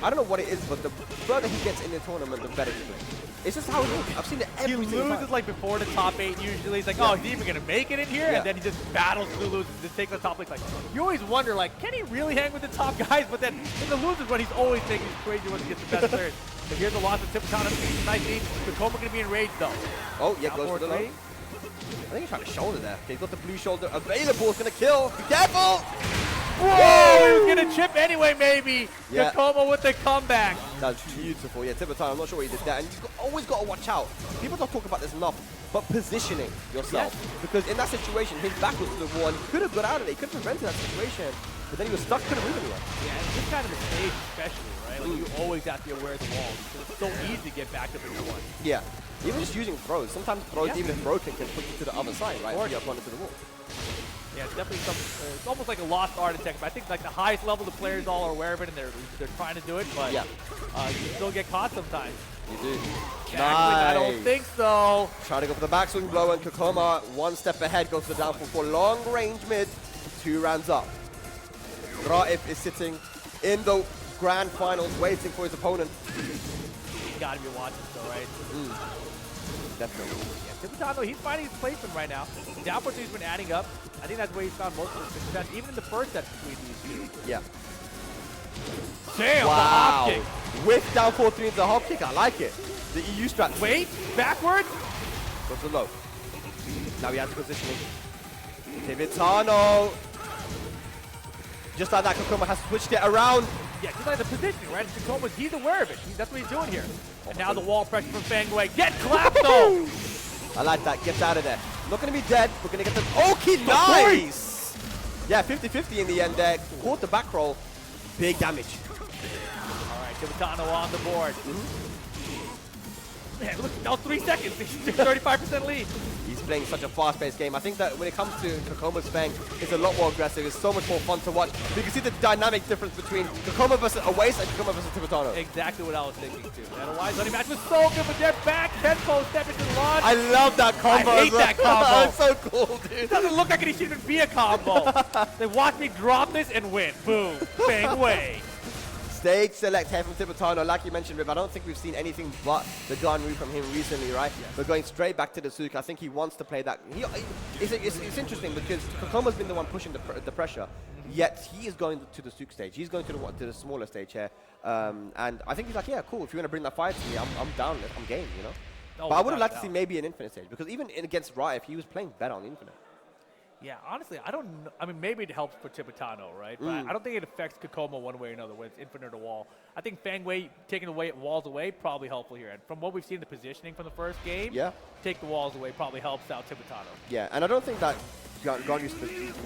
I don't know what it is, but the further he gets in the tournament, the better he plays. It's just how it is. I've seen it every He single loses time. like before the top 8 usually. He's like, oh, is he even going to make it in here? And then he just battles through loses, just takes the top 8. Like, you always wonder, like, can he really hang with the top guys? But then in the losers run, he's always making these crazy ones to get the best players. So here's the loss of Tibetano. Nice lead. Kokoma going to be enraged, though. Oh, yeah, goes for the low. I think he's trying to shoulder there. Okay, he's got the blue shoulder available. It's going to kill. Be careful! Whoa! He was going to chip anyway, maybe. Yeah. Kokoma with the comeback. That's beautiful. Yeah, Tibetano, I'm not sure what he did there. And you've always got to watch out. People don't talk about this enough, but positioning yourself. Because in that situation, his back was to the wall, and he could have got out of it. He could have prevented that situation. But then he was stuck, couldn't move anywhere. Yeah, and this kind of a stage especially, right? Like, you always have to be aware of the walls. Because it's so easy to get back up into one. Yeah. Even just using throws. Sometimes throws, even if broken, can put you to the other side, right? Or your opponent to the wall. Yeah, it's definitely some. It's almost like a lost art in Tekken. But I think like the highest level, the players all are aware of it and they're trying to do it. But you still get caught sometimes. You do. Nice. I don't think so. Try to go for the backswing blow, and Kokoma 1 step ahead, goes to the downfall for long range mid. 2 rounds up. Raif is sitting in the grand finals, waiting for his opponent. You gotta be watching still, right? Definitely. Yeah, Tibetano, he's finding his placement right now. The down force he's been adding up. I think that's where he's found most of his success, even in the first set between these 2. Yeah. Damn, wow. the hop kick. With down 4-3 into the hop kick, I like it. The EU strat. Wait, backwards? Goes to low. Now he has positioning. Tibetano. Just like that, Kokoma has switched it around. Yeah, just like the positioning, right? Kokoma's, he's aware of it. That's what he's doing here. And now the wall pressure from Fang Wei. Get clapped, though! I like that. Get out of there. Not going to be dead. We're going to get the... Okay, nice! Yeah, 50-50 in the end there. Caught the back roll. Big damage. All right, Tibetano on the board. Man, look, now 3 seconds. 35% lead. He's playing such a fast-paced game. I think that when it comes to Kokoma's Fang, it's a lot more aggressive. It's so much more fun to watch. You can see the dynamic difference between Kokoma versus Oasis and Kokoma versus Tibetano. Exactly what I was thinking, too. That Wise Honey match was so good, but their back tempo step into the launch. I love that combo. I hate that combo. It's so cool, dude. It doesn't look like it should even be a combo. They watch me drop this and win. Boom. Fang Wei. Stage select here from Tibetano. Like you mentioned, Rip, I don't think we've seen anything but the Ganryu from him recently, right? Yes. We're going straight back to the Souk. I think he wants to play that. It's interesting because Kokoma's been the one pushing the pressure, yet he is going to the Souk stage. He's going to the smaller stage here. And I think he's like, yeah, cool. If you want to bring that fight to me, I'm down. I'm game, you know? But I would have liked to see maybe an Infinite stage because even against Raif, he was playing better on Infinite. Yeah, honestly, I don't know. I mean, maybe it helps for Tibetano, right? But I don't think it affects Kokoma one way or another when it's infinite or wall. I think Fang Wei taking the walls away probably helpful here. And from what we've seen in the positioning from the first game, take the walls away probably helps out Tibetano. Yeah, and I don't think that Garnius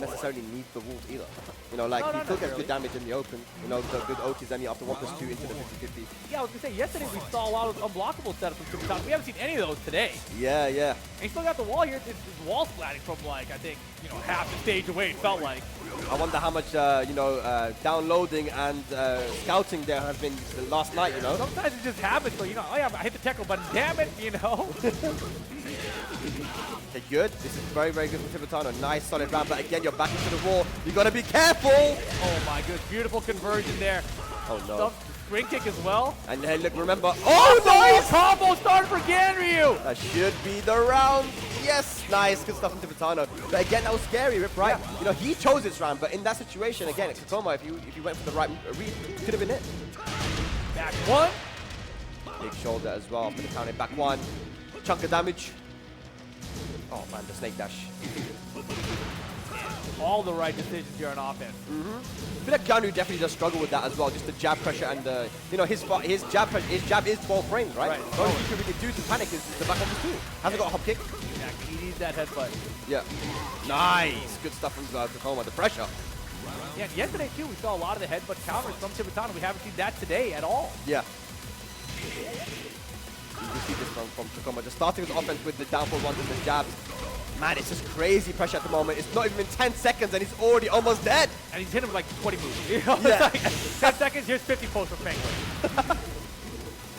necessarily needs the walls either. You know, like, No, he not still gets necessarily. good damage in the open. You know, the good OTs then after 1+2 into the 50-50. Yeah, I was going to say, yesterday we saw a lot of unblockable setups from TWT. We haven't seen any of those today. Yeah, yeah. And he still got the wall here. It's wall splatting from, like, I think, you know, half the stage away, it felt like. I wonder how much, you know, downloading and scouting there has been last night, you know? Sometimes it just happens, but, you know, oh yeah, I hit the tackle button, damn it, you know? Okay, good. This is very, very good for TWT. Nice, solid round, but again, you're back into the wall. You got to be careful. Oh my goodness, beautiful conversion there. Oh, no. Some spring kick as well. And hey, look, remember. Oh, nice! Combo start for Ganryu! That should be the round. Yes, nice. Good stuff from TWT. But again, that was scary, Rip, right? Yeah. You know, he chose this round, but in that situation, again, Kakoma, if you went for the right read, could have been it. Back one. Big shoulder as well for the counting. Back one. Chunk of damage. Oh, man, the snake dash. All the right decisions here on offense. I feel like Ganryu definitely does struggle with that as well, just the jab pressure and you know, his jab is 12 frames, right? Right. The only thing you can really do to panic is the back on the 2. Hasn't got a hop kick. Exactly. He needs that headbutt. Yeah. Nice. Good stuff from Kakoma. The pressure. Yeah, yesterday too, we saw a lot of the headbutt counters from TWT. We haven't seen that today at all. Yeah. You see this from Kakoma. Just starting his offense with the downfall runs and the jabs. Man, it's just crazy pressure at the moment. It's not even been 10 seconds and he's already almost dead. And he's hit him with like 20 moves. You know? Yeah. It's like 10 seconds, here's 50 posts for Franklin.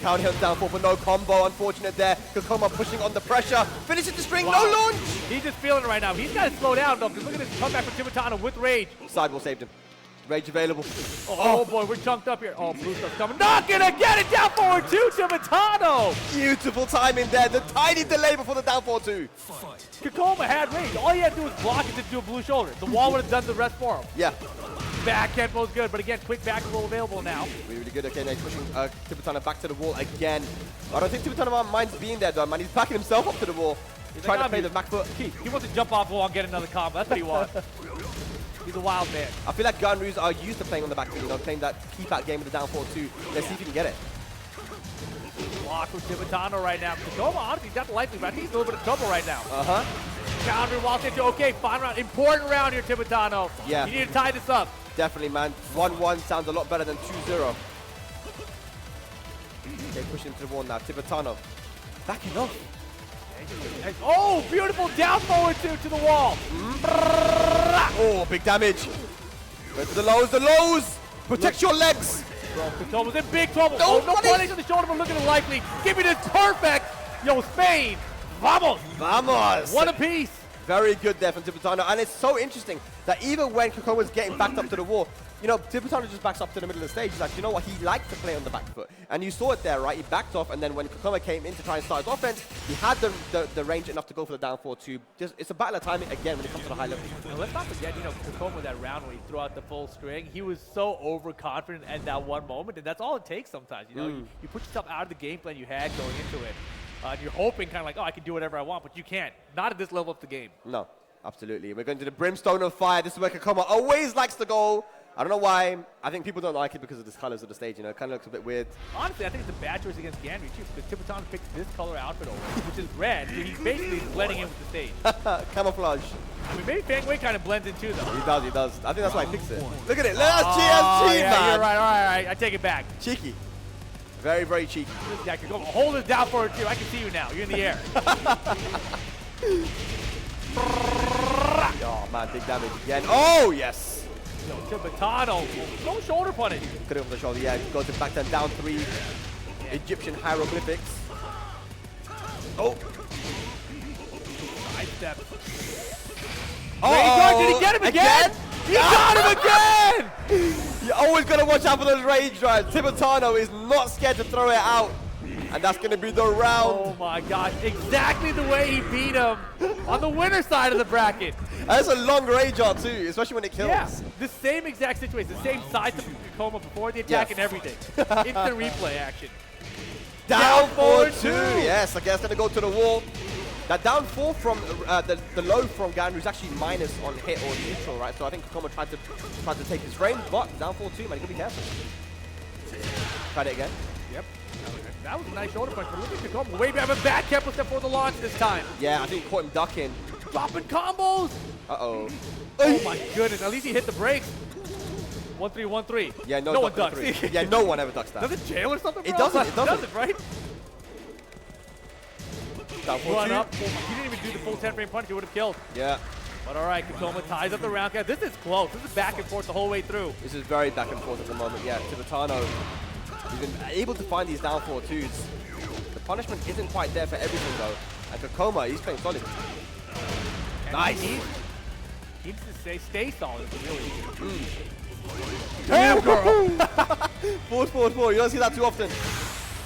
Counter him downfall, but no combo. Unfortunate there. Kakoma pushing on the pressure. Finishes the string. Wow. No launch. He's just feeling it right now. He's got to slow down though, because look at this comeback from TWT with rage. Sidewall saved him. Rage available. Oh boy, we're chunked up here. Oh, blue stuff's coming. Not gonna get it down forward two, TWT. Beautiful timing there. The tiny delay before the downfall 2. Kakoma had rage. All he had to do was block it to do a blue shoulder. The wall would have done the rest for him. Yeah. Back tempo's good, but again, quick back roll available now. Really, really good. Okay, now he's pushing TWT back to the wall again. I don't think TWT minds being there, though, man. He's backing himself up to the wall. He's trying to play the back foot. He wants to jump off the wall and get another combo. That's what he wants. He's a wild man. I feel like Ganryus are used to playing on the back foot, you know, playing that keep-out game with the downfall 2. Let's see if he can get it. Block with TWT right now. Kakoma, honestly, he's got the life lead, but I think he's a little bit of trouble right now. Uh-huh. Counter walks into, okay, fine round. Important round here, TWT. Yeah. You need to tie this up. Definitely, man. 1-1 sounds a lot better than 2-0. Okay, pushing into the wall now. TWT backing up. Oh, beautiful down forward to the wall. Oh, big damage. Go to the lows, the lows. Protect your legs. Kakoma's in big trouble. No, Oh, no punish on the shoulder, but look at the life lead. Give me this perfect. Yo, Spain. Vamos. Vamos. One apiece. Very good there from TWT. And it's so interesting that even when Kakoma's getting backed up to the wall, you know, TWT just backs up to the middle of the stage. He's like, you know what? He likes to play on the back foot. And you saw it there, right? He backed off, and then when Kakoma came in to try and start his offense, he had the range enough to go for the downfall too. Just, it's a battle of timing again when it comes to the high level. And let's not forget, you know, Kakoma, that round when he threw out the full string, he was so overconfident at that one moment, and that's all it takes sometimes. You know, you put yourself out of the game plan you had going into it, and you're hoping kind of like, oh, I can do whatever I want, but you can't. Not at this level of the game. No, absolutely. We're going to the Brimstone of Fire. This is where Kakoma always likes to go. I don't know why. I think people don't like it because of the colors of the stage. You know, it kind of looks a bit weird. Honestly, I think it's a bad choice against Ganryu too, because TWT picked this color outfit over, which is red, so he's basically blending in with the stage. Camouflage. I mean, maybe Fang Wei kind of blends in too, though. He does, he does. I think that's why he picks it. Look at it. Let's GSG, yeah, man. you're right. All right. I take it back. Cheeky. Very, very cheeky. Yeah, go hold it down for it too. I can see you now. You're in the air. Oh, man, big damage again. Oh, yes. Yo, TWT, no shoulder punish. Cut it over the shoulder, yeah. Goes to back then, down 3. Egyptian hieroglyphics. Oh. Side step. Oh, did he get him again? He got him again! You always got to watch out for those rage drives. TWT is not scared to throw it out. And that's going to be the round. Oh my gosh, exactly the way he beat him on the winner side of the bracket. That's a long rage art too, especially when it kills. Yeah, the same exact situation, the same side to Kakoma before the attack and everything. Instant replay action. Down 4-2. Yes, I guess going to go to the wall. That down 4 from the low from Ganryu is actually minus on hit or neutral, right? So I think Kakoma tried to take his frame, but down 4-2, man, you gotta be careful. Tried it again. Yep. That was a nice shoulder punch, but look at Kakoma. Way back, a back tempo step for the launch this time. Yeah, I think he caught him ducking. Dropping combos. Uh-oh. Oh my goodness, at least he hit the brakes. 1-3-1-3. Yeah, no one ducks. Yeah, no one ever ducks that. Does it jail or something, bro? It doesn't, it doesn't. Right? Down 4-2. Run up. Oh, he didn't even do the full 10-frame punch. He would have killed. Yeah. But all right, Kakoma ties up the round. This is close. This is back and forth the whole way through. This is very back and forth at the moment. Yeah, TWT, he's been able to find these down 4-2s. The punishment isn't quite there for everything though. And Kakoma, he's playing solid. And Nice. He needs to stay solid. Really. Damn, girl! Forward. You don't see that too often.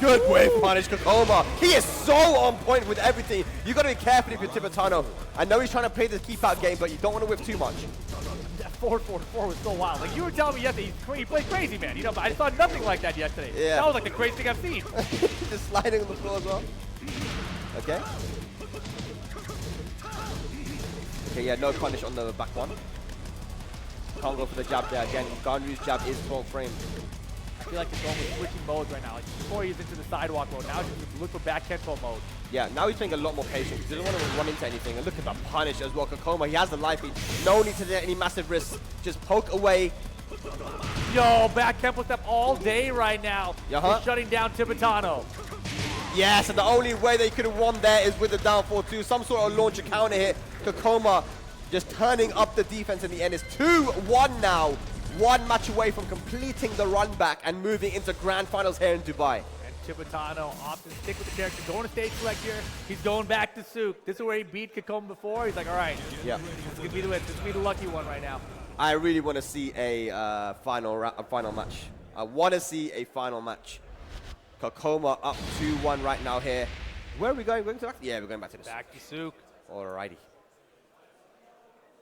Good wave punish, Kakoma. He is so on point with everything. You got to be careful if you're TWT. I know he's trying to play the keep out game, but you don't want to whip too much. That 4-4-4 was so wild. Like you were telling me yesterday, he played crazy, man. You know, but I saw nothing like that yesterday. Yeah. That was like the craziest thing I've seen. Just sliding on the floor as well. Okay. Okay, yeah, no punish on the back one. Can't go for the jab there again. Ganryu's jab is 12 frame. I feel like he's going with switching modes right now. Like before he's into the sidewalk mode, now he's just look for back tempo mode. Yeah, now he's playing a lot more patient. He doesn't want to run into anything. And look at the punish as well. Kakoma, he has the life lead. No need to take any massive risks. Just poke away. Yo, back tempo step all day right now. Uh-huh. He's shutting down TWT. Yes, and the only way they could have won there is with the down 4-2. Some sort of launcher counter hit. Kakoma just turning up the defense in the end. It's 2-1 now. One match away from completing the run back and moving into grand finals here in Dubai. And TWT often stick with the character, going to stage select here. He's going back to Souk. This is where he beat Kakoma before. He's like, all right, Yeah. this is gonna be the lucky one right now. I really want to see a final match. I want to see a final match. Kakoma up 2-1 right now here. Where are we going? Going to back? Yeah, we're going back to this. Back to Souk. Alrighty.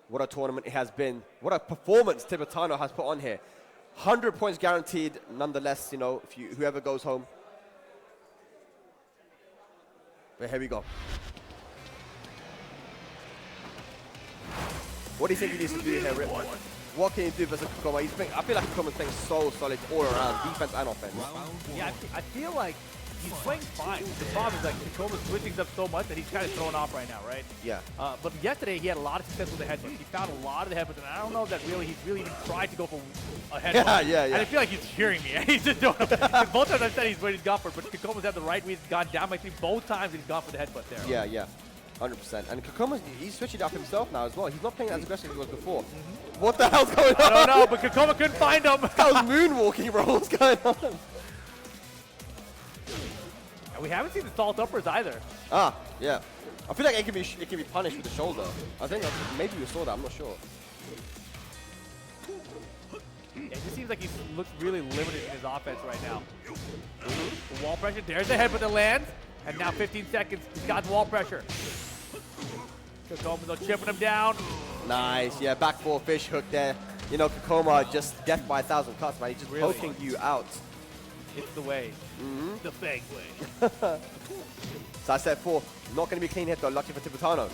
What a tournament it has been. What a performance TWT has put on here. 100 points guaranteed, nonetheless, you know, if whoever goes home. But here we go. What do you think he needs to do here, Rip? What can he do versus Kakoma? I feel like Kakoma's playing so solid all around, defense and offense. Yeah, I feel like he's playing fine. The problem is like Kakoma's switching up so much that he's kind of thrown off right now, right? Yeah. But yesterday he had a lot of success with the headbutts. He found a lot of the headbutts, and I don't know that he's really even tried to go for a headbutt. Yeah. And I feel like he's hearing me. He's just doing it. Both times I've said he's gone for it, but Kakoma's had the right reason, gone down. I think both times he's gone for the headbutt there. Yeah. 100%. And Kakoma's, he's switching up himself now as well. He's not playing as aggressive as he was before. What the hell's going on? I don't know, but Kakoma couldn't find him. That was moonwalking, bro. What's going on? And we haven't seen the salt uppers either. Ah, yeah. I feel like it can be punished with the shoulder. I think maybe we saw that. I'm not sure. Yeah, it just seems like he looks really limited in his offense right now. The wall pressure. There's the headbutt that lands. And now 15 seconds. He's got the wall pressure. Kakoma's chipping him down. Nice. Yeah, back four fish hook there. You know, Kakoma just death by 1,000 cuts, man. He's just Really? poking you out. It's the way. The fake way. So I said 4. Not going to be a clean hit though. Lucky for TWT.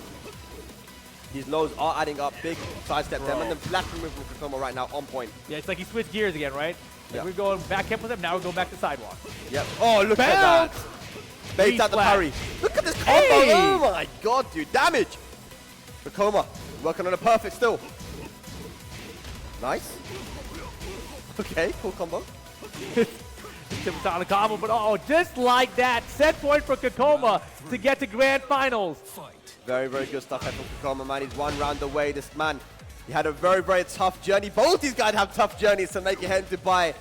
These lows are adding up. Big sidestep them. And then flat move from Kakoma right now on point. Yeah, it's like he switched gears again, right? Like Yeah. we're going back hip with him. Now we're going back to sidewalk. Yep. Oh, look at Bounce! that. Baits out the Flat. parry. Look at this combo. Hey! Oh my god, dude. Damage. Kakoma working on a perfect still. Nice. Okay, cool combo. TWT combo, but oh, just like that. Set point for Kakoma to get to grand finals. Very, very good stuff from Kakoma, man. He's one round away. This man, he had a very, very tough journey. Both these guys have tough journeys to make it head to Dubai.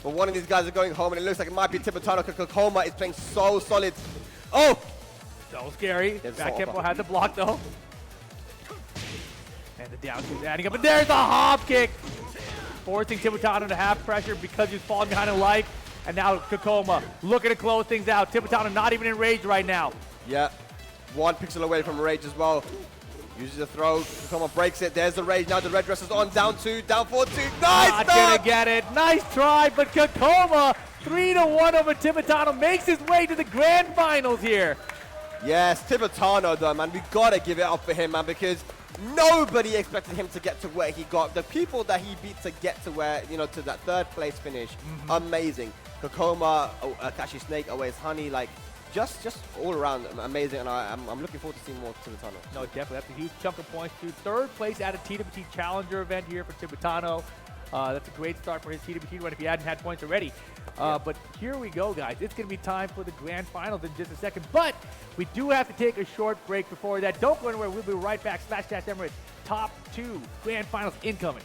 But one of these guys are going home, and it looks like it might be TWT. Kakoma is playing so solid. Oh! So scary. There's Back salt tempo up. had the block though. And the down two's adding up, and there's the hop kick! Forcing TWT to half pressure because he's falling behind in life. And now Kakoma looking to close things out. TWT not even in rage right now. Yeah. 1 pixel away from rage as well. Uses the throw. Kakoma breaks it. There's the rage. Now the red dress is on. Down 2. Down 4-2. Nice! Not stop! gonna get it. Nice try, but Kakoma 3-1 over TWT makes his way to the grand finals here. Yes, TWT though, man. We gotta give it up for him, man, because nobody expected him to get to where he got. The people that he beat to get to where, you know, to that third place finish, amazing. Kakoma, Kashi Snake, always Honey, like, just all around amazing, and I'm looking forward to seeing more to the tunnel. No, definitely. That's a huge chunk of points, too. Third place at a TWT Challenger event here for Tibetano. That's a great start for his TWT run if he hadn't had points already. But here we go, guys. It's going to be time for the grand finals in just a second. But we do have to take a short break before that. Don't go anywhere. We'll be right back. /Emirates top 2 grand finals incoming.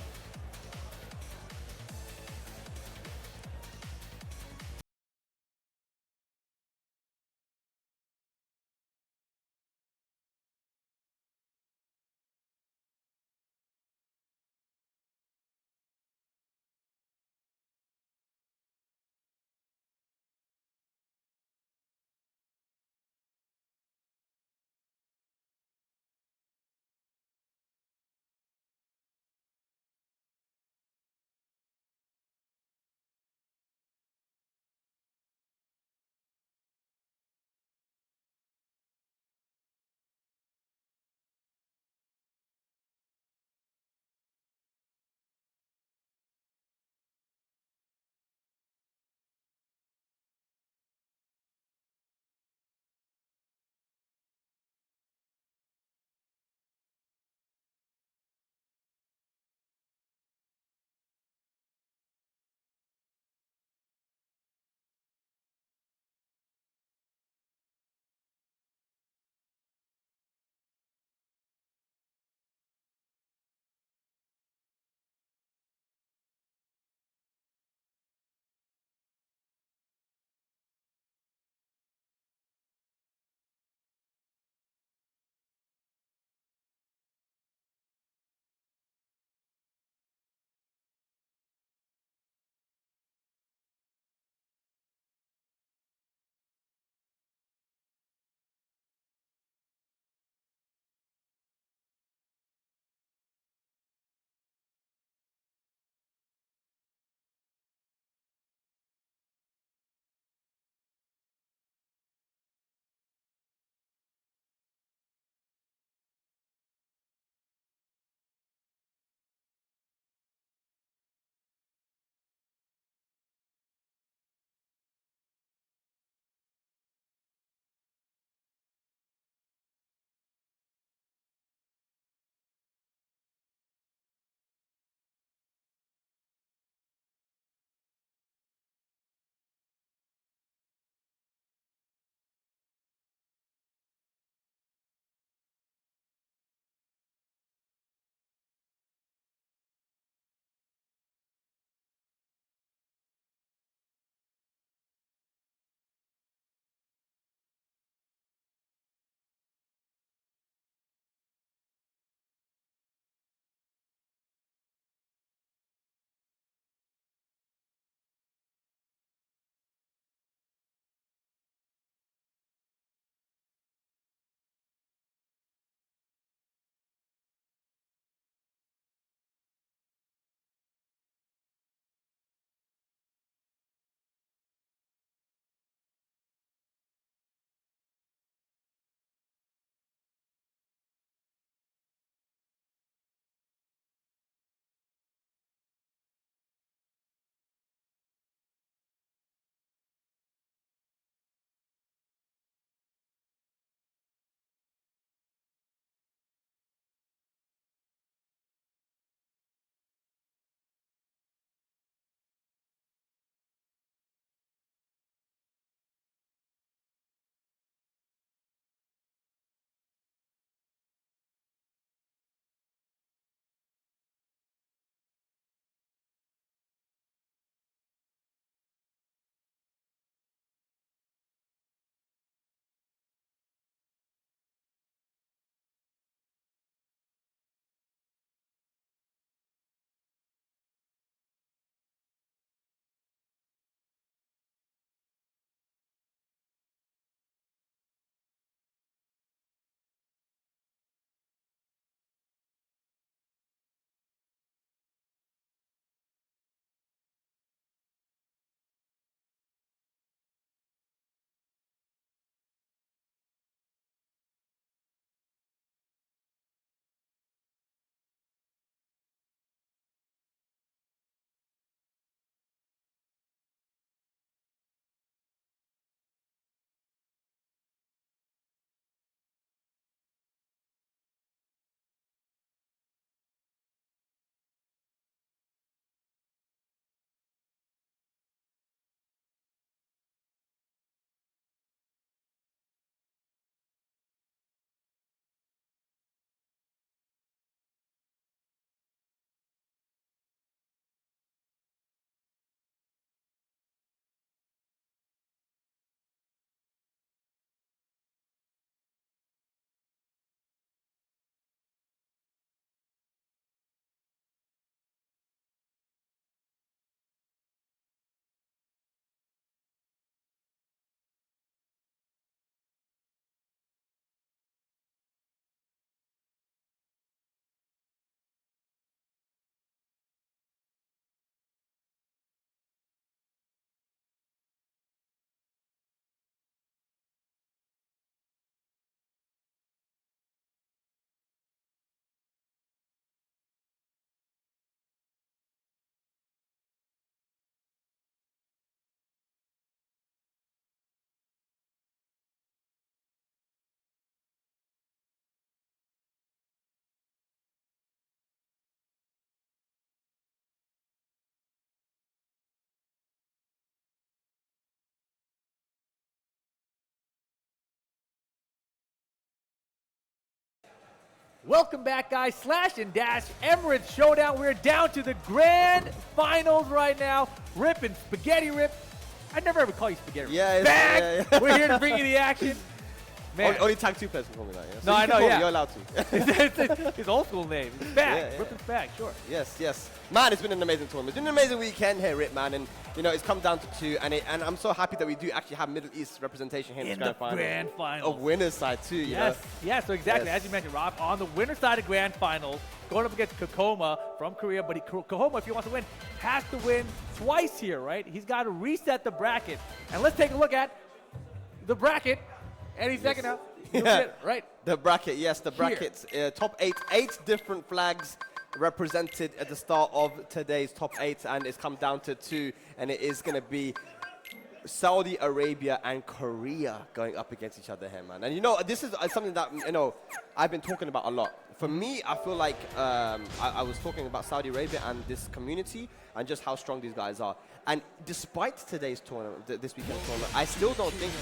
Welcome back, guys. Slash and Dash Emirates Showdown. We're down to the grand finals right now. Rip and Spaghetti Rip. I never ever call you Spaghetti Rip. Yeah, back. Yeah. We're here to bring you the action. Man. Only tag 2 players can call me that. Yeah? No, I know, yeah. You're allowed to. It's his old school name. It's back. Yeah, yeah. Rip is back, sure. Yes, yes. Man, it's been an amazing tournament. It's been an amazing weekend here, Rip, man. And, you know, it's come down to 2. And I'm so happy that we do actually have Middle East representation here in the grand final. Of winner's side, too. Yes, yeah, so exactly. Yes. As you mentioned, Rob, on the winner's side of grand finals, going up against Kokoma from Korea. But Kokoma, if he wants to win, has to win twice here, right? He's got to reset the bracket. And let's take a look at the bracket. And he's second out. Yeah, right. The bracket, yes, the brackets. Top 8, 8 different flags represented at the start of today's top 8, and it's come down to 2, and it is going to be Saudi Arabia and Korea going up against each other here, man. And you know, this is something that, you know, I've been talking about a lot. For me, I feel like I was talking about Saudi Arabia and this community and just how strong these guys are. And despite today's tournament, this weekend's tournament, I still don't think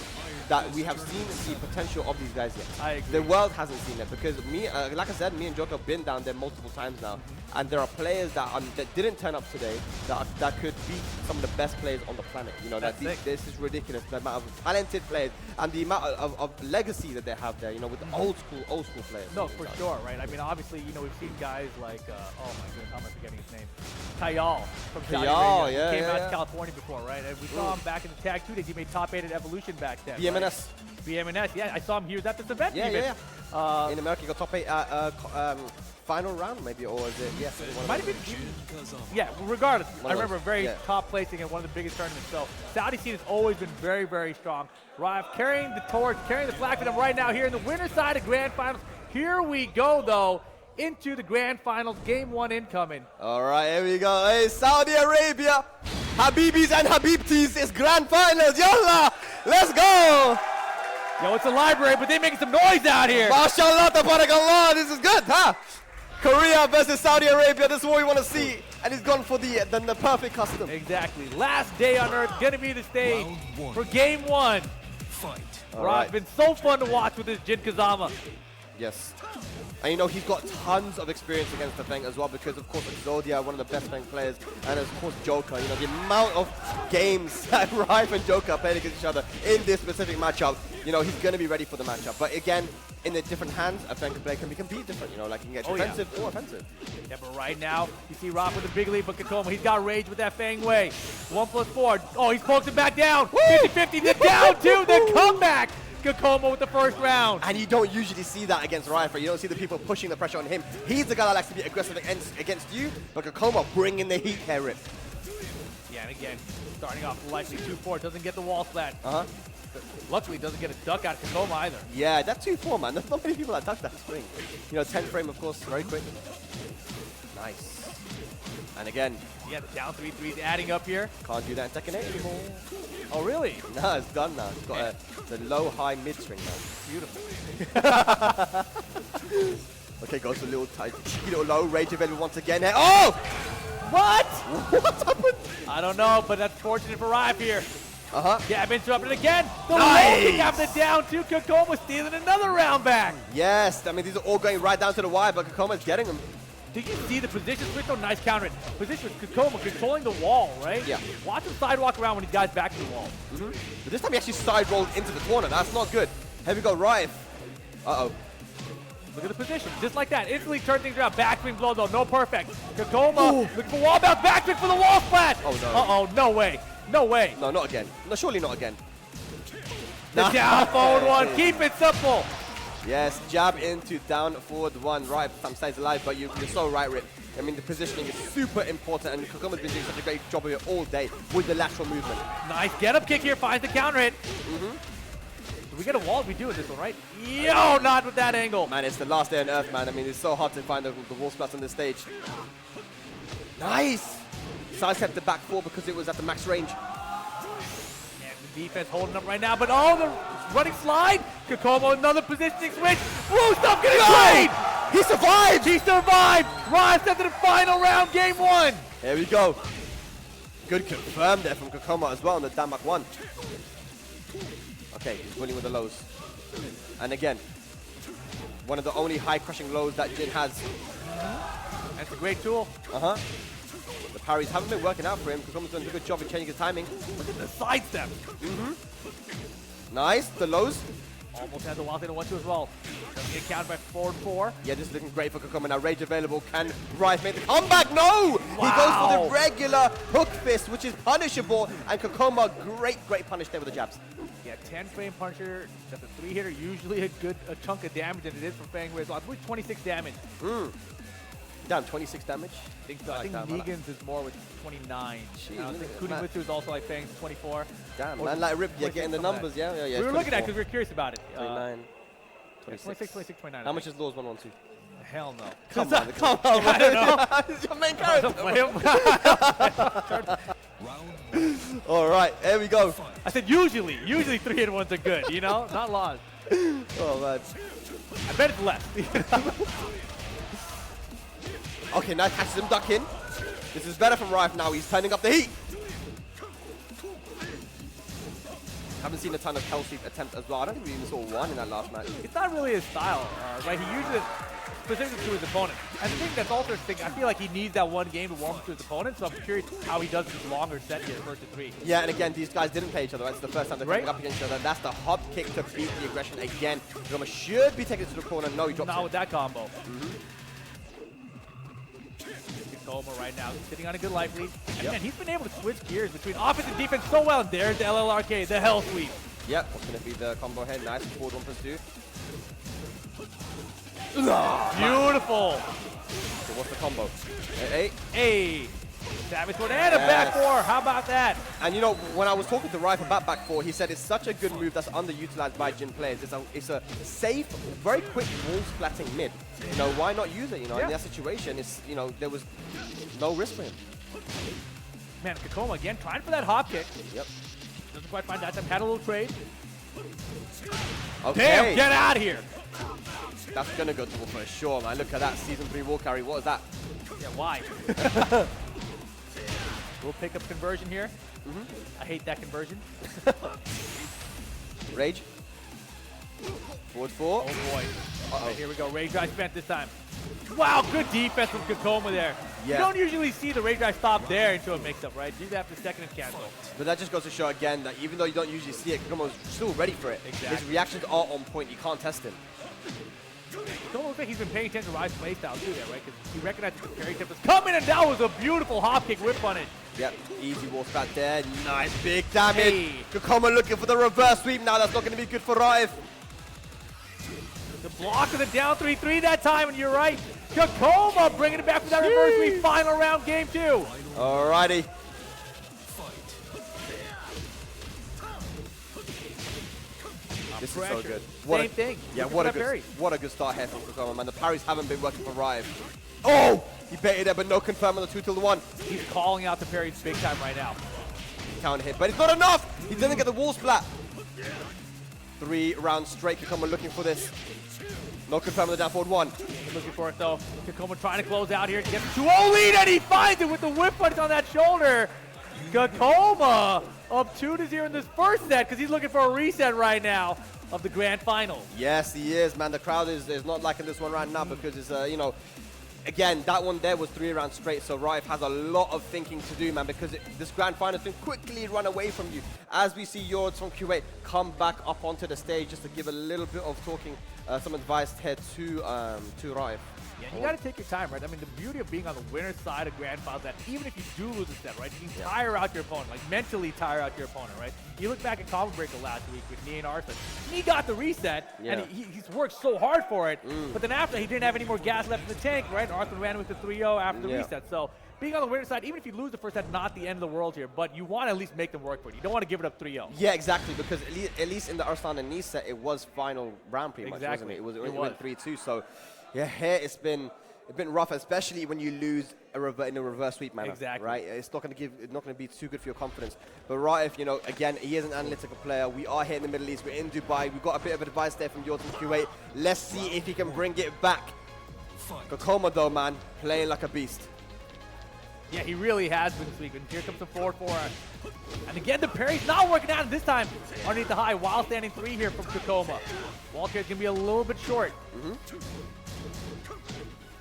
that we have seen the potential of these guys yet. I agree. The world hasn't seen it because me, like I said, me and Joker have been down there multiple times now. And there are players that didn't turn up today that could beat some of the best players on the planet. You know, this is ridiculous, the amount of talented players and the amount of legacy that they have there, you know, with the old school players. No, for sure, right? I mean, obviously, you know, we've seen guys like, oh my goodness, how am I forgetting his name? Kayal from Saudi Arabia. He came out to California before, right? And we saw him back in the Tag 2 days. He made top 8 at Evolution back then. BMNS. Right? BMNS, yeah. I saw him. He was at this event. Yeah, even. In America, he got top 8 final round, maybe, or is it? Yes, might have been. Yeah, regardless, I remember very top placing in one of the biggest tournaments. So Saudi scene has always been very, very strong. Rive carrying the torch, carrying the flag for them right now here in the winner's side of grand finals. Here we go, though, into the grand finals. Game 1 incoming. All right, here we go. Hey, Saudi Arabia, Habibis and Habibtis, it's grand finals. Yalla, let's go. Yo, it's a library, but they're making some noise out here. MashaAllah, tabarakallah, this is good, huh? Korea versus Saudi Arabia, this is what we want to see. And he's gone for the perfect custom. Exactly. Last day on Earth, going to be the stage for Game 1. Fight. Rob, it's been so fun to watch with this Jin Kazama. Yes. And you know, he's got tons of experience against the Feng as well because, of course, Exodia, one of the best Feng players, and of course, Joker. You know, the amount of games that Rife and Joker played against each other in this specific matchup, you know, he's going to be ready for the matchup. But again, in the different hands, a Feng player can be completely different. You know, like he can get defensive or offensive. Yeah, but right now, you see Rob with the big lead, but Kakoma, he's got rage with that Feng Wei. 1+4. Oh, he's poked him back down. 50-50, the down 2, the comeback. Kakoma with the first round. And you don't usually see that against Rifer. You don't see the people pushing the pressure on him. He's the guy that likes to be aggressive against you, but Kakoma bringing the heat here, Rip. Yeah, and again, starting off likely 2-4, doesn't get the wall splat. Uh-huh. Luckily, doesn't get a duck out of Kakoma either. Yeah, that 2-4, man. There's not many people that touch that swing. You know, 10 frame, of course, very quick. Nice. And again, yeah, the down 3-3's adding up here. Can't do that in Tekken 8 anymore. Oh, really? No, it's done now. It's got the low, high, mid swing now. Beautiful. Okay, goes a little tight. Cheeky little low. Rage of once again here. Oh! What? What happened? I don't know, but that's fortunate for Rive here. Uh-huh. Yeah, I've interrupted again. The Nice. low kick after the down 2. Kakoma stealing another round back. Yes, I mean, these are all going right down to the wire, but Kakoma's getting them. Did you see the position switch? Oh, nice counter it. Position with Kakoma controlling the wall, right? Yeah. Watch him sidewalk around when he guys back to the wall. But this time he actually side rolled into the corner. That's not good. Here we go, Rife. Uh-oh. Look at the position, just like that. Instantly turn things around. Backswing blow though, no perfect. Kakoma looking for wall bounce, backswing for the wall splash. Oh no. Uh-oh, no way. No way. No, not again. No, surely not again. The down forward one, keep it simple. Yes, jab into down forward one. Right, some stays alive, but you're so right, Rip. I mean, the positioning is super important, and Kakoma's been doing such a great job of it all day with the lateral movement. Nice get-up kick here, finds the counter hit. Do we get a wall? We do with this one, right? Yo, not with that angle. Man, it's the last day on Earth, man. I mean, it's so hard to find the wall splats on this stage. Nice! Sidestepped the back four because it was at the max range. And the defense holding up right now, but oh, the running slide. Kakoma, another positioning switch. Whoa, stop getting played! He survived! He survived! Rise into the final round, game 1. Here we go. Good confirm there from Kakoma as well on the Damak 1. Okay, he's winning with the lows. And again, One of the only high crushing lows that Jin has. That's a great tool. The parries haven't been working out for him. Kakoma's done a good job in changing his timing. Look at the sidestep. Nice, the lows. Almost has a wild thing to 1-2 as well. Doesn't get countered by forward 4. Yeah, this is looking great for Kakoma. Now Rage available. Can Rife make the comeback? No! Wow. He goes for the regular hook fist, which is punishable. And Kakoma, great punish there with the jabs. Yeah, 10 frame puncher. That's a 3-hitter. Usually a chunk of damage, and it is for Fang Wiz. I believe 26 damage. Damn, 26 damage. I think so. I think Negan's is more with 29. Jeez, I think Kunimitsu is also like Fang's 24. Damn, man, like Rip, you're getting the numbers, yeah? We were looking at it because we were curious about it. 29, 26, 29. How much is Laws 112? Hell no. Come on, come on. I don't know. This is your main character. All right, here we go. I said usually 3-hit ones are good, you know? Not Laws. Oh, man. I bet it's less. Okay, now catches him ducking. This is better from Rife now. He's turning up the heat. Haven't seen a ton of hell sweep attempts as well. I don't think we even saw one in that last match. It's not really his style, right? He uses it specifically to his opponent. And the thing that's also interesting, I feel like he needs that one game to warm up to his opponent, so I'm curious how he does this longer set here, first to 3. Yeah, and again, these guys didn't play each other. Right? It's the first time they're coming up against each other. That's the hop kick to beat the aggression again. Roma should be taken to the corner. No, he drops Not it. with that combo. Kakoma right now sitting on a good life lead. And man, he's been able to switch gears between offense and defense so well. And there's the LLRK, the hell sweep. Yep, what's going to be the combo head? Nice, forward 1+2. Beautiful. So what's the combo? Hey. Savage sword and a back 4. How about that? And you know, when I was talking to Rife about back 4, he said it's such a good move that's underutilized by Jin players. It's a safe, very quick wall splatting mid. You know, why not use it? You know, in that situation, it's, you know, there was no risk for him. Man, Kakoma again trying for that hop kick. Yep. Doesn't quite find that time. Had a little trade. Okay. Damn, get out of here. That's gonna go double for sure, man. Look at that Season 3 wall carry. What is that? Yeah, why? We'll pick up conversion here. I hate that conversion. Rage. Forward 4. Oh boy. Right, here we go. Rage drive spent this time. Wow, good defense from Kakoma there. Yeah. You don't usually see the rage drive stop there into a mix-up, right? Do that for second and cancel. But that just goes to show again that even though you don't usually see it, Kakoma's still ready for it. Exactly. His reactions are on point. You can't test him. Kakoma looks like he's been paying attention to Rise's playstyle too there, right? Because he recognized the parry tip was coming, and that was a beautiful hop kick whip punish. Yep, easy wall spat there. Nice big damage. Hey. Kakoma looking for the reverse sweep now. That's not going to be good for Raif. The block of the down 3-3 that time, and you're right. Kakoma bringing it back for that reverse sweep. Final round, game 2. Alrighty. This is so good. Same thing. Yeah, Look what at a that parry. what a good start here from Kakoma, man. The parries haven't been working for Raif. Oh! He baited there, but no confirm on the 2-1. He's calling out the parries big time right now. Counter hit, but it's not enough! He didn't get the wall splat. 3 rounds straight. Kakoma looking for this. No confirm on the down forward 1. He's looking for it though. Kakoma trying to close out here to get the 2-0 lead, and he finds it with the whip punch on that shoulder. Kakoma up 2-0 in this first set because he's looking for a reset right now of the grand final. Yes, he is, man. The crowd is not liking this one right now because it's, you know, again, that one there was 3 rounds straight, so Raif has a lot of thinking to do, man, because this grand final can quickly run away from you. As we see Yords from Kuwait come back up onto the stage just to give a little bit of talking, some advice here to Raif. Yeah, you got to take your time, right? I mean, the beauty of being on the winner's side of grand finals, that even if you do lose a set, right, you can tire out your opponent, like mentally tire out your opponent, right? You look back at Combo Breaker last week with Nia and Arthur. He got the reset, and he's worked so hard for it, but then after, he didn't have any more gas left in the tank, right? And Arthur ran with the 3-0 after the reset. So being on the winner's side, even if you lose the first set, not the end of the world here, but you want to at least make them work for it. You don't want to give it up 3-0. Yeah, exactly, because at least in the Arslan and Nice set, it was final round pretty much, wasn't it? It went 3-2, so yeah, here it's been rough, especially when you lose in a reverse sweep manner. Exactly. Right? It's not going to be too good for your confidence. But Raif, you know, again, he is an analytical player. We are here in the Middle East. We're in Dubai. We've got a bit of advice there from Yords from Kuwait. Let's see if he can bring it back. Kakoma, though, man, playing like a beast. Yeah, he really has been this week. And here comes the forward four. And again, the parry's not working out. And this time, underneath the high, while standing 3 here from Kokoma. Walker is going to be a little bit short.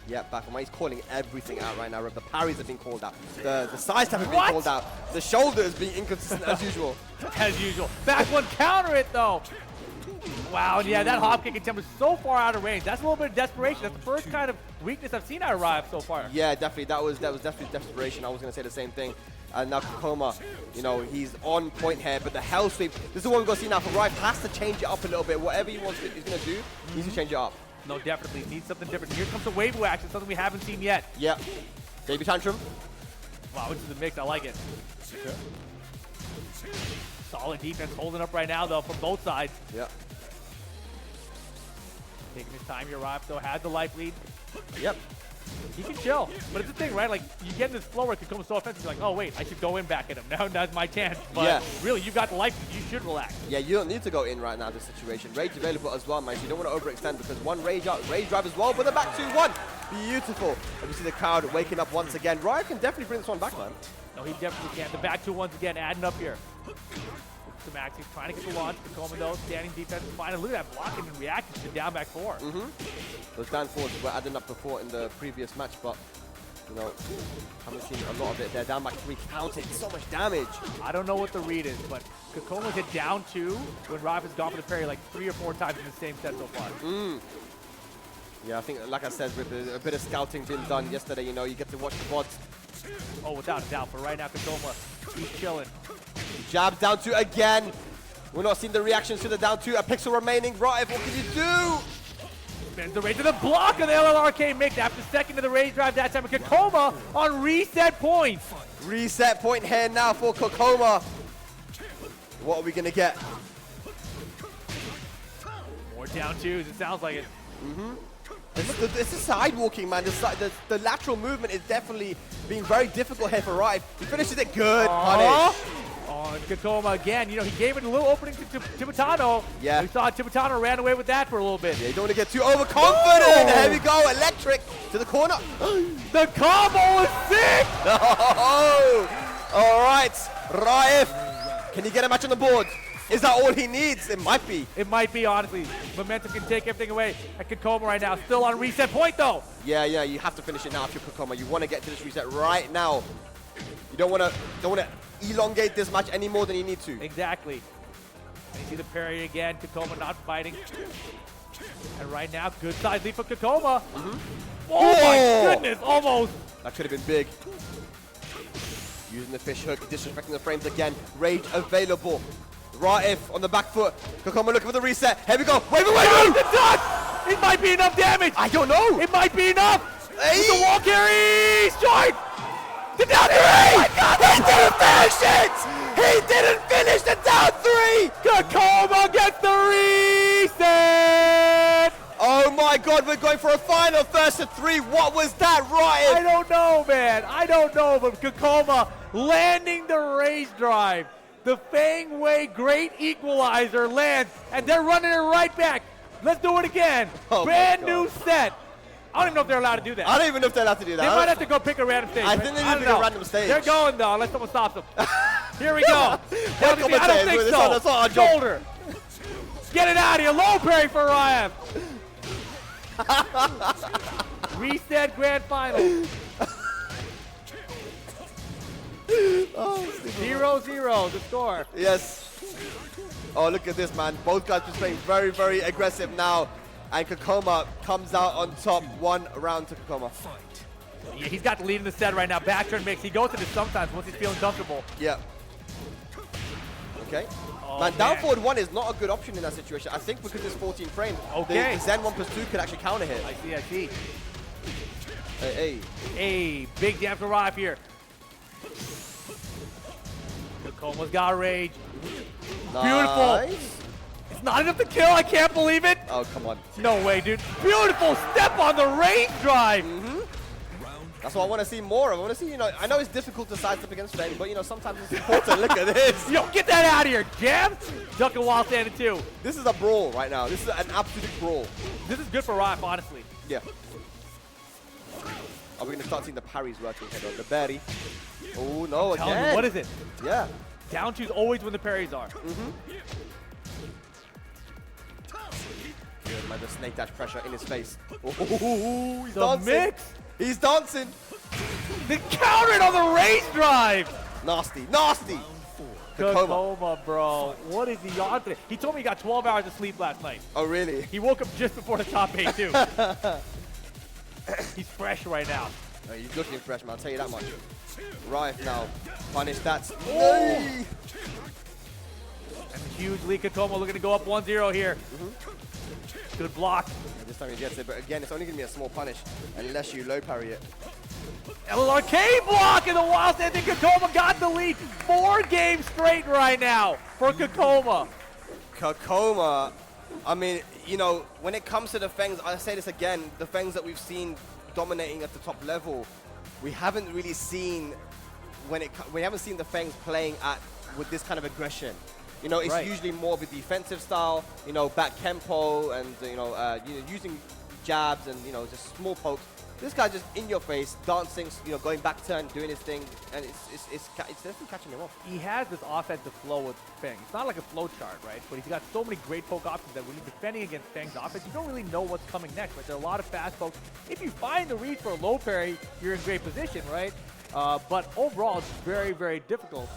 Yeah, back from he's calling everything out right now. The parries have been called out. The side step has been called out. The shoulder is being inconsistent as usual. As usual. Back one, counter it though. Wow, and yeah, that hop kick attempt was so far out of range. That's a little bit of desperation. That's the first kind of weakness I've seen out of Rive so far. Yeah, definitely. That was definitely desperation. I was going to say the same thing. And now Kokoma, you know, he's on point here, but the hell sweep, this is what we're going to see now. For Rive has to change it up a little bit. Whatever he wants to, he's going to do, he needs to change it up. No, definitely. Needs something different. Here comes the wave action, something we haven't seen yet. Yeah. Baby tantrum. Wow, into the mix. I like it. Solid defense holding up right now, though, from both sides. Yeah. Taking his time here, Rive, though, has the life lead. Yep. He can chill. But it's the thing, right? Like, you get in this flow where it can come so offensive, you're like, oh, wait, I should go in back at him. Now that's my chance. But really, you got the life lead. You should relax. Yeah, you don't need to go in right now, this situation. Rage available as well, man. So you don't want to overextend because one rage drive as well, but the back 2-1. Beautiful. And we see the crowd waking up once again. Ryan can definitely bring this one back, man. No, he definitely can. The back 2-1s again, adding up here. To Max, he's trying to get the launch. Kokoma, though, standing defense. Finally, look at that blocking and reacting to the down back 4. Those down forwards were adding up before in the previous match, but, you know, haven't seen a lot of it. They're down back 3, counting so much damage. I don't know what the read is, but Kokoma's hit down 2 when Rive has gone for the parry like 3 or 4 times in the same set so far. Yeah, I think, like I said, with a bit of scouting being done yesterday, you know, you get to watch the VODs. Oh, without a doubt. But right now, Kokoma, he's chilling. Jab down 2 again. We're not seeing the reactions to the down 2. A pixel remaining. Right, what can you do? Spins the rage to the block of the LLRK mix after second to the rage drive that time. Kokoma on reset points. Reset point here now for Kokoma. What are we going to get? More down 2s. It sounds like it. It's the side walking, man. The lateral movement is definitely being very difficult here for Rive. He finishes it good. Punish. On Kokoma again. You know, he gave it a little opening to Tibetano. Yeah. We saw Tibetano ran away with that for a little bit. Yeah, you don't want to get too overconfident. Here we go. Electric to the corner. The combo is sick. All right. Rive, can he get a match on the board? Is that all he needs? It might be. It might be, honestly. Momentum can take everything away at Kokoma right now. Still on reset point, though. Yeah, you have to finish it now if you're Kokoma. You want to get to this reset right now. You don't want to elongate this match any more than you need to. Exactly. And you see the parry again. Kokoma not fighting. And right now, good side lead for Kokoma. Oh my goodness, almost. That could have been big. Using the fish hook, disrespecting the frames again. Rage available. Raif on the back foot. Kokoma looking for the reset. Here we go. Wait. The touch! It might be enough damage. I don't know. It might be enough. Hey. The wall carry. Short. The down 3. Oh my God, he didn't finish it. He didn't finish the down 3. Kokoma gets the reset. Oh my God, we're going for a final first to 3. What was that, Raif? I don't know, man. I don't know, but Kokoma landing the rage drive. The Fang Wei great equalizer lands, and they're running it right back. Let's do it again. Oh Brand new set. I don't even know if they're allowed to do that. I don't even know if they're allowed to do that. They might have to go pick a random stage. I think they need to pick a random stage. They're going, though, unless someone stops them. Here we go. I don't think That's so. not our job. Shoulder. Get it out of here. Low parry for Ryan. Reset grand final. 0-0 the score. Yes. Oh, look at this, man. Both guys just playing very, very aggressive now. And Kokoma comes out on top. 1 round to Kokoma. Yeah, he's got the lead in the set right now. Back turn mix. He goes to this sometimes once he's feeling comfortable. Yeah. Okay. Oh, man, down forward 1 is not a good option in that situation. I think because it's 14 frames. Okay. The Zen 1+2 could actually counter hit. I see. Hey. Hey, big damage to Rive here. Kokoma's got rage. Nice. Beautiful. It's not enough to kill. I can't believe it. Oh, come on. No way, dude. Beautiful step on the rage drive. That's what I want to see more of. I want to see, you know, I know it's difficult to sidestep against Fang, but, you know, sometimes it's important. Look at this. Yo, get that out of here. Jam. Ducking while standing too. This is a brawl right now. This is an absolute brawl. This is good for Rive, honestly. Yeah. Are we going to start seeing the parries working here, though? The berry. Oh, no, Tell me, again. what is it? Yeah. Down two's always when the parries are. Good, man, the snake dash pressure in his face. Oh, he's The dancing. mix. He's dancing. The counter on the race drive. Nasty, nasty. Kakoma. Kakoma, bro. What is he on today? He told me he got 12 hours of sleep last night. Oh, really? He woke up just before the top 8, too. He's fresh right now. Oh, he's looking fresh, man. I'll tell you that much. Right now, punish that. Oh. And a huge lead. Kakoma looking to go up 1-0 here. Good block. Yeah, this time he gets it, but again, it's only going to be a small punish unless you low parry it. LRK block in the wild stand. I think Kakoma got the lead. 4 games straight right now for Kakoma. Kakoma, I mean, you know, when it comes to the Fangs, I say this again, the Fangs that we've seen dominating at the top level, we haven't really seen we haven't seen the Fangs playing with this kind of aggression. You know, it's usually more of a defensive style, you know, back tempo and, you know, using jabs and, you know, just small pokes. This guy just in your face, dancing, you know, going back turn, doing his thing, and it's definitely catching him off. He has this offensive flow with Fang. It's not like a flow chart, right? But he's got so many great poke options that when you're defending against Fang's offense, you don't really know what's coming next, right? There are a lot of fast pokes. If you find the read for a low parry, you're in great position, right? But overall, it's very, very difficult.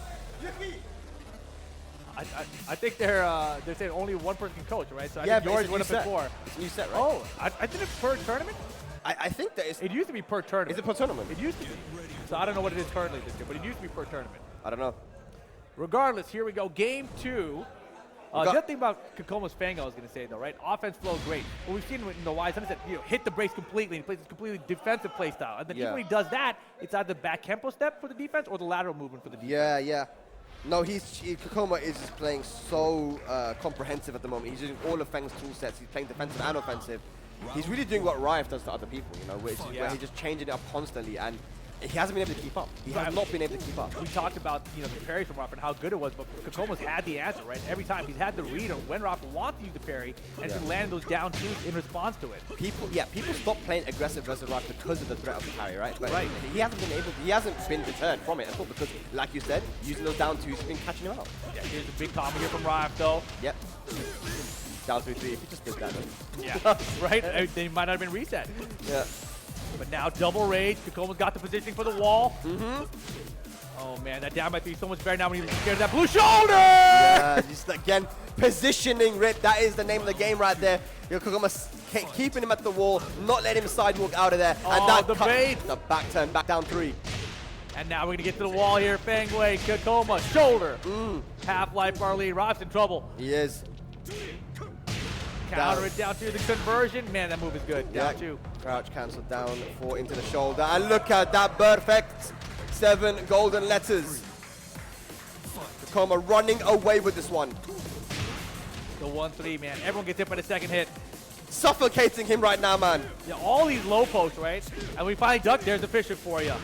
I think they're saying only one person can coach, right? So I think yours went up before. It's a new set, right? Oh, I think it's per tournament? I think that It used to be per tournament. Is it per tournament? It used to be. So I don't know what it is currently this year, but it used to be per tournament. I don't know. Regardless, here we go. Game 2. The other thing about Kakoma's Fang, I was going to say, though, right? Offense flow, great. What we've seen in the Wise is that, you know, hit the brakes completely. He plays this completely defensive play style. And then even when he does that, it's either the back tempo step for the defense or the lateral movement for the defense. Yeah, yeah. No, Kakoma is just playing so comprehensive at the moment. He's using all of Fang's tool sets. He's playing defensive and offensive. He's really doing what Riot does to other people, you know, where he's just changing it up constantly, and he hasn't been able to keep up. He has not been able to keep up. We talked about, you know, the parry from Rafa and how good it was, but Kakoma's had the answer, right? Every time he's had the read on when Rafa wants to use the parry and to land those down twos in response to it. People stop playing aggressive versus Rafa because of the threat of the parry, right? But he hasn't been deterred from it at all because, like you said, using those down twos has been catching him out. Yeah, here's a big combo here from Rafa, though. Yep. Down 3-3. If he just did that, then. Yeah, right? They might not have been reset. Yeah. But now double rage. Kakoma's got the positioning for the wall. Oh, man, that down might be so much better now when he's scared of that blue shoulder! Yeah, just again, positioning, Rip. That is the name of the game right there. Kakoma's keeping him at the wall, not letting him sidewalk out of there. And that the bait. The back turn, back down 3. And now we're going to get to the wall here. Fang Wei, Kakoma, shoulder. Half-life our lead. Rob's in trouble. He is. Counter it down to the conversion. Man, that move is good. Down 2. Crouch cancelled down 4 into the shoulder. And look at that perfect 7 golden letters. Kakoma running away with this one. The 1-3, man. Everyone gets hit by the second hit. Suffocating him right now, man. Yeah, all these low posts, right? And we finally ducked. There's the Fisher for you.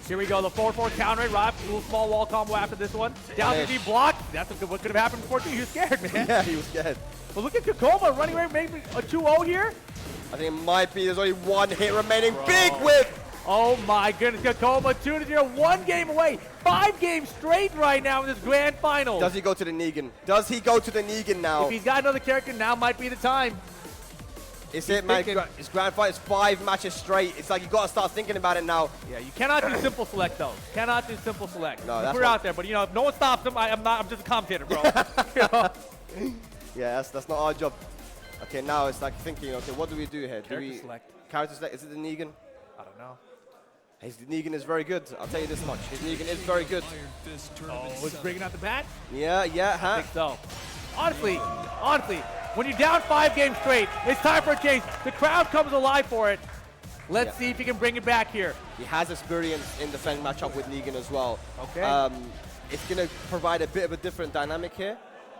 Here we go. The 4-4 counter it. Rob, little small wall combo after this one. Down to deep block. That's what could have happened before, too. He was scared, man. Yeah, he was scared. But look at Kakoma running away, maybe a 2-0 here. I think it might be. There's only 1 hit remaining. Big whip. Oh, my goodness. Kakoma 2-0. 1 game away. 5 games straight right now in this grand final. Does he go to the Negan? Does he go to the Negan now? If he's got another character, now might be the time. It's it, man. It's grand fight. It's 5 matches straight. It's like you got to start thinking about it now. Yeah, you cannot do simple select though. Cannot do simple select. No, that's we're out there, but you know, if no one stops him, I'm just a commentator, bro. Yeah, that's not our job. Okay, now it's like thinking. Okay, what do we do here? Character select. Character select. Is it the Negan? I don't know. His Negan is very good. I'll tell you this much. His Negan is very good. Oh, was bringing out the bat? Yeah, huh? I think so. Honestly, when you're down 5 games straight, it's time for a change. The crowd comes alive for it. Let's see if he can bring it back here. He has experience in the Fang matchup with Negan as well. Okay. It's going to provide a bit of a different dynamic here.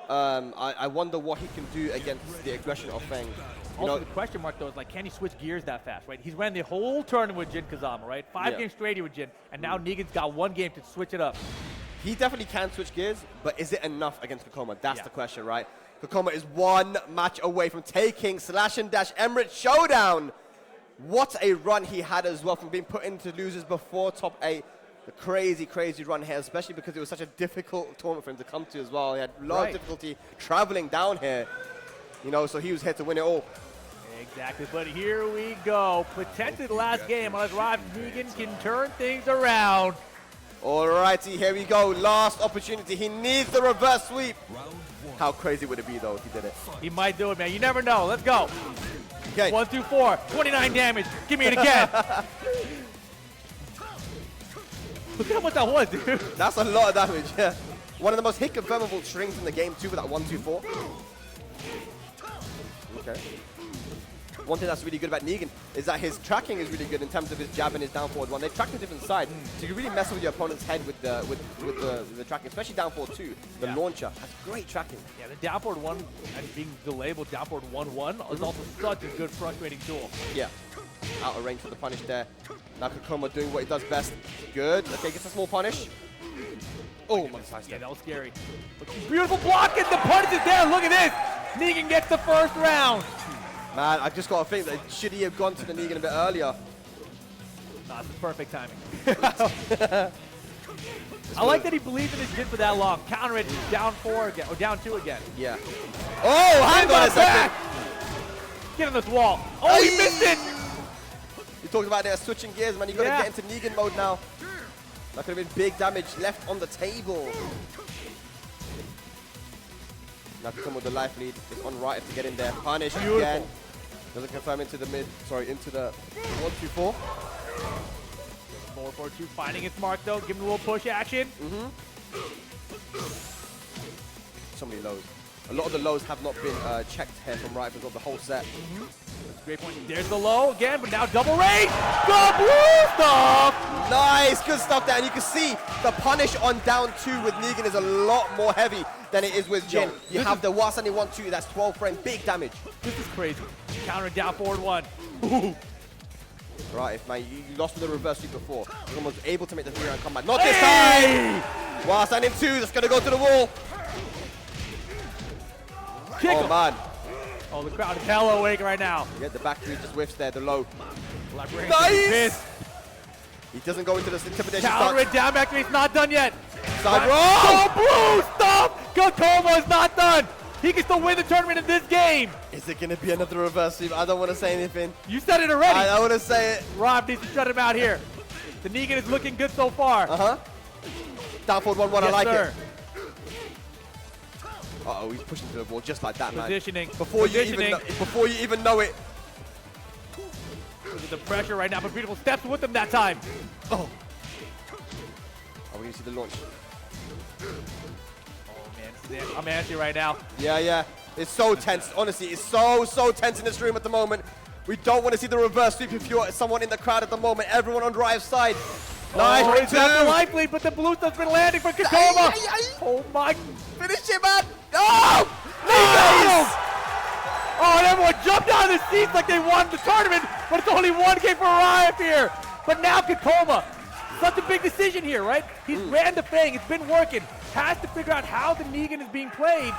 I wonder what he can do against the aggression of Fang. Also, the question mark, though, is like, can he switch gears that fast, right? He's ran the whole tournament with Jin Kazama, right? 5 games straight here with Jin, and now Negan's got 1 game to switch it up. He definitely can switch gears, but is it enough against Kakoma? That's the question, right? Kakoma is 1 match away from taking /and Dash Emirates Showdown. What a run he had as well from being put into losers before top 8. The crazy, crazy run here, especially because it was such a difficult tournament for him to come to as well. He had a lot of difficulty traveling down here, you know, so he was here to win it all. Exactly, but here we go. Potentially the last game unless Rob Negan can turn things around. Alrighty, here we go. Last opportunity. He needs the reverse sweep. How crazy would it be, though, if he did it? He might do it, man. You never know. Let's go. Okay. 1 through 4. 29 damage. Give me it again. Look at how much that was, dude. That's a lot of damage, yeah. One of the most hit confirmable strings in the game, too, with that 1, 2, 4. Okay. One thing that's really good about Negan is that his tracking is really good in terms of his jab and his down forward one. They track to different sides, so you really mess with your opponent's head with the tracking, especially down forward 2. The launcher has great tracking. Yeah, the down forward 1 and being delabeled down forward 1-1 is also such a good frustrating tool. Yeah. Out of range for the punish there. Now Kokoma doing what he does best. Good. Okay, gets a small punish. Oh my God. Yeah, that was scary. But beautiful block and the punish is there. Look at this. Negan gets the first round. Man, I just got to think that should he have gone to the Negan a bit earlier? Nah, this is perfect timing. I like that he believed in his jit for that long. Counter it, down 4 again, or down 2 again. Yeah. Oh, hang on a second. Get on this wall. Oh, he missed it. You talked about there switching gears, man. You got to get into Negan mode now. That could have been big damage left on the table. Now to come with the life lead. It's on right to get in there. Punish again. Doesn't confirm into the mid. Sorry, into the 1, 2, 4. 4-4-2 finding its mark though. Give him a little push action. So many lows. A lot of the lows have not been checked here from right because of the whole set. That's a great point. There's the low again, but now double rage. The blue stuff. Nice, good stuff there. And you can see the punish on down 2 with Negan is a lot more heavy than it is with Jin. You have the Wasani 1-2, that's 12 frame, big damage. This is crazy. Countering down forward 1. Right, if man, you lost with the reverse sweep before. Someone was able to make the 3-round comeback. Not this time! Wasani 2, that's going to go to the wall. Kick him. Man. Oh, the crowd is hella awake right now. Yeah, the back 3 just whiffs there, the low. Nice! He doesn't go into this intimidation Counter it down back 3, it's not done yet. Side roll! Oh, blue stop! Kokoma is not done. He can still win the tournament in this game. Is it going to be another reverse sweep? I don't want to say anything. You said it already. I want to say it. Rob needs to shut him out here. The Negan is looking good so far. Down forward 1-1, Yes, I like sir. it. Uh-oh, he's pushing to the wall just like that, Positioning. man. Before you even know it. Look at the pressure right now, but beautiful steps with him that time. Oh. Are we going to see the launch? Oh, man. I'm antsy right now. Yeah. It's so tense. Honestly, it's so tense in this room at the moment. We don't want to see the reverse sweep if you're someone in the crowd at the moment. Everyone on Drive's side. Nice, oh, ring he's got the 2. life lead, but the blue stuff's been landing for Kokoma. Oh, my. Finish it, man. Oh! Nice! Oh, and everyone jumped out of their seats like they won the tournament, but it's only 1K for Riot here. But now Kokoma, such a big decision here, right? He's ran the Fang, it's been working. Has to figure out how the Negan is being played,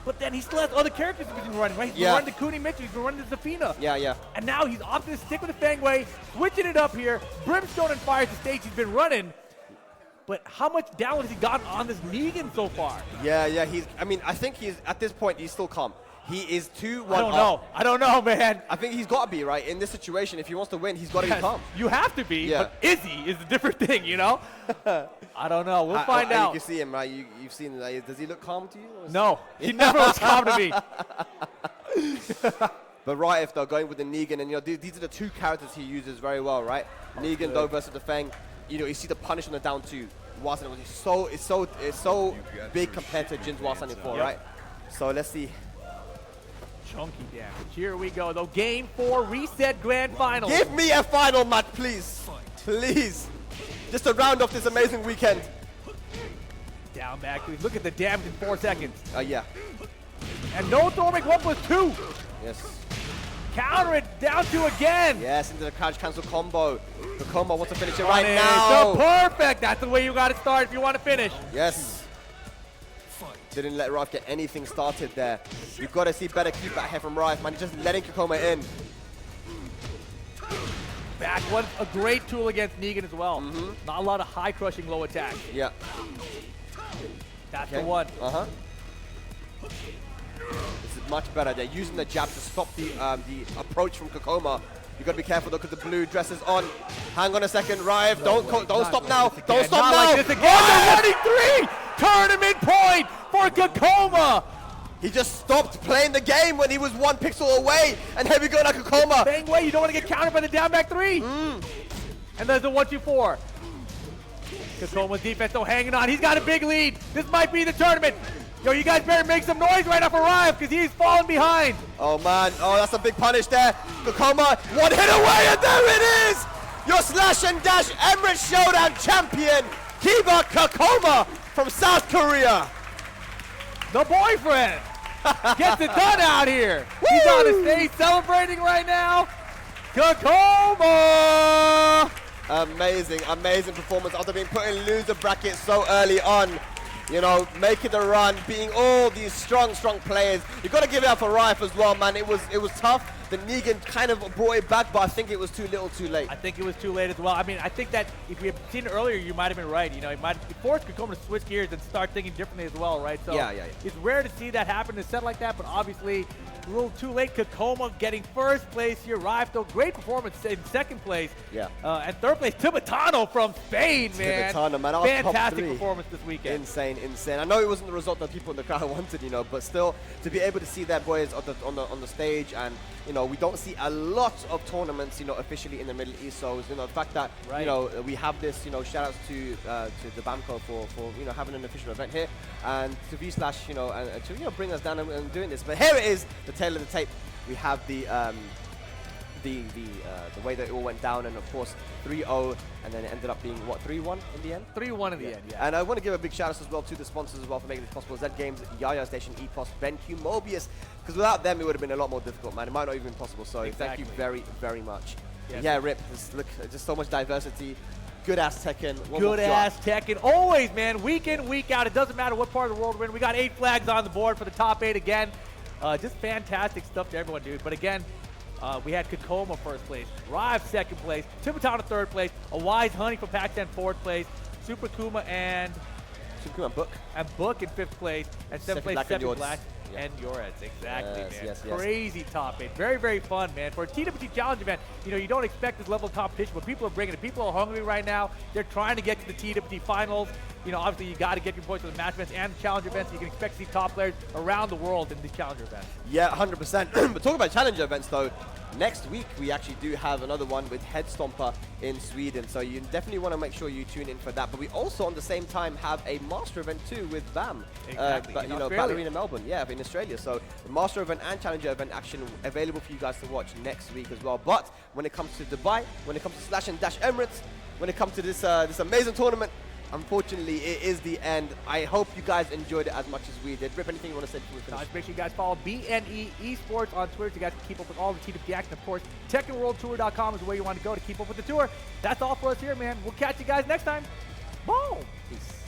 but then he still has other characters he's been running, right? He's been running the Kuni Mitchell, he's been running the Zafina. Yeah. And now he's opted to stick with the Fang way, switching it up here. Brimstone and Fire is the stage he's been running. But how much down has he gotten on this Negan so far? Yeah. I think he's, at this point, he's still calm. He is 2-1 I don't know, man. I think he's got to be, right? In this situation, if he wants to win, he's got to be calm. You have to be, but is he is a different thing, you know? I don't know. We'll find out. You can see him, right? You've seen him. Does he look calm to you? No, he never was calm to me. But right, if they're going with the Negan, and these are the 2 characters he uses very well, right? Negan though versus the Fang. You see the punish on the down 2. Wasan is so big compared to Jin's Wasan 4, right? So let's see. Chunky damage. Here we go, though. Game 4 reset grand final. Give me a final match, please. Please. Just to round off this amazing weekend. Down back. Look at the damage in 4 seconds. Yeah. And no throwback 1+2. Yes. Counter it down 2 again. Yes, into the crouch cancel combo. The combo wants to finish it right now. So perfect. That's the way you got to start if you want to finish. Yes. Didn't let Rife get anything started there. You've got to see better keep back here from Rife, man. He's just letting Kokoma in. back. What a great tool against Negan as well. Not a lot of high crushing low attack. Yeah. That's the one. This is much better. They're using the jab to stop the approach from Kokoma. You gotta be careful though, because the blue dress is on. Hang on a second, Rive. Don't stop now. Don't stop now. Like this again. The running 3 tournament point for Kokoma. He just stopped playing the game when he was 1 pixel away, and here we go now, Kokoma. Bang way, you don't want to get countered by the down back 3. And there's the 1-2-4. Kokoma's defense though hanging on. He's got a big lead. This might be the tournament. Yo, you guys better make some noise right off Arrive because he's falling behind. Oh man, oh that's a big punish there. Kokoma, 1 hit away, and there it is! Your Slash and Dash Emirates Showdown champion, Kiba Kokoma from South Korea. The boyfriend gets it done out here. He's on the stage celebrating right now. Kokoma! Amazing, amazing performance after being put in loser bracket so early on. You know, making the run, beating all these strong players. You got to give it up for Rife as well, man. It was tough. The Negan kind of brought it back, but I think it was too little, too late. I think it was too late as well. I mean, I think that if we had seen it earlier, you might have been right. You know, it might force Kokoma to switch gears and start thinking differently as well, right? So yeah. It's rare to see that happen in a set like that, but obviously a little too late. Kokoma getting first place here. Rife, though, great performance in second place. Yeah. And third place, Tibetano from Spain, man. Tibetano, man. Fantastic performance this weekend. Insane. I know it wasn't the result that people in the crowd wanted, you know, but still to be able to see that boys on the stage, and you know, we don't see a lot of tournaments, you know, officially in the Middle East. So you know, the fact that you know we have this, you know, shout outs to the BAMCO for you know having an official event here, and to vSlash, you know, and to bring us down and doing this. But here it is, the tail of the tape. We have the way that it all went down, and of course 3-0, and then it ended up being what, 3-1 in the end? 3-1 in the end, yeah. And I want to give a big shout out as well to the sponsors as well for making this possible. Z Games, Yaya Station, EPOS, BenQ, Mobius, because without them it would have been a lot more difficult, man. It might not even been possible. So thank you very, very much. Yes. Yeah, Rip, just so much diversity. Good ass Tekken. Good ass Tekken. Always, man. Week in, week out. It doesn't matter what part of the world we're in. We got 8 flags on the board for the top 8 again. Just fantastic stuff to everyone, dude. But again, we had Kokoma first place, Rive second place, Tibetano third place, A Wise Honey from Pakistan fourth place, Super Kuma and Book in fifth place, and seventh place Seven Black and Yoretz. Exactly, man. Yes. Crazy top 8. Very, very fun, man. For a TWT Challenge event, you know, you don't expect this level of competition, but people are bringing it. People are hungry right now. They're trying to get to the TWT finals. You know, obviously you got to get your points for the match events and the challenge events. You can expect to see top players around the world in the challenger events. Yeah, 100%. But talking about challenger events, though, next week we actually do have another one with Head Stomper in Sweden. So you definitely want to make sure you tune in for that. But we also, on the same time, have a master event too with BAM. Exactly. But, you know, Battle Arena Melbourne. Yeah, in Australia. So the master event and challenger event action available for you guys to watch next week as well. But when it comes to Dubai, when it comes to Slash and Dash Emirates, when it comes to this this amazing tournament, unfortunately, it is the end. I hope you guys enjoyed it as much as we did. Rip, anything you want to say before we finish? Make sure you guys follow BNE Esports on Twitter so you guys can keep up with all the TWT action. Of course, TekkenWorldTour.com is where you want to go to keep up with the tour. That's all for us here, man. We'll catch you guys next time. Boom! Peace.